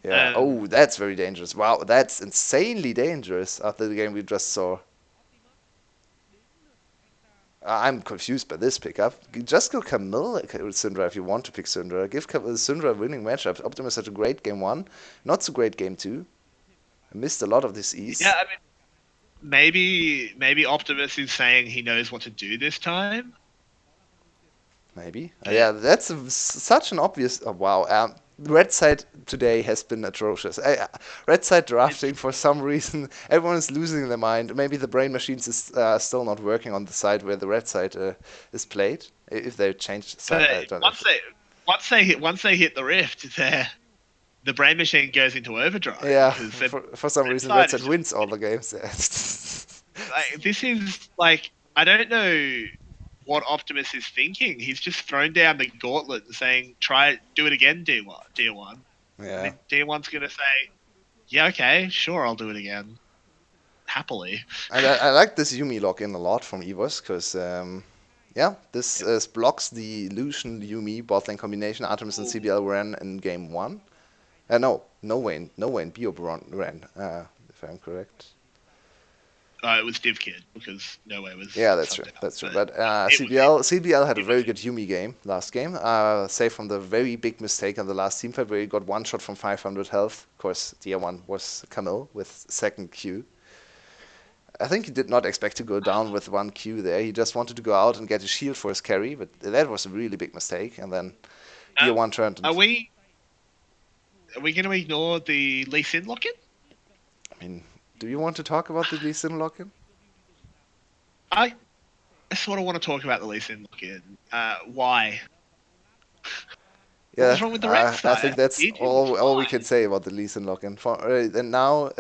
Yeah. Oh, that's very dangerous. Wow, that's insanely dangerous after the game we just saw. I'm confused by this pickup. Just go Camille with Syndra if you want to pick Syndra. Give Syndra a winning matchup. Optimus had a great game 1, not so great game 2. I missed a lot of this ease. Yeah, I mean, maybe Optimus is saying he knows what to do this time. Maybe. Yeah, that's such an obvious. Oh, wow. Red side today has been atrocious. Red side drafting, for some reason, everyone is losing their mind. Maybe the brain machines is still not working on the side where the red side is played. If they changed the side, I don't know. Once they hit the rift, the brain machine goes into overdrive. Yeah, for some reason, red side wins all the games. This is like, I don't know what Optimus is thinking. He's just thrown down the gauntlet and saying, do it again, D1. Yeah. And D1's going to say, yeah, okay, sure, I'll do it again. Happily. And I like this Yumi lock-in a lot from EVOS, because, yeah, this blocks the Lucian Yumi botlane combination Artemis and CBL ran in game 1. No Wayne, Bio ran, if I'm correct. It was Div Kid because No Way was. Yeah, that's true. But CBL had a very good Yumi game last game, save from the very big mistake on the last team fight where he got one shot from 500 health. Of course, the other one was Camille with second Q. I think he did not expect to go down with one Q there. He just wanted to go out and get a shield for his carry, but that was a really big mistake. And then Gear 1 turned. Are we going to ignore the Lee Sin lock-in? I mean, do you want to talk about the Lee Sin lock-in? I sort of want to talk about the Lee Sin lock-in. Why? Yeah, what's wrong with the red side? I think that's all we can say about the Lee Sin lock-in. And now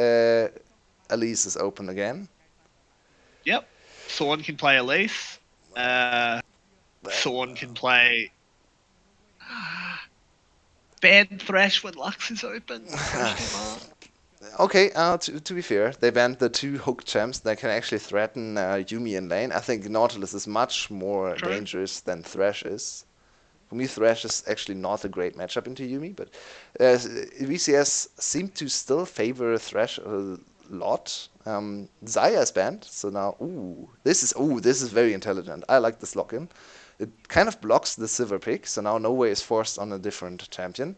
Elise is open again. Yep. Sorn can play Elise. Sorn can play Ban Thresh when Lux is open. Okay, to be fair, they banned the two hook champs that can actually threaten Yuumi in lane. I think Nautilus is much more True. dangerous than Thresh is. For me, Thresh is actually not a great matchup into Yuumi, but VCS seem to still favor Thresh a lot. Xayah is banned, so now, this is very intelligent. I like this lock-in. It kind of blocks the Sivir pick, so now No Way is forced on a different champion.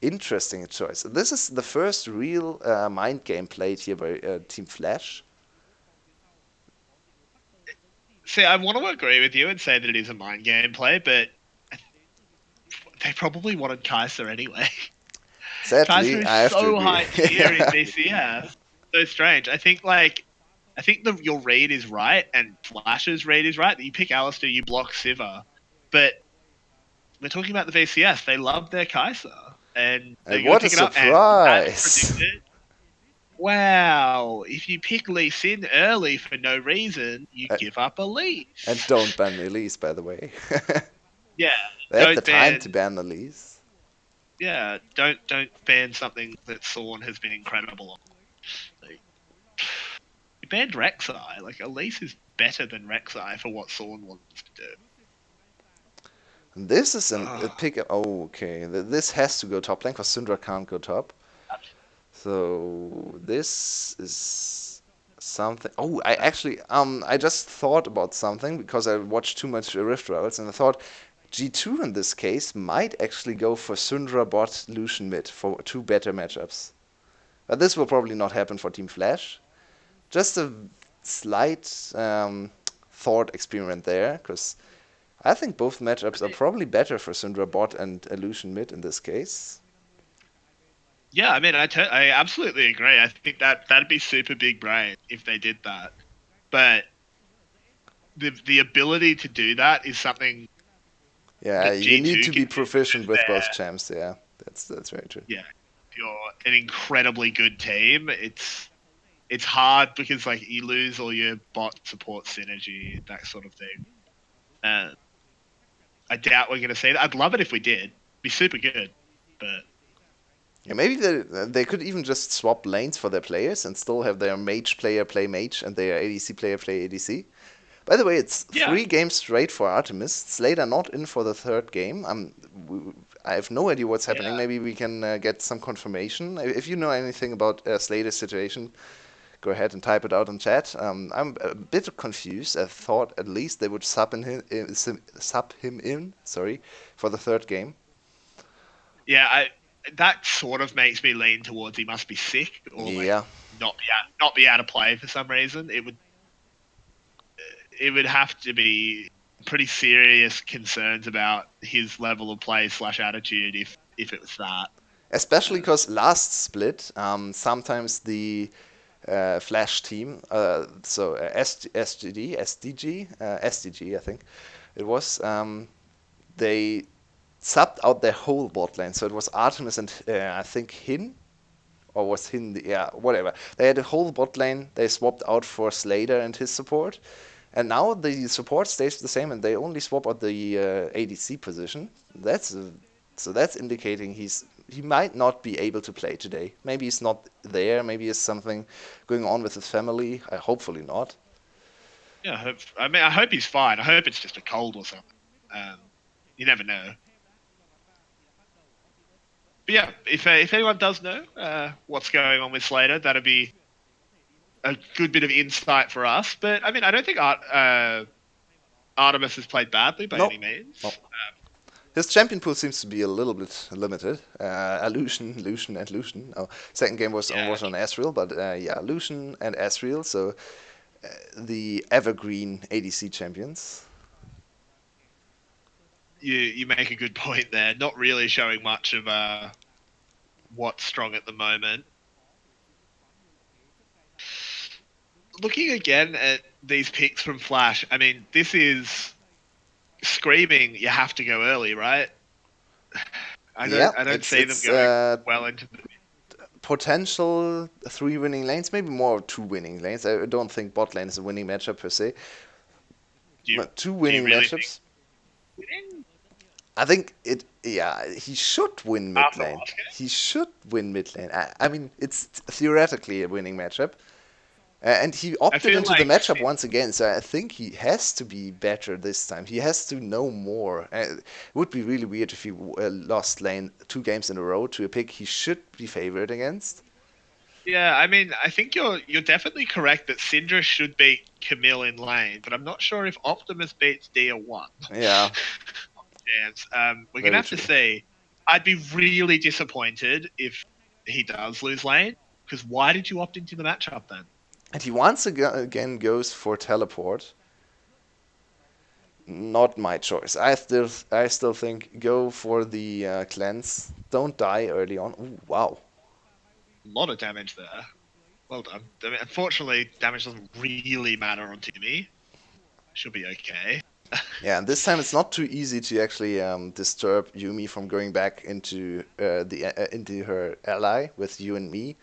Interesting choice. This is the first real mind game played here by Team Flash. See, I want to agree with you and say that it is a mind game play, but they probably wanted Kaiser anyway. Kaiser Sadly, is I have to so agree. high tier in VCS. So strange. I think your read is right and Flash's read is right. You pick Alistair, you block Sivir, but we're talking about the VCS. They love their Kaiser, and they're And going to what a pick it up. And as surprise! predicted, wow! If you pick Lee Sin early for no reason, you Uh, give up a and lease. don't ban Elise, by the way. Yeah, They had the don't time to ban. ban Elise. Yeah, don't ban something that Sorn has been incredible on. Like, you banned Rek'Sai. Like Elise is better than Rek'Sai for what Sorn wants to do. This is a Oh, pick. Oh, okay. This has to go top lane because Syndra can't go top. So this is something. Oh, I just thought about something because I watched too much Rift Rivals, and I thought G2 in this case might actually go for Syndra bot, Lucian mid for two better matchups. But this will probably not happen for Team Flash. Just a slight thought experiment there, because I think both matchups are probably better for Syndra bot and Lucian mid in this case. yeah, I mean, I absolutely agree. I think that that'd be super big brain if they did that. But the ability to do that is something Yeah, that you need G2 to can be do proficient because with both they're champs. Yeah, that's very true. yeah, if you're an incredibly good team, it's hard because like you lose all your bot support synergy, that sort of thing. Uh, I doubt we're gonna see that. I'd love it if we did. It'd be super good, but Yeah, maybe they could even just swap lanes for their players and still have their mage player play mage and their ADC player play ADC. By the way, it's yeah, 3 games straight for Artemis. Slater not in for the third game. I have no idea what's happening. yeah, Maybe we can get some confirmation. If you know anything about Slater's situation, go ahead and type it out in chat. I'm a bit confused. I thought at least they would sub him in, sorry, for the third game. yeah. I that sort of makes me lean towards he must be sick or like Yeah, not be able to play for some reason. It would have to be pretty serious concerns about his level of play slash attitude if it was that. especially Uh, because last split, sometimes the Flash team, SDG, I think it was, they subbed out their whole bot lane. So it was Artemis and I think Hin, or was Hin, yeah, whatever. They had a whole bot lane they swapped out for Slater and his support. And now the support stays the same, and they only swap out the ADC position. That's so that's indicating he might not be able to play today. Maybe he's not there. Maybe there's something going on with his family. Hopefully not. yeah, I hope he's fine. I hope it's just a cold or something. Um, you never know. But yeah, if anyone does know what's going on with Slater, that'd be a good bit of insight for us. But I mean, I don't think Artemis has played badly by any Nope. Nope. means. His champion pool seems to be a little bit limited. Lucian, and Lucian. Oh, second game Yeah, was on Ezreal, but yeah, Lucian and Ezreal. So the evergreen ADC champions. you make a good point there. Not really showing much of what's strong at the moment. Looking again at these picks from Flash, I mean, this is screaming. You have to go early, right? Yeah, I don't see them it's going well into the. potential 3 winning lanes, maybe more 2 winning lanes. I don't think bot lane is a winning matchup per se. Do you But two do you winning really think matchups. winning? I think it. Yeah, he should win mid After lane. last game, He should win mid lane. I mean, it's theoretically a winning matchup. And he I opted feel into the like matchup once again, so I think he has to be better this time. He has to know more. It would be really weird if he lost lane 2 games in a row to a pick he should be favored against. yeah, I mean, I think you're definitely correct that Syndra should beat Camille in lane, but I'm not sure if Optimus beats Dia one. Yeah, Chance. We're gonna very have to true. see. I'd be really disappointed if he does lose lane, because why did you opt into the matchup then? And he once again goes for teleport. Not my choice. I still think go for the cleanse. Don't die early on. Ooh, wow. A lot of damage there. Well done. I mean, unfortunately, damage doesn't really matter on Timmy. Should be okay. Yeah, and this time it's not too easy to actually disturb Yumi from going back into her ally with you and me,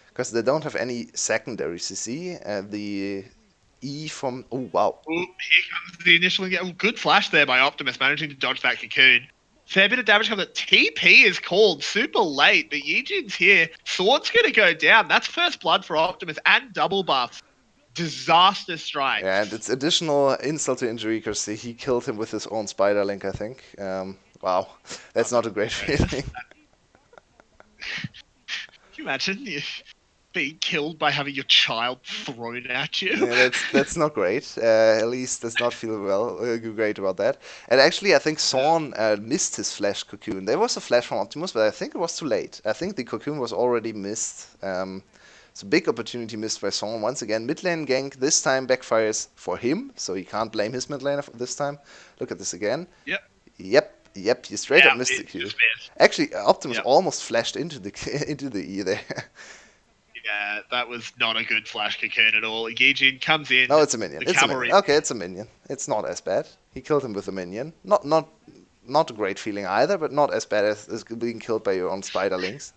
because they don't have any secondary CC. The E from oh wow, Oh, here comes the initial. Good flash there by Optimus, managing to dodge that cocoon. Fair bit of damage comes up. TP is called super late, but Yijin's here. Sword's going to go down. That's first blood for Optimus and double buffs. Disaster strike. and it's additional insult to injury because he killed him with his own spider link, I think. Wow, Oh, that's not a great goodness. feeling. Can you imagine you being killed by having your child thrown at you? Yeah, that's not great. At least does not feel great about that. And actually, I think Sawn missed his flash cocoon. There was a flash from Optimus, but I think it was too late. I think the cocoon was already missed. It's a big opportunity missed by Sawn. Once again, mid lane gank. This time backfires for him, so he can't blame his mid laner this time. Look at this again. Yep. Yep. He straight up Yeah, missed the it Q. just missed. Actually, Optimus Yep. almost flashed into the into the E there. Yeah, that was not a good flash cocoon at all. Yijin comes in, No, it's a minion. the It's a minion. cavalry. Okay, it's a minion. It's not as bad. He killed him with a minion. Not a great feeling either, but not as bad as being killed by your own spiderlings.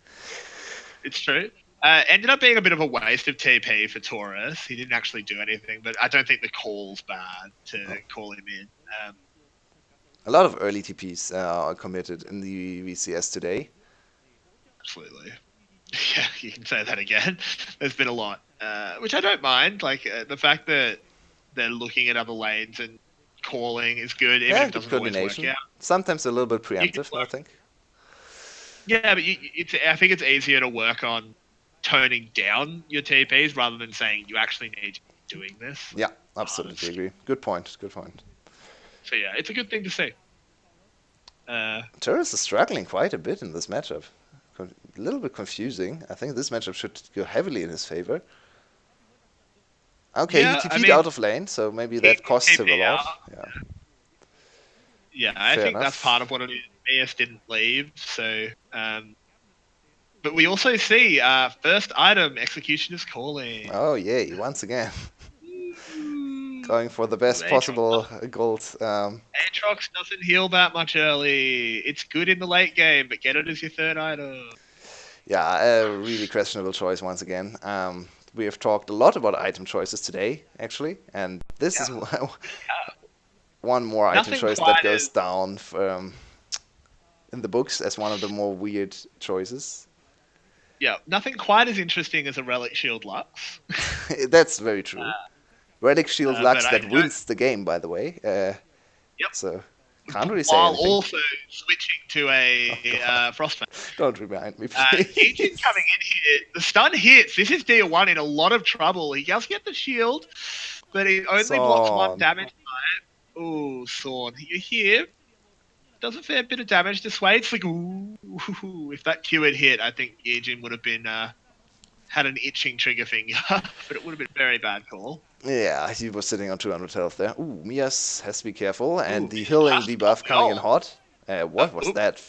It's true. Ended up being a bit of a waste of TP for Taurus. He didn't actually do anything, but I don't think the call's bad to call him in. A lot of early TPs are committed in the VCS today. Absolutely. Yeah, you can say that again. There's been a lot, which I don't mind. Like the fact that they're looking at other lanes and calling is good, even Yeah, if it good doesn't always work coordination. out. Sometimes a little bit You can preemptive, I work. think. Yeah, but I think it's easier to work on toning down your TPs rather than saying you actually need to be doing this. Yeah, absolutely agree. Good point. Good point. So yeah, it's a good thing to see. Turris is struggling quite a bit in this matchup. A little bit confusing. I think this matchup should go heavily in his favor. Okay, he Yeah, I TP'd mean, out of lane, so maybe he that did costs him a TP lot. out. Yeah, Yeah, I fair think that's part enough. of what it is. Mias didn't leave, so. But we also see first item execution is calling. Oh, yay, once again. Ooh, Going for the best Aatrox possible gold. Aatrox doesn't heal that much early. It's good in the late game, but get it as your third item. Yeah, a really questionable choice once again. We have talked a lot about item choices today, actually, and this is Yeah, one more item nothing choice that quite goes as down in the books as one of the more weird choices. nothing quite as interesting as a relic shield Lux. That's very true. Relic Shield But Lux I that don't. wins the game, by the way. Yep. So can't really say While anything. also switching to Oh a god, Frostman. don't remind me, Yijin please. coming in here. The stun hits. This is Dia 1 in a lot of trouble. He does get the shield, but it only blocks one Son. damage. Ooh, Sorn. You're here. Does a fair bit of damage to Sway. It's like, ooh, if that Q had hit, I think Yijin would have been had an itching trigger finger, but it would have been a very bad call. Yeah, he was sitting on 200 health there. Ooh, Mias has to be careful, and Ooh, the he's healing just popped debuff it coming in on. hot. What was Oop, that?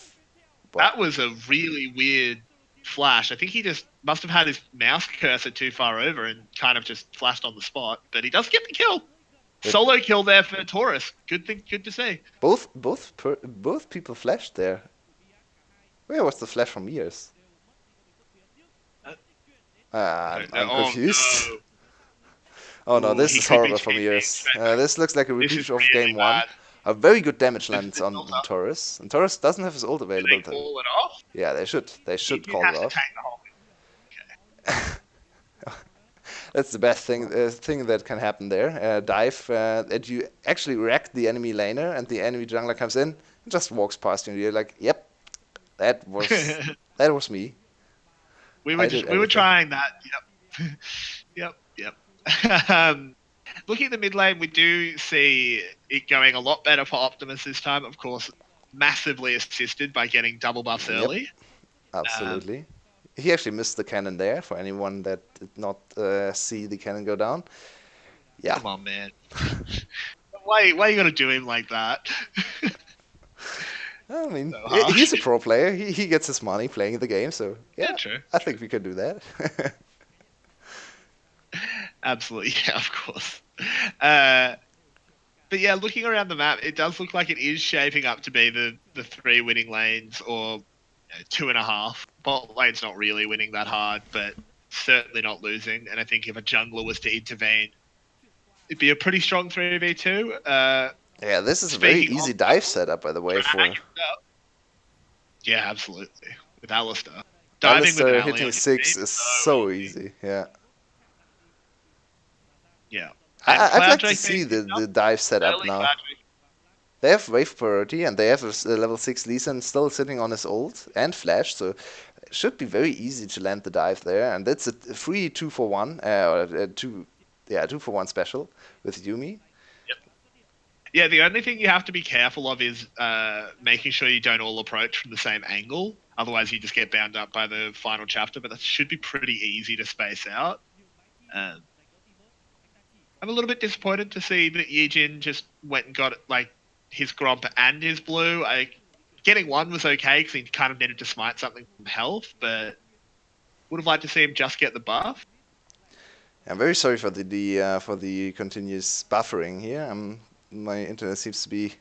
What? that was a really weird flash. I think he just must have had his mouse cursor too far over and kind of just flashed on the spot. But he does get the kill. But Solo kill there for Taurus. Good thing. Good to see. both people flashed there. Where was the flash from Mias? Uh, I I'm, don't know. I'm Oh confused. no. Oh no, Ooh, this he is could be horrible for cheating. Mias. This looks like a This is repeat of game really one. bad. A very good damage They've lands built on up. Taurus. And Taurus doesn't have his ult Do they available. call it off? Yeah, they should. They should He call it has to off. take the whole That's the best thing that can happen there. Dive, that you actually wreck the enemy laner, and the enemy jungler comes in and just walks past you. And you're like, "Yep, that was thing. that was me. I did We were everything." trying that. Yep. Yep. Looking at the mid lane, we do see it going a lot better for Optimus this time. Of course, massively assisted by getting double buffs Yep, early. Um, absolutely. He actually missed the cannon there. For anyone that did not see the cannon go down, yeah. Come on, man. Why you gotta do him like that? I mean, So he's harsh. a pro player. He gets his money playing the game, so Yeah, yeah, true. I think we can do that. Absolutely, yeah, of course. Uh, but yeah, looking around the map, it does look like it is shaping up to be the three winning lanes, or 2.5. Bot lane's not really winning that hard, but certainly not losing. And I think if a jungler was to intervene, it'd be a pretty strong 3v2. Yeah, this is a very Speaking easy of dive jungle, setup, by the way, drag for himself. Yeah, absolutely. With Alistair. Diving with an Alistair ally hitting on your 6 team, is so so easy. easy. Yeah. Yeah. And I'd Cloud like to Drake being see picked up the dive setup early. now. Cloud Drake. They have wave priority and they have a level 6 Lee Sin still sitting on his ult and flash, so it should be very easy to land the dive there. And that's a free 2-for-1, or 2-for-1 special with Yumi. Yeah, the only thing you have to be careful of is making sure you don't all approach from the same angle. Otherwise, you just get bound up by the final chapter. But that should be pretty easy to space out. Um, I'm a little bit disappointed to see that Yijin just went and got like his Gromp and his blue. Getting one was okay because he kind of needed to smite something from health, but would have liked to see him just get the buff. I'm very sorry for the continuous buffering here. My internet seems to be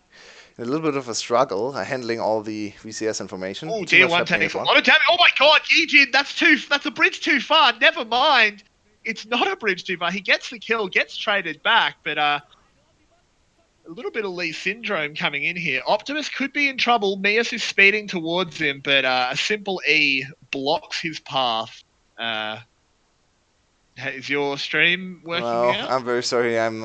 in a little bit of a struggle handling all the VCS information. Oh, Too Tier much 1 happening takes at a once. lot of damage. Oh my god, Yijin, that's a bridge too far. Never mind. It's not a bridge too far. He gets the kill, gets traded back, but a little bit of Lee syndrome coming in here. Optimus could be in trouble. Mias is speeding towards him, but a simple E blocks his path. Is your stream working Well, out? I'm very sorry. I'm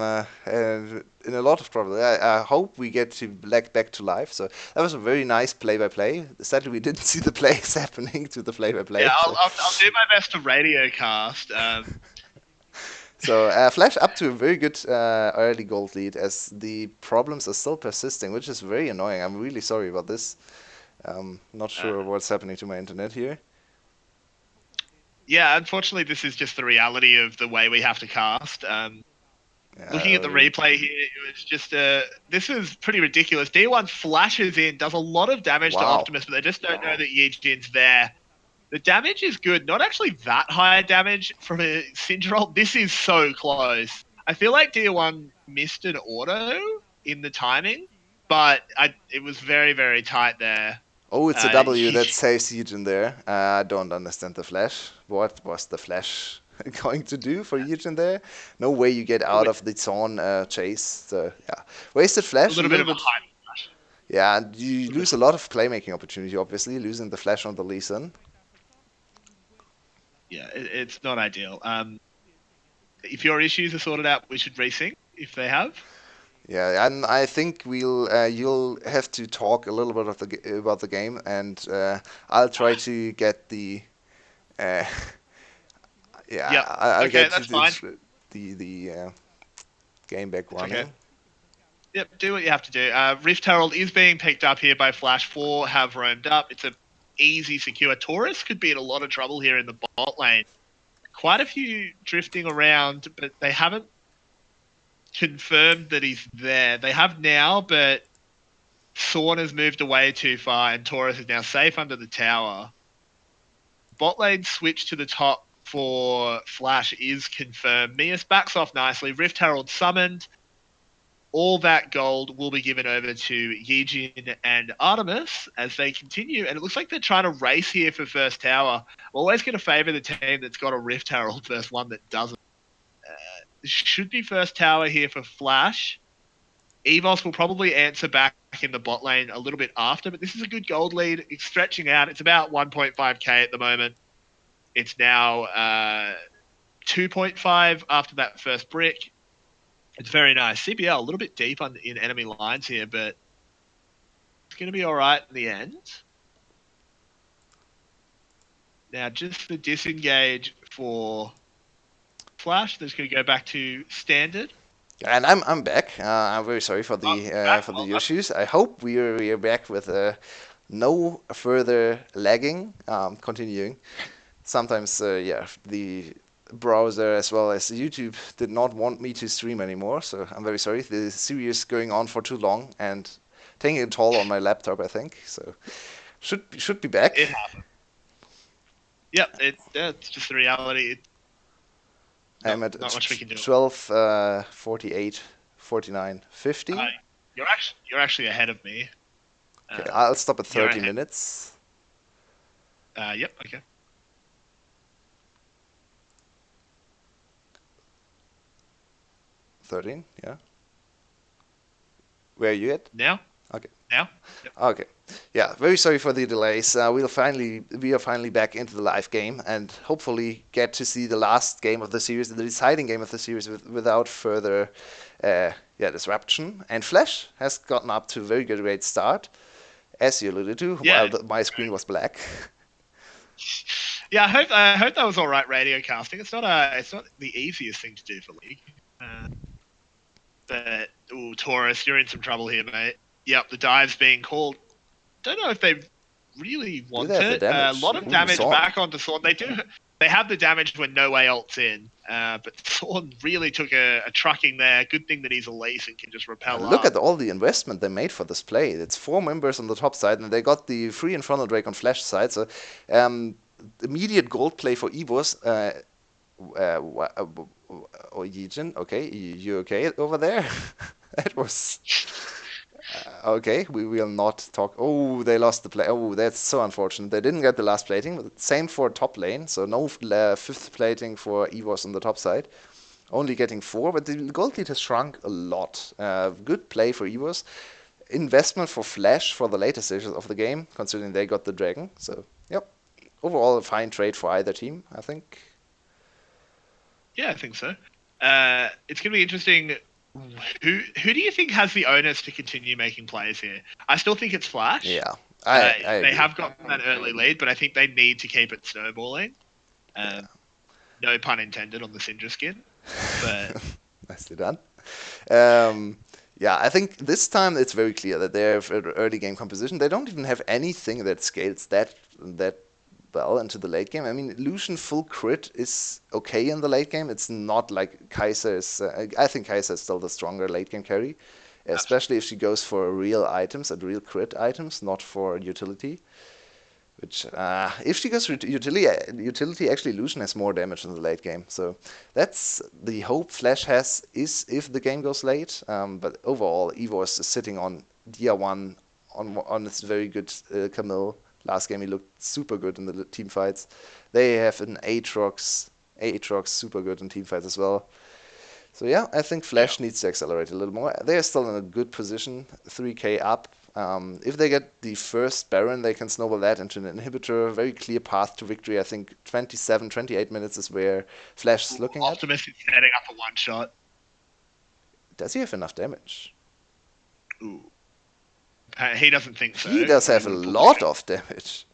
in a lot of trouble. I hope we get to back to life. So that was a very nice play-by-play. Sadly, we didn't see the plays happening to the Yeah, play-by-play. So, I'll do my best to radio cast. Flash up to a very good early gold lead as the problems are still persisting, which is very annoying. I'm really sorry about this. Not Uh, sure what's happening to my internet here. yeah, unfortunately, this is just the reality of the way we have to cast. Looking at the Uh, replay here, it was just this is pretty ridiculous. D1 flashes in, does a lot of damage to wow. Optimus, but they just don't know that Yijin's there. The damage is good, not actually that high damage from a Cinderol. This is so close. I feel like D1 missed an auto in the timing, but it was very, very tight there. Oh, it's a W that saves Eugen there. I don't understand the Flash. What was the Flash going to do for Eugen there? No way you get out of the Zorn chase. So, yeah. Wasted a Flash, a little bit little of a bit. hype flash. Yeah, and you lose a lot of playmaking opportunity, obviously, losing the Flash on the Lee Sin. Yeah, it's not ideal. If your issues are sorted out, we should resync if they have. Yeah, and I think you'll have to talk a little bit about the game, and I'll try to get the uh, Yep. I'll Okay, get that's fine. the game back It's okay. running. Yep, do what you have to do. Rift Herald is being picked up here by Flash. 4 have roamed up. It's a easy, secure. Taurus could be in a lot of trouble here in the bot lane. Quite a few drifting around, but they haven't confirmed that he's there. They have now, but Sorn has moved away too far, and Taurus is now safe under the tower. Bot lane switch to the top for Flash is confirmed. Mias backs off nicely. Rift Herald summoned. All that gold will be given over to Yijin and Artemis as they continue. And it looks like they're trying to race here for first tower. I'm always going to favour the team that's got a Rift Herald versus one that doesn't. Should be first tower here for Flash. EVOS will probably answer back in the bot lane a little bit after, but this is a good gold lead. It's stretching out. It's about 1.5k at the moment. It's now 2.5 after that first brick. It's very nice. CBL a little bit deep in enemy lines here, but it's going to be all right in the end. Now, just the disengage for Flash. That's going to go back to standard. And I'm back. I'm very sorry for the issues. I hope we are back with no further lagging. Continuing. Sometimes the browser as well as YouTube did not want me to stream anymore, so I'm very sorry. The series is going on for too long and taking a toll on my laptop, I think. So should be back. It happens. Yep, it's just the reality. I'm at not much we can do. 12, 48, 49, 50. You're actually ahead of me. Okay, I'll stop at 30 minutes. Yep, okay. 13, yeah. Where are you at? Now? Okay. Now? Yep. Okay. Yeah, very sorry for the delays. We are finally back into the live game and hopefully get to see the last game of the series, the deciding game of the series without further disruption. And Flash has gotten up to a very good great start, as you alluded to, while my screen was black. Yeah, I hope that was all right radio casting. It's not the easiest thing to do for League. But Taurus, you're in some trouble here, mate. Yep, the dive's being called. Don't know if they really want it. A lot of damage back onto Thorn. They have the damage when No Way ults in. But Thorn really took a trucking there. Good thing that he's a lace and can just repel Look at all the investment they made for this play. It's 4 members on the top side, and they got the free Infernal Drake on Flash side. So immediate gold play for EVOS. Yijin, okay, you okay over there? That was okay. We will not talk. Oh, they lost the play. Oh, that's so unfortunate. They didn't get the last plating. Same for top lane. So no fifth plating for EVOS on the top side. Only getting 4, but the gold lead has shrunk a lot. Good play for EVOS. Investment for Flash for the later stages of the game, considering they got the dragon. So, yep. Overall, a fine trade for either team, I think. Yeah, I think so. It's going to be interesting. Who do you think has the onus to continue making plays here? I still think it's Flash. Yeah, they have gotten that early lead, but I think they need to keep it snowballing. No pun intended on the Syndra skin, but nicely done. Yeah, I think this time it's very clear that they have an early game composition. They don't even have anything that scales that well into the late game. I mean, Lucian full crit is okay in the late game. It's not like Kai'Sa is. I think Kai'Sa is still the stronger late game carry, especially if she goes for real items and real crit items, not for utility. Which, if she goes for utility, actually Lucian has more damage in the late game. So that's the hope Flash has, is if the game goes late. But overall, EVOS is sitting on DR1 on its very good Camille. Last game he looked super good in the team fights. They have an Aatrox super good in team fights as well. So yeah, I think Flash needs to accelerate a little more. They are still in a good position, 3k up. If they get the first Baron, they can snowball that into an inhibitor. Very clear path to victory. I think 27, 28 minutes is where Flash is looking Optimus is setting up a one-shot. Does he have enough damage? Ooh. He doesn't think so. He does have a lot of damage.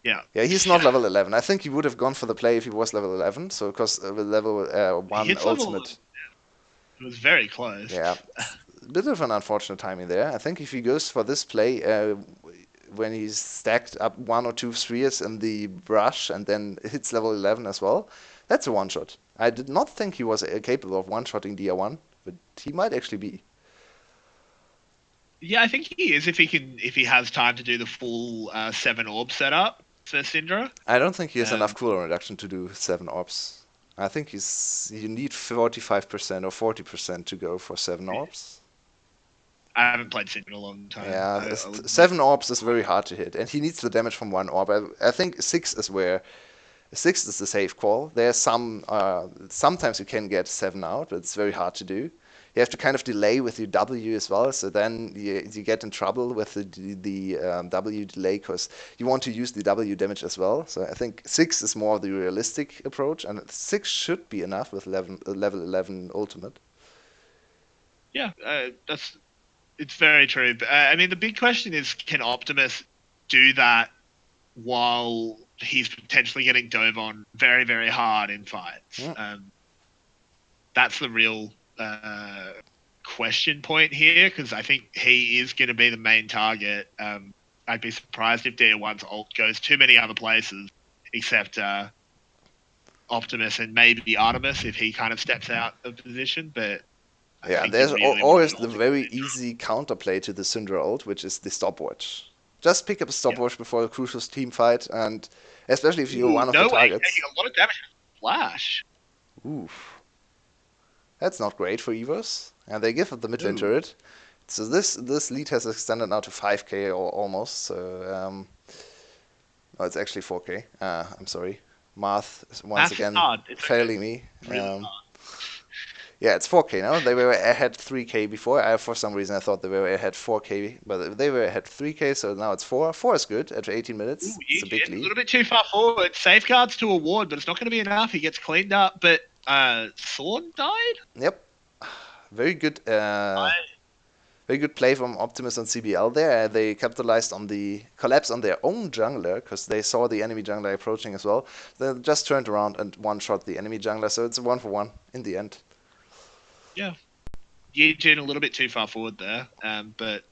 Yeah. Yeah, he's not level 11. I think he would have gone for the play if he was level 11. So, because with level 1 ultimate. It was very close. Yeah. A bit of an unfortunate timing there. I think if he goes for this play, when he's stacked up 1 or 2 spheres in the brush and then hits level 11 as well, that's a one-shot. I did not think he was capable of one-shotting DR1, but he might actually be. Yeah, I think he is if he has time to do the full 7 orb setup for Syndra. I don't think he has enough cooldown reduction to do 7 orbs. I think you need 45% or 40% to go for 7 orbs. I haven't played Syndra in a long time. Yeah, 7 orbs is very hard to hit, and he needs the damage from 1 orb. I think 6 is where 6 is the safe call. There's sometimes you can get 7 out, but it's very hard to do. you have to kind of delay with your W as well. So then you get in trouble with the W delay because you want to use the W damage as well. So I think 6 is more the realistic approach, and 6 should be enough with level 11 ultimate. Yeah, it's very true. But, I mean, the big question is, can Optimus do that while he's potentially getting dove on very, very hard in fights? That's the real question point here, because I think he is going to be the main target. I'd be surprised if DR1's ult goes too many other places except Optimus and maybe Artemis if he kind of steps out of position. But I Yeah, and think you there's really always want the very easy counterplay to the Syndra ult, which is the stopwatch. Just pick up a stopwatch before a crucial team fight, and especially if you're one of the no way, targets. taking a lot of damage with Flash. Oof. That's not great for EVOS. And they give up the mid lane Ooh. turret. So this lead has extended now to 5k or almost. So oh, it's actually 4k. I'm sorry. Math is once Math is again hard. It's failing me. really hard. Yeah, it's 4k now. They were ahead 3k before. For some reason I thought they were ahead 4k, but they were ahead 3k, so now it's 4. 4 is good after 18 minutes. Ooh, It's a big a lead. little bit too far forward. Safeguards to award, but it's not going to be enough. He gets cleaned up, but Thorn died? Yep. Very good. Very good play from Optimus and CBL there. They capitalized on the collapse on their own jungler because they saw the enemy jungler approaching as well. They just turned around and one-shot the enemy jungler, so it's a 1-for-1 in the end. Yeah. Yijin a little bit too far forward there, but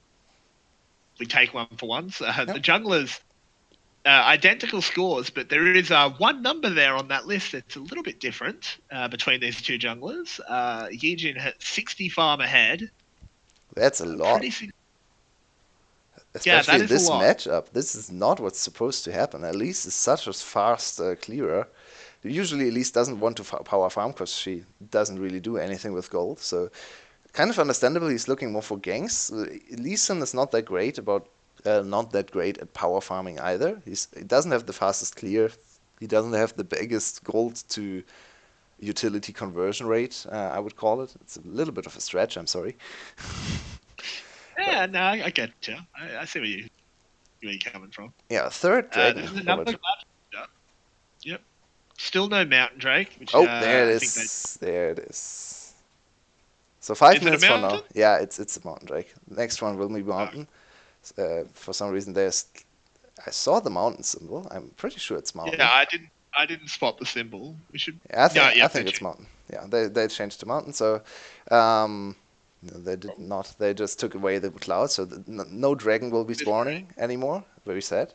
we take 1-for-1s. The junglers, identical scores, but there is one number there on that list that's a little bit different between these two junglers. Yijin hit 60 farm ahead. That's a lot. Especially in this matchup. This is not what's supposed to happen. Elise is such a fast clearer. Usually Elise doesn't want to power farm because she doesn't really do anything with gold. So kind of understandable he's looking more for ganks. Lee Sin is not that great at power farming either. He doesn't have the fastest clear. He doesn't have the biggest gold to utility conversion rate, I would call it. It's a little bit of a stretch, I'm sorry. Yeah, no, I get you. I see where you're coming from. Yeah, third dragon. Yep. Still no Mountain Drake. Which, there it is. There it is. So 5 minutes from now. Yeah, it's a Mountain Drake. The next one will be Mountain. For some reason, I saw the mountain symbol. I'm pretty sure it's mountain. Yeah, I didn't spot the symbol. We should. Yeah, I think it's mountain. Yeah, they changed to mountain. So they did not. They just took away the cloud. So no dragon will be spawning anymore. Very sad.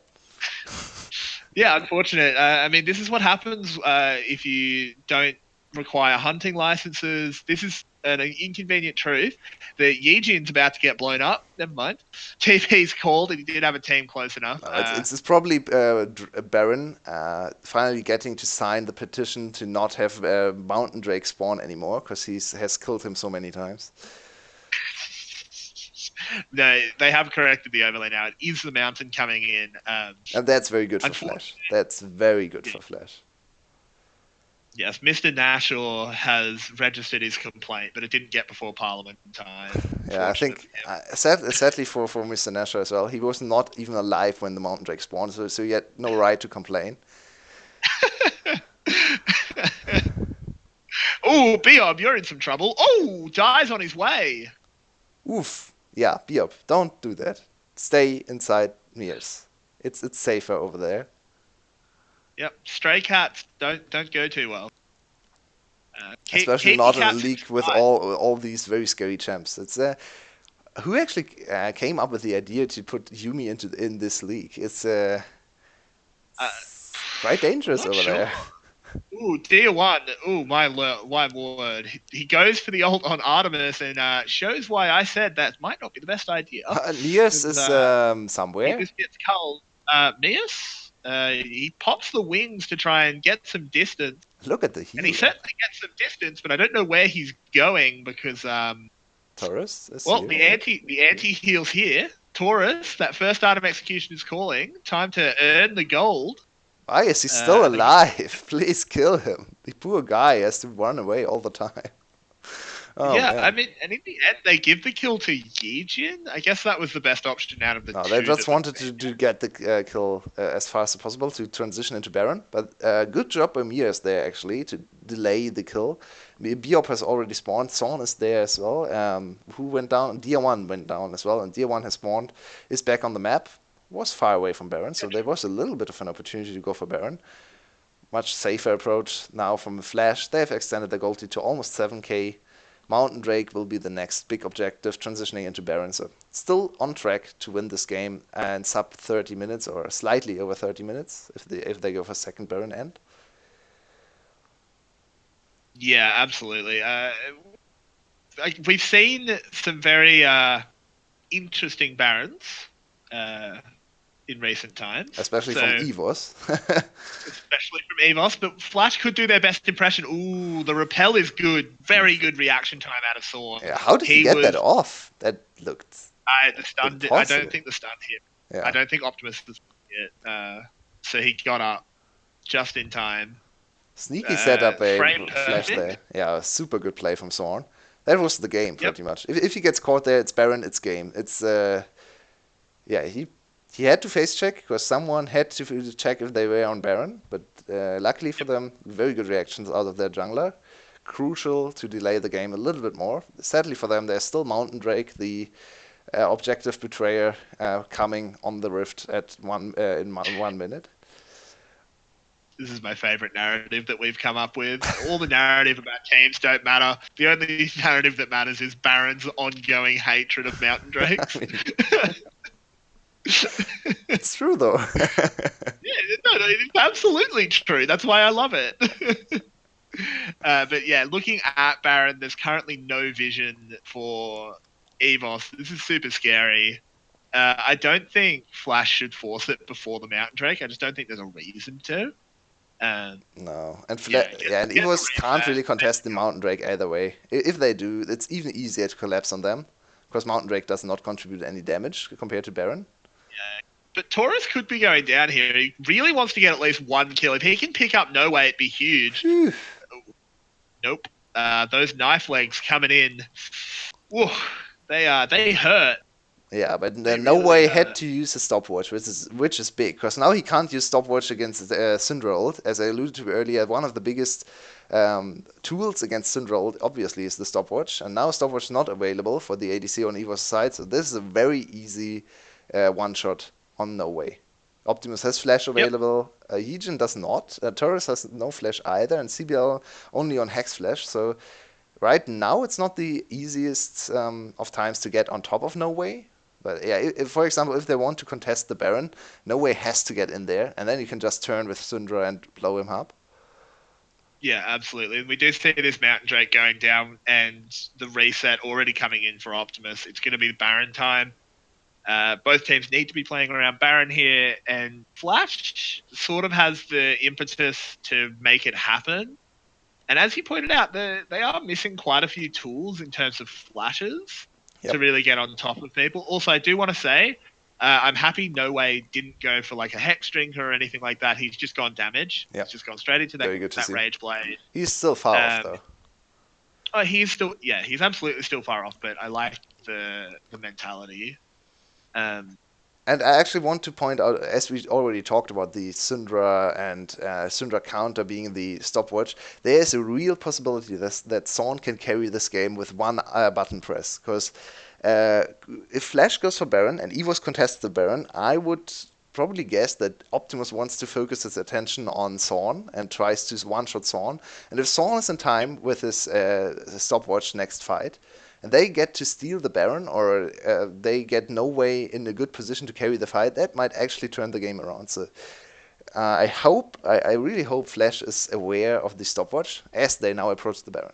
Yeah, unfortunate. I mean, this is what happens if you don't require hunting licenses. This is an inconvenient truth that Yijin's about to get blown up. Never mind. TP's called, and he did have a team close enough. It's probably Baron finally getting to sign the petition to not have Mountain Drake spawn anymore because he has killed him so many times. No, they have corrected the overlay now. It is the mountain coming in. And that's very good for Flash. That's very good for Flash. Yes, Mr. Nashor has registered his complaint, but it didn't get before Parliament in time. Yeah, I think, sadly for Mr. Nashor as well, he was not even alive when the Mountain Drake spawned, so he had no right to complain. Oh, Biob, you're in some trouble. Oh, dies on his way. Oof. Yeah, Biob, don't do that. Stay inside mirrors. It's safer over there. Yep, stray cats don't go too well. Especially not in a league with all these very scary champs. It's who actually came up with the idea to put Yumi in this league? It's quite dangerous over there. Ooh, DR1. Ooh, my word. He goes for the ult on Artemis and shows why I said that might not be the best idea. Neos is somewhere. He just gets culled. Neos? He pops the wings to try and get some distance. Look at the heal. And he certainly gets some distance, but I don't know where he's going because Taurus. Well, the anti heals here. Taurus, that first item execution is calling. Time to earn the gold. Why is he still alive? Please kill him. The poor guy has to run away all the time. Oh Yeah, I man. mean, and in the end, they give the kill to Yijin. I guess that was the best option out of the No, they two just that were wanted to get the kill as fast as possible to transition into Baron. But good job by Mias there actually to delay the kill. Biop has already spawned. Zorn is there as well. Who went down? Dia1 went down as well, and Dia1 has spawned. Is back on the map. Was far away from Baron, so there was a little bit of an opportunity to go for Baron. Much safer approach now from the Flash. They've extended their gold lead to almost 7k. Mountain Drake will be the next big objective, transitioning into Baron. So still on track to win this game and sub 30 minutes or slightly over 30 minutes if they go for second Baron end. Yeah, absolutely. We've seen some very interesting barons in recent times. Especially from So, EVOS. especially from EVOS, but Flash could do their best impression. Ooh, the repel is good. Very good reaction time out of Sorn. Yeah, how did he He get that was. off? That looked The stun. I don't impossible. think the stun hit. I Yeah. don't think Optimus was hit. So he got up just in time. Sneaky set up a Frame flash perfect. there. Yeah, super good play from Zorn. That was the game Yep. pretty much. If he gets caught there, it's Baron, it's game. It's yeah, he had to face check because someone had to check if they were on Baron, but luckily for them, very good reactions out of their jungler. Crucial to delay the game a little bit more. Sadly for them, there's still Mountain Drake, the objective betrayer, coming on the rift at 1 minute. This is my favorite narrative that we've come up with. All the narrative about teams don't matter. The only narrative that matters is Baron's ongoing hatred of Mountain Drakes. I mean, it's true though. Yeah, no, it's absolutely true. That's why I love it. But yeah, looking at Baron, there's currently no vision for EVOS. This is super scary. I don't think Flash should force it before the Mountain Drake. I just don't think there's a reason to. No, and Get and the EVOS can't reset. really contest the Mountain Drake either way. If they do, it's even easier to collapse on them because Mountain Drake does not contribute any damage compared to Baron. But Taurus could be going down here. He really wants to get at least one kill. If he can pick up No Way, it'd be huge. Phew. Nope. Those knife legs coming in. Whew, they hurt. Yeah, but They No really Way hurt. had to use a stopwatch, which is big because now he can't use stopwatch against Syndrault. As I alluded to earlier, one of the biggest tools against Syndrault obviously is the stopwatch, and now stopwatch is not available for the ADC on EVO's side. So this is a very easy one shot on No Way. Optimus has flash Yep. available. Yijin does not. Taurus has no flash either, and CBL only on Hex flash. So right now it's not the easiest of times to get on top of No Way. But yeah, if, for example, if they want to contest the Baron, No Way has to get in there, and then you can just turn with Syndra and blow him up. Yeah, absolutely. And we do see this Mountain Drake going down and the reset already coming in for Optimus. It's going to be Baron time. Both teams need to be playing around Baron here, and Flash sort of has the impetus to make it happen. And as you pointed out, they are missing quite a few tools in terms of flashes to Yep. really get on top of people. Also, I do want to say, I'm happy No Way didn't go for like a Hex Drink or anything like that. He's just gone damage. Yep. He's just gone straight into Very good to that see. Rage Blade. He's still far off though. Oh, he's still, yeah, he's absolutely still far off, but I like the mentality. And I actually want to point out, as we already talked about the Syndra and Syndra counter being the stopwatch, there is a real possibility that Zorn can carry this game with one button press. Because if Flash goes for Baron and EVOS contests the Baron, I would probably guess that Optimus wants to focus his attention on Zorn and tries to one-shot Zorn. And if Zorn is in time with his stopwatch next fight, and they get to steal the Baron, or they get No Way in a good position to carry the fight, that might actually turn the game around. So I really hope Flash is aware of the stopwatch as they now approach the Baron.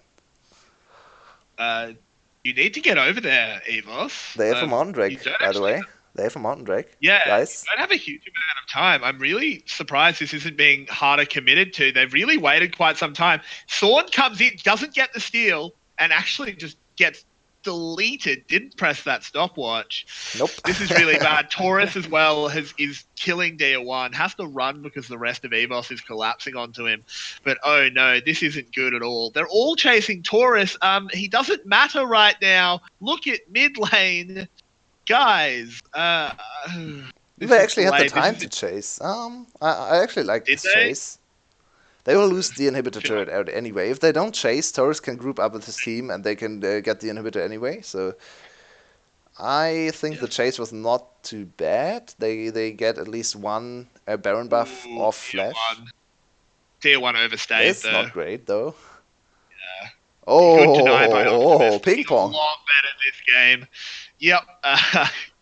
You need to get over there, EVOS. They have a Mountain You Drake, don't by the actually way. They have a Mountain Drake. Yeah, Guys. you don't have a huge amount of time. I'm really surprised this isn't being harder committed to. They've really waited quite some time. Sorn comes in, doesn't get the steal, and actually just gets deleted, didn't press that stopwatch. Nope. This is really bad. Taurus as well is killing Dia1. Has to run because the rest of EVOS is collapsing onto him. But oh no, this isn't good at all. They're all chasing Taurus. He doesn't matter right now. Look at mid lane, guys. This They is actually had the delayed. time to chase. I actually like Did this they? chase. They will lose the inhibitor Feel like turret out anyway. If they don't chase, Taurus can group up with his team and they can get the inhibitor anyway. So I think yeah. the chase was not too bad. They get at least one Baron buff Ooh, off tier Flash. one. Tier one overstayed It's though. not great though. You couldn't deny by Oh, Optimus ping looking a pong. lot better this game. Yep,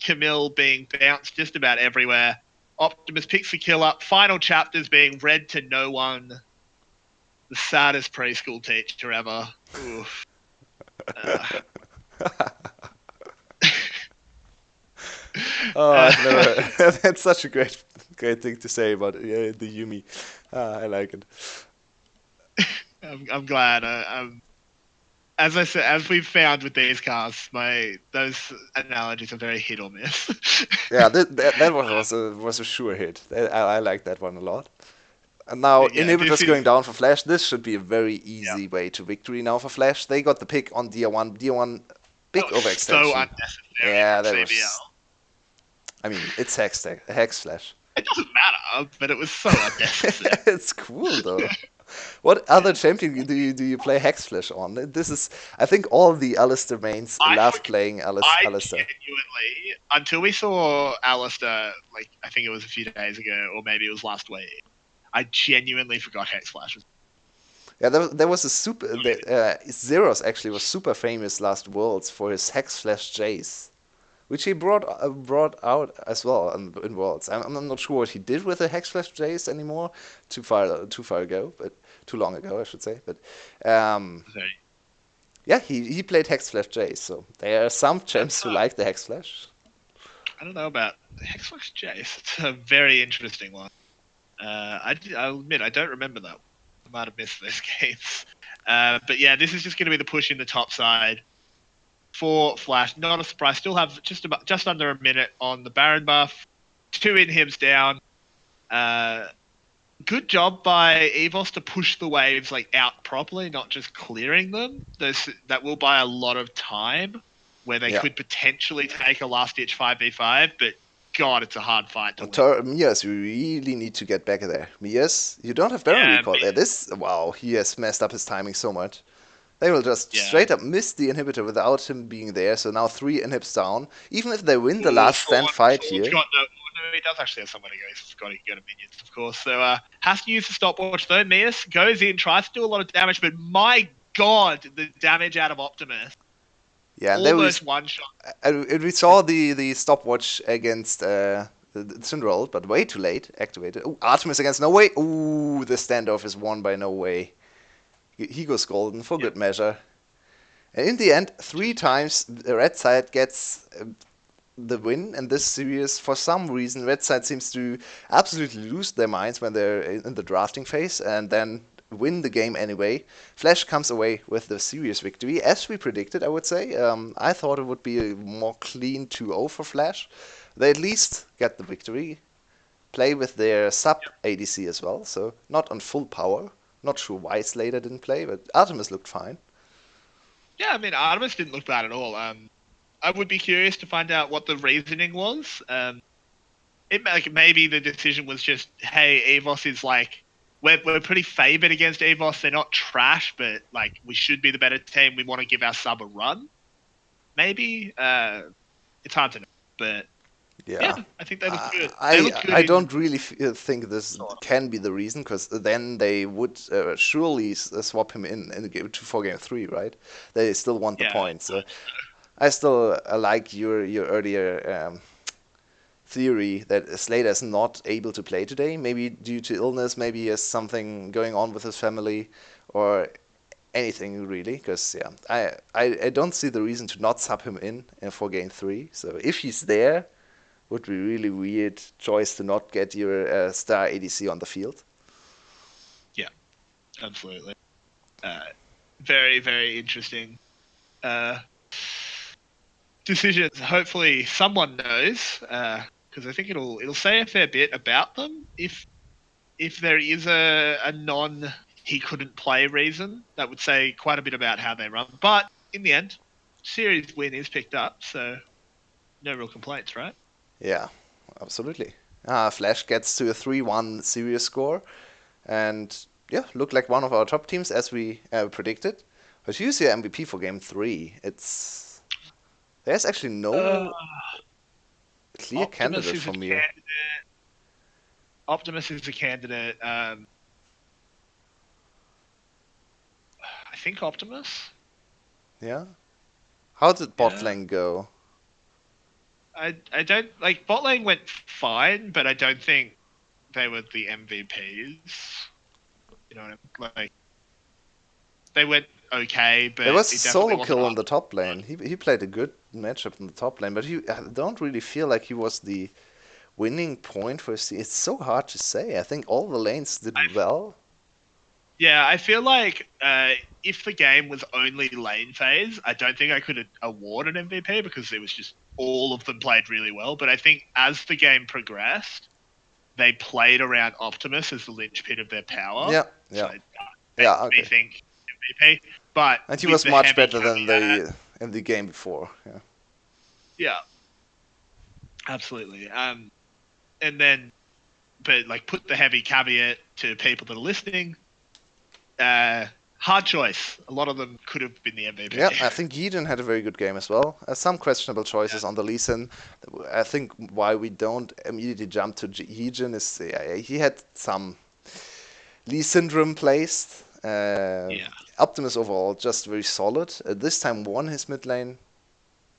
Camille being bounced just about everywhere. Optimus picks the kill up. Final chapters being read to no one. The saddest preschool teacher ever. Oof. Uh, Oh, uh, I've never. That's such a great thing to say about the Yumi. I like it. I'm glad. As I said, as we've found with these cars, those analogies are very hit or miss. Yeah, that was a sure hit. I like that one a lot. And now Yeah, this inhibitors is going down for Flash. This should be a very yeah. easy way to victory now for Flash. They got the pick on Dia1. Dia1, That big was so overextension. unnecessary Yeah, from that CBL. was. I mean, it's Hex Flash. It doesn't matter, but it was so unnecessary. It's cool though. What other champion do you play Hex Flash on? This is, I think, all the Alistair mains I love forg- playing I Alistair. genuinely, until we saw Alistair, like I think it was a few days ago, or maybe it was last week, I genuinely forgot Hex Flash was. Yeah, there was a super. Zeros actually was super famous last Worlds for his Hex Flash Jace, which he brought out as well in Worlds. I'm not sure what he did with the Hex Flash Jace anymore. Too far ago, but too long ago, I should say. But Very, yeah, he played Hex Flash Jace, so there are some that's champs who like the Hex Flash. I don't know about Hex Flash Jace. It's a very interesting one. I'll admit I don't remember that. I might have missed those games. But yeah, this is just going to be the push in the top side for Flash. Not a surprise. Still have just under a minute on the Baron buff. 2 inhibs down. Good job by EVOS to push the waves like out properly, not just clearing them. That will buy a lot of time where they Yeah. could potentially take a last ditch 5v5, but God, it's a hard fight to win. Mias, we really need to get back there. Mias, you don't have Baron Yeah, recall there. Wow, he has messed up his timing so much. They will just yeah. straight up miss the inhibitor without him being there. So now 3 inhibs down. Even if they win the Ooh, last stand fight Thorn's here, got no, he does actually have somewhere to go. He's got to go to minions, of course. So has to use the stopwatch though. Mias goes in, tries to do a lot of damage, but my God, the damage out of Optimus. yeah, and there we Almost one shot. and we saw the stopwatch against the Syndrol, but way too late activated. Ooh, Artemis against No Way. Ooh, the standoff is won by No Way. He goes golden for Yep. good measure. And in the end, 3 times the red side gets the win in this series. For some reason, red side seems to absolutely lose their minds when they're in the drafting phase and then win the game anyway. Flash comes away with the series victory, as we predicted, I would say. I thought it would be a more clean 2-0 for Flash. They at least get the victory, play with their sub ADC as well, so not on full power. Not sure why Slater didn't play, but Artemis looked fine. Yeah, I mean, Artemis didn't look bad at all. I would be curious to find out what the reasoning was. Maybe the decision was just, hey, EVOS is like we're pretty favored against EVOS. They're not trash, but like we should be the better team. We want to give our sub a run. Maybe it's hard to know, but yeah, Yeah. I think they look good. They I look good I in don't really think this sort of. can be the reason, because then they would surely swap him in for game 3, right? They still want the Yeah, points. So I still like your earlier theory that Slater is not able to play today, maybe due to illness, maybe he has something going on with his family, or anything really. Because yeah, I don't see the reason to not sub him in for game 3. So if he's there, would be really weird choice to not get your star ADC on the field. yeah, absolutely. Uh, very very interesting. Uh, decisions. Hopefully, someone knows, because I think it'll say a fair bit about them if there is a non he couldn't play reason. That would say quite a bit about how they run. But in the end, series win is picked up, so no real complaints, right? Yeah, absolutely. Flash gets to a 3-1 series score, and yeah, looked like one of our top teams as we predicted. But who's your MVP for Game 3? There's actually Uh, no clear Optimus candidate is a for me. candidate. Optimus is a candidate. I think Optimus. Yeah. How did bot Yeah. lane go? I don't like bot lane went fine, but I don't think they were the MVPs. You know what I mean? Like they went okay, There but was it definitely solo wasn't kill in up. the top lane. He played a good matchup in the top lane, but I don't really feel like he was the winning point for his team. It's so hard to say. I think all the lanes did well. Yeah, I feel like if the game was only lane phase, I don't think I could award an MVP because it was just all of them played really well. But I think as the game progressed, they played around Optimus as the linchpin of their power. Yeah, So yeah, makes yeah. me Okay. think MVP. But And he with was the much heavy better than caveat, the in the game before. Yeah. yeah, absolutely. And then, but like put the heavy caveat to people that are listening. Uh, Hard choice. A lot of them could have been the Yeah, MVP. I think Yeadon had a very good game as well. Some questionable choices on the Lee Sin. I think why we don't immediately jump to Yeadon is he had some Lee syndrome placed. Yeah. Optimus overall just very solid. This time won his mid lane.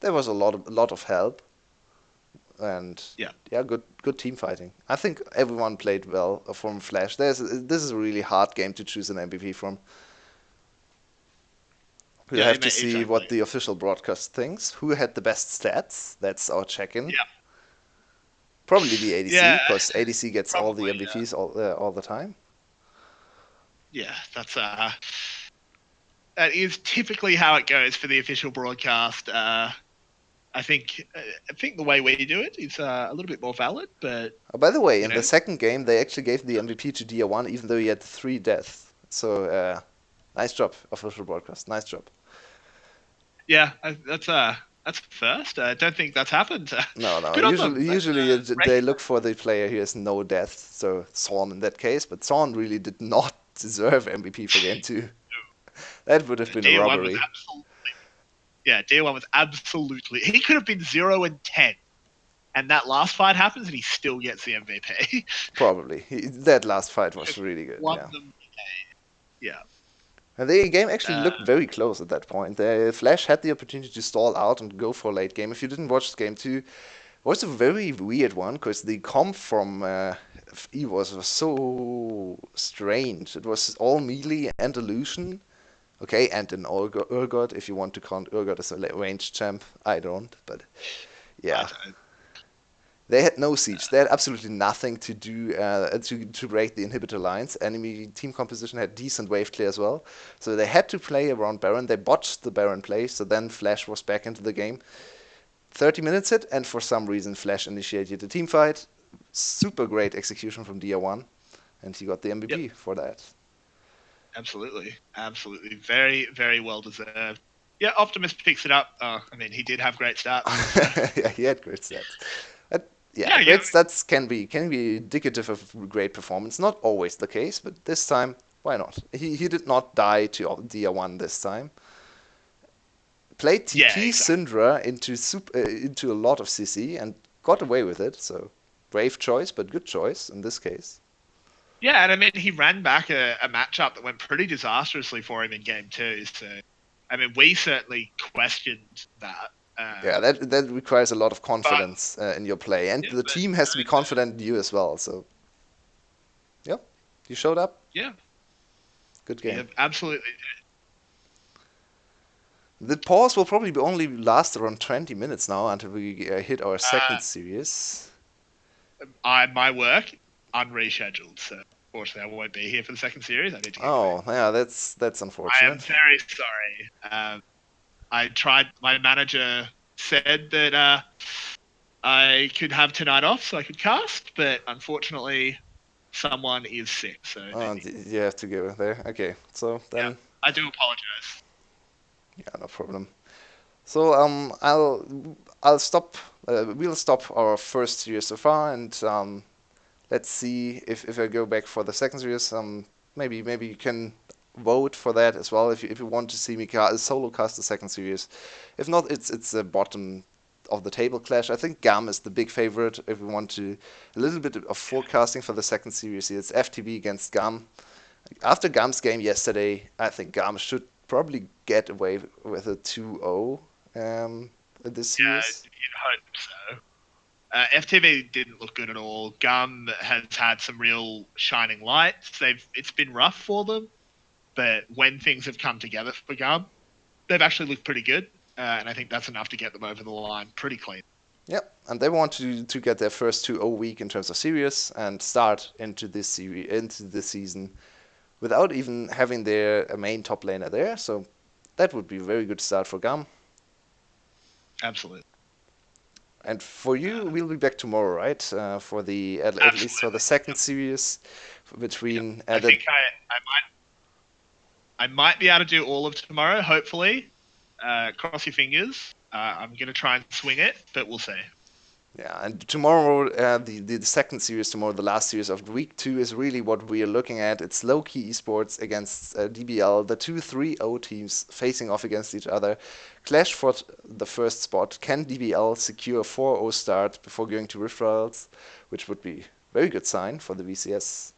There was a lot of help and Yeah. yeah, good team fighting. I think everyone played well from Flash. This is a really hard game to choose an MVP from. We'll Yeah, have to see what exactly. the official broadcast thinks. Who had the best stats? That's our check-in. Yeah. Probably the ADC, Yeah, because ADC gets all the probably. MVPs all the time. Yeah, that is typically how it goes for the official broadcast. I think I think the way we do it is a little bit more valid, but Oh, by the way, you in the know, second game, they actually gave the MVP to Dia1, even though he had 3 deaths. So, nice job, official broadcast. Nice job. yeah, that's a first. I don't think that's happened. No, no. Good on them. Usually they Breaking. look for the player who has no deaths. So Zorn in that case, but Zorn really did not deserve MVP for game 2. That would have been a Deer one was robbery. absolutely. Yeah, Deer one was absolutely. He could have been 0-10, and that last fight happens, and he still gets the MVP. Probably. That last fight was really good. Won Yeah. them. Yeah. And the game actually Uh, looked very close at that point. Flash had the opportunity to stall out and go for a late game. If you didn't watch game 2, it was a very weird one because the comp from EVOS was so strange. It was all melee and illusion. Okay, and an Urgot if you want to count Urgot as a ranged champ. I don't, but I yeah. don't. They had no siege. They had absolutely nothing to do to break the inhibitor lines. Enemy team composition had decent wave clear as well, so they had to play around Baron. They botched the Baron play, so then Flash was back into the game. 30 minutes hit, and for some reason Flash initiated a team fight. Super great execution from DR1, and he got the Yep. MVP for that. Absolutely. Absolutely. Very, very well deserved. Yeah, Optimus picks it up. I mean, he did have great stats. So. Yeah, he had great stats. Yeah, Yeah, great stats can be indicative of great performance. Not always the case, but this time, why not? He did not die to DR1 this time. Played yeah, TP exactly. Syndra into a lot of CC and got away with it. So brave choice, but good choice in this case. Yeah, and I mean, he ran back a matchup that went pretty disastrously for him in game 2. So, I mean, we certainly questioned that. Yeah, that requires a lot of But confidence in your play, and yeah, the team has to be confident in you as well. So, yeah, you showed up. yeah, Good yeah, game. absolutely. The pause will probably only last around 20 minutes now until we hit our Uh, second series. my work unrescheduled, so unfortunately, I won't be here for the second series. I need to get going. Oh, yeah, that's I am unfortunate. very sorry. I tried. My manager said that I could have tonight off so I could cast, but unfortunately, someone is sick, so they Oh, need. you have to go there. Okay, so Yeah, then, I do apologize. yeah, no problem. So I'll stop. We'll stop our first series so far, and let's see if I go back for the second series. Maybe you can vote for that as well if you want to see me solo cast the second series. If not, it's a bottom of the table clash. I think Gam is the big favorite if we want to a little bit of forecasting for the second series. It's FTB against Gam. After Gam's game yesterday, I think Gam should probably get away with a 2-0 this Yeah, series. you'd hope so. FTV didn't look good at all. Gum has had some real shining lights. It's been rough for them, but when things have come together for Gum, they've actually looked pretty good, and I think that's enough to get them over the line pretty clean. Yep, and they want to get their first 2-0 week in terms of series and start into this season without even having their main top laner there. So that would be a very good start for Gam. Absolutely, And for you, we'll be back tomorrow, right? For the at least for the absolutely. second Yep, series yep. between I the think I might be able to do all of tomorrow. Hopefully, cross your fingers. I'm gonna try and swing it, but we'll see. yeah, and tomorrow, the second series tomorrow, the last series of week two is really what we are looking at. It's low key esports against DBL, the two 3-0 teams facing off against each other. Clash for the first spot. Can DBL secure a 4-0 start before going to Rift Trials, which would be a very good sign for the VCS.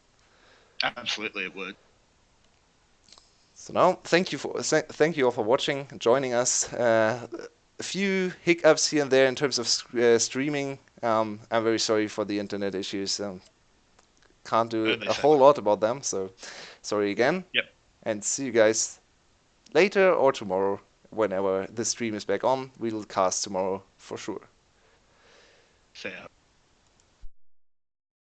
Absolutely, it would. So now, thank you all for watching, and joining us. A few hiccups here and there in terms of streaming. I'm very sorry for the internet issues. Can't do Only a so whole much. lot about them, so sorry again. Yep. And see you guys later or tomorrow, whenever the stream is back on. We'll cast tomorrow for sure. So.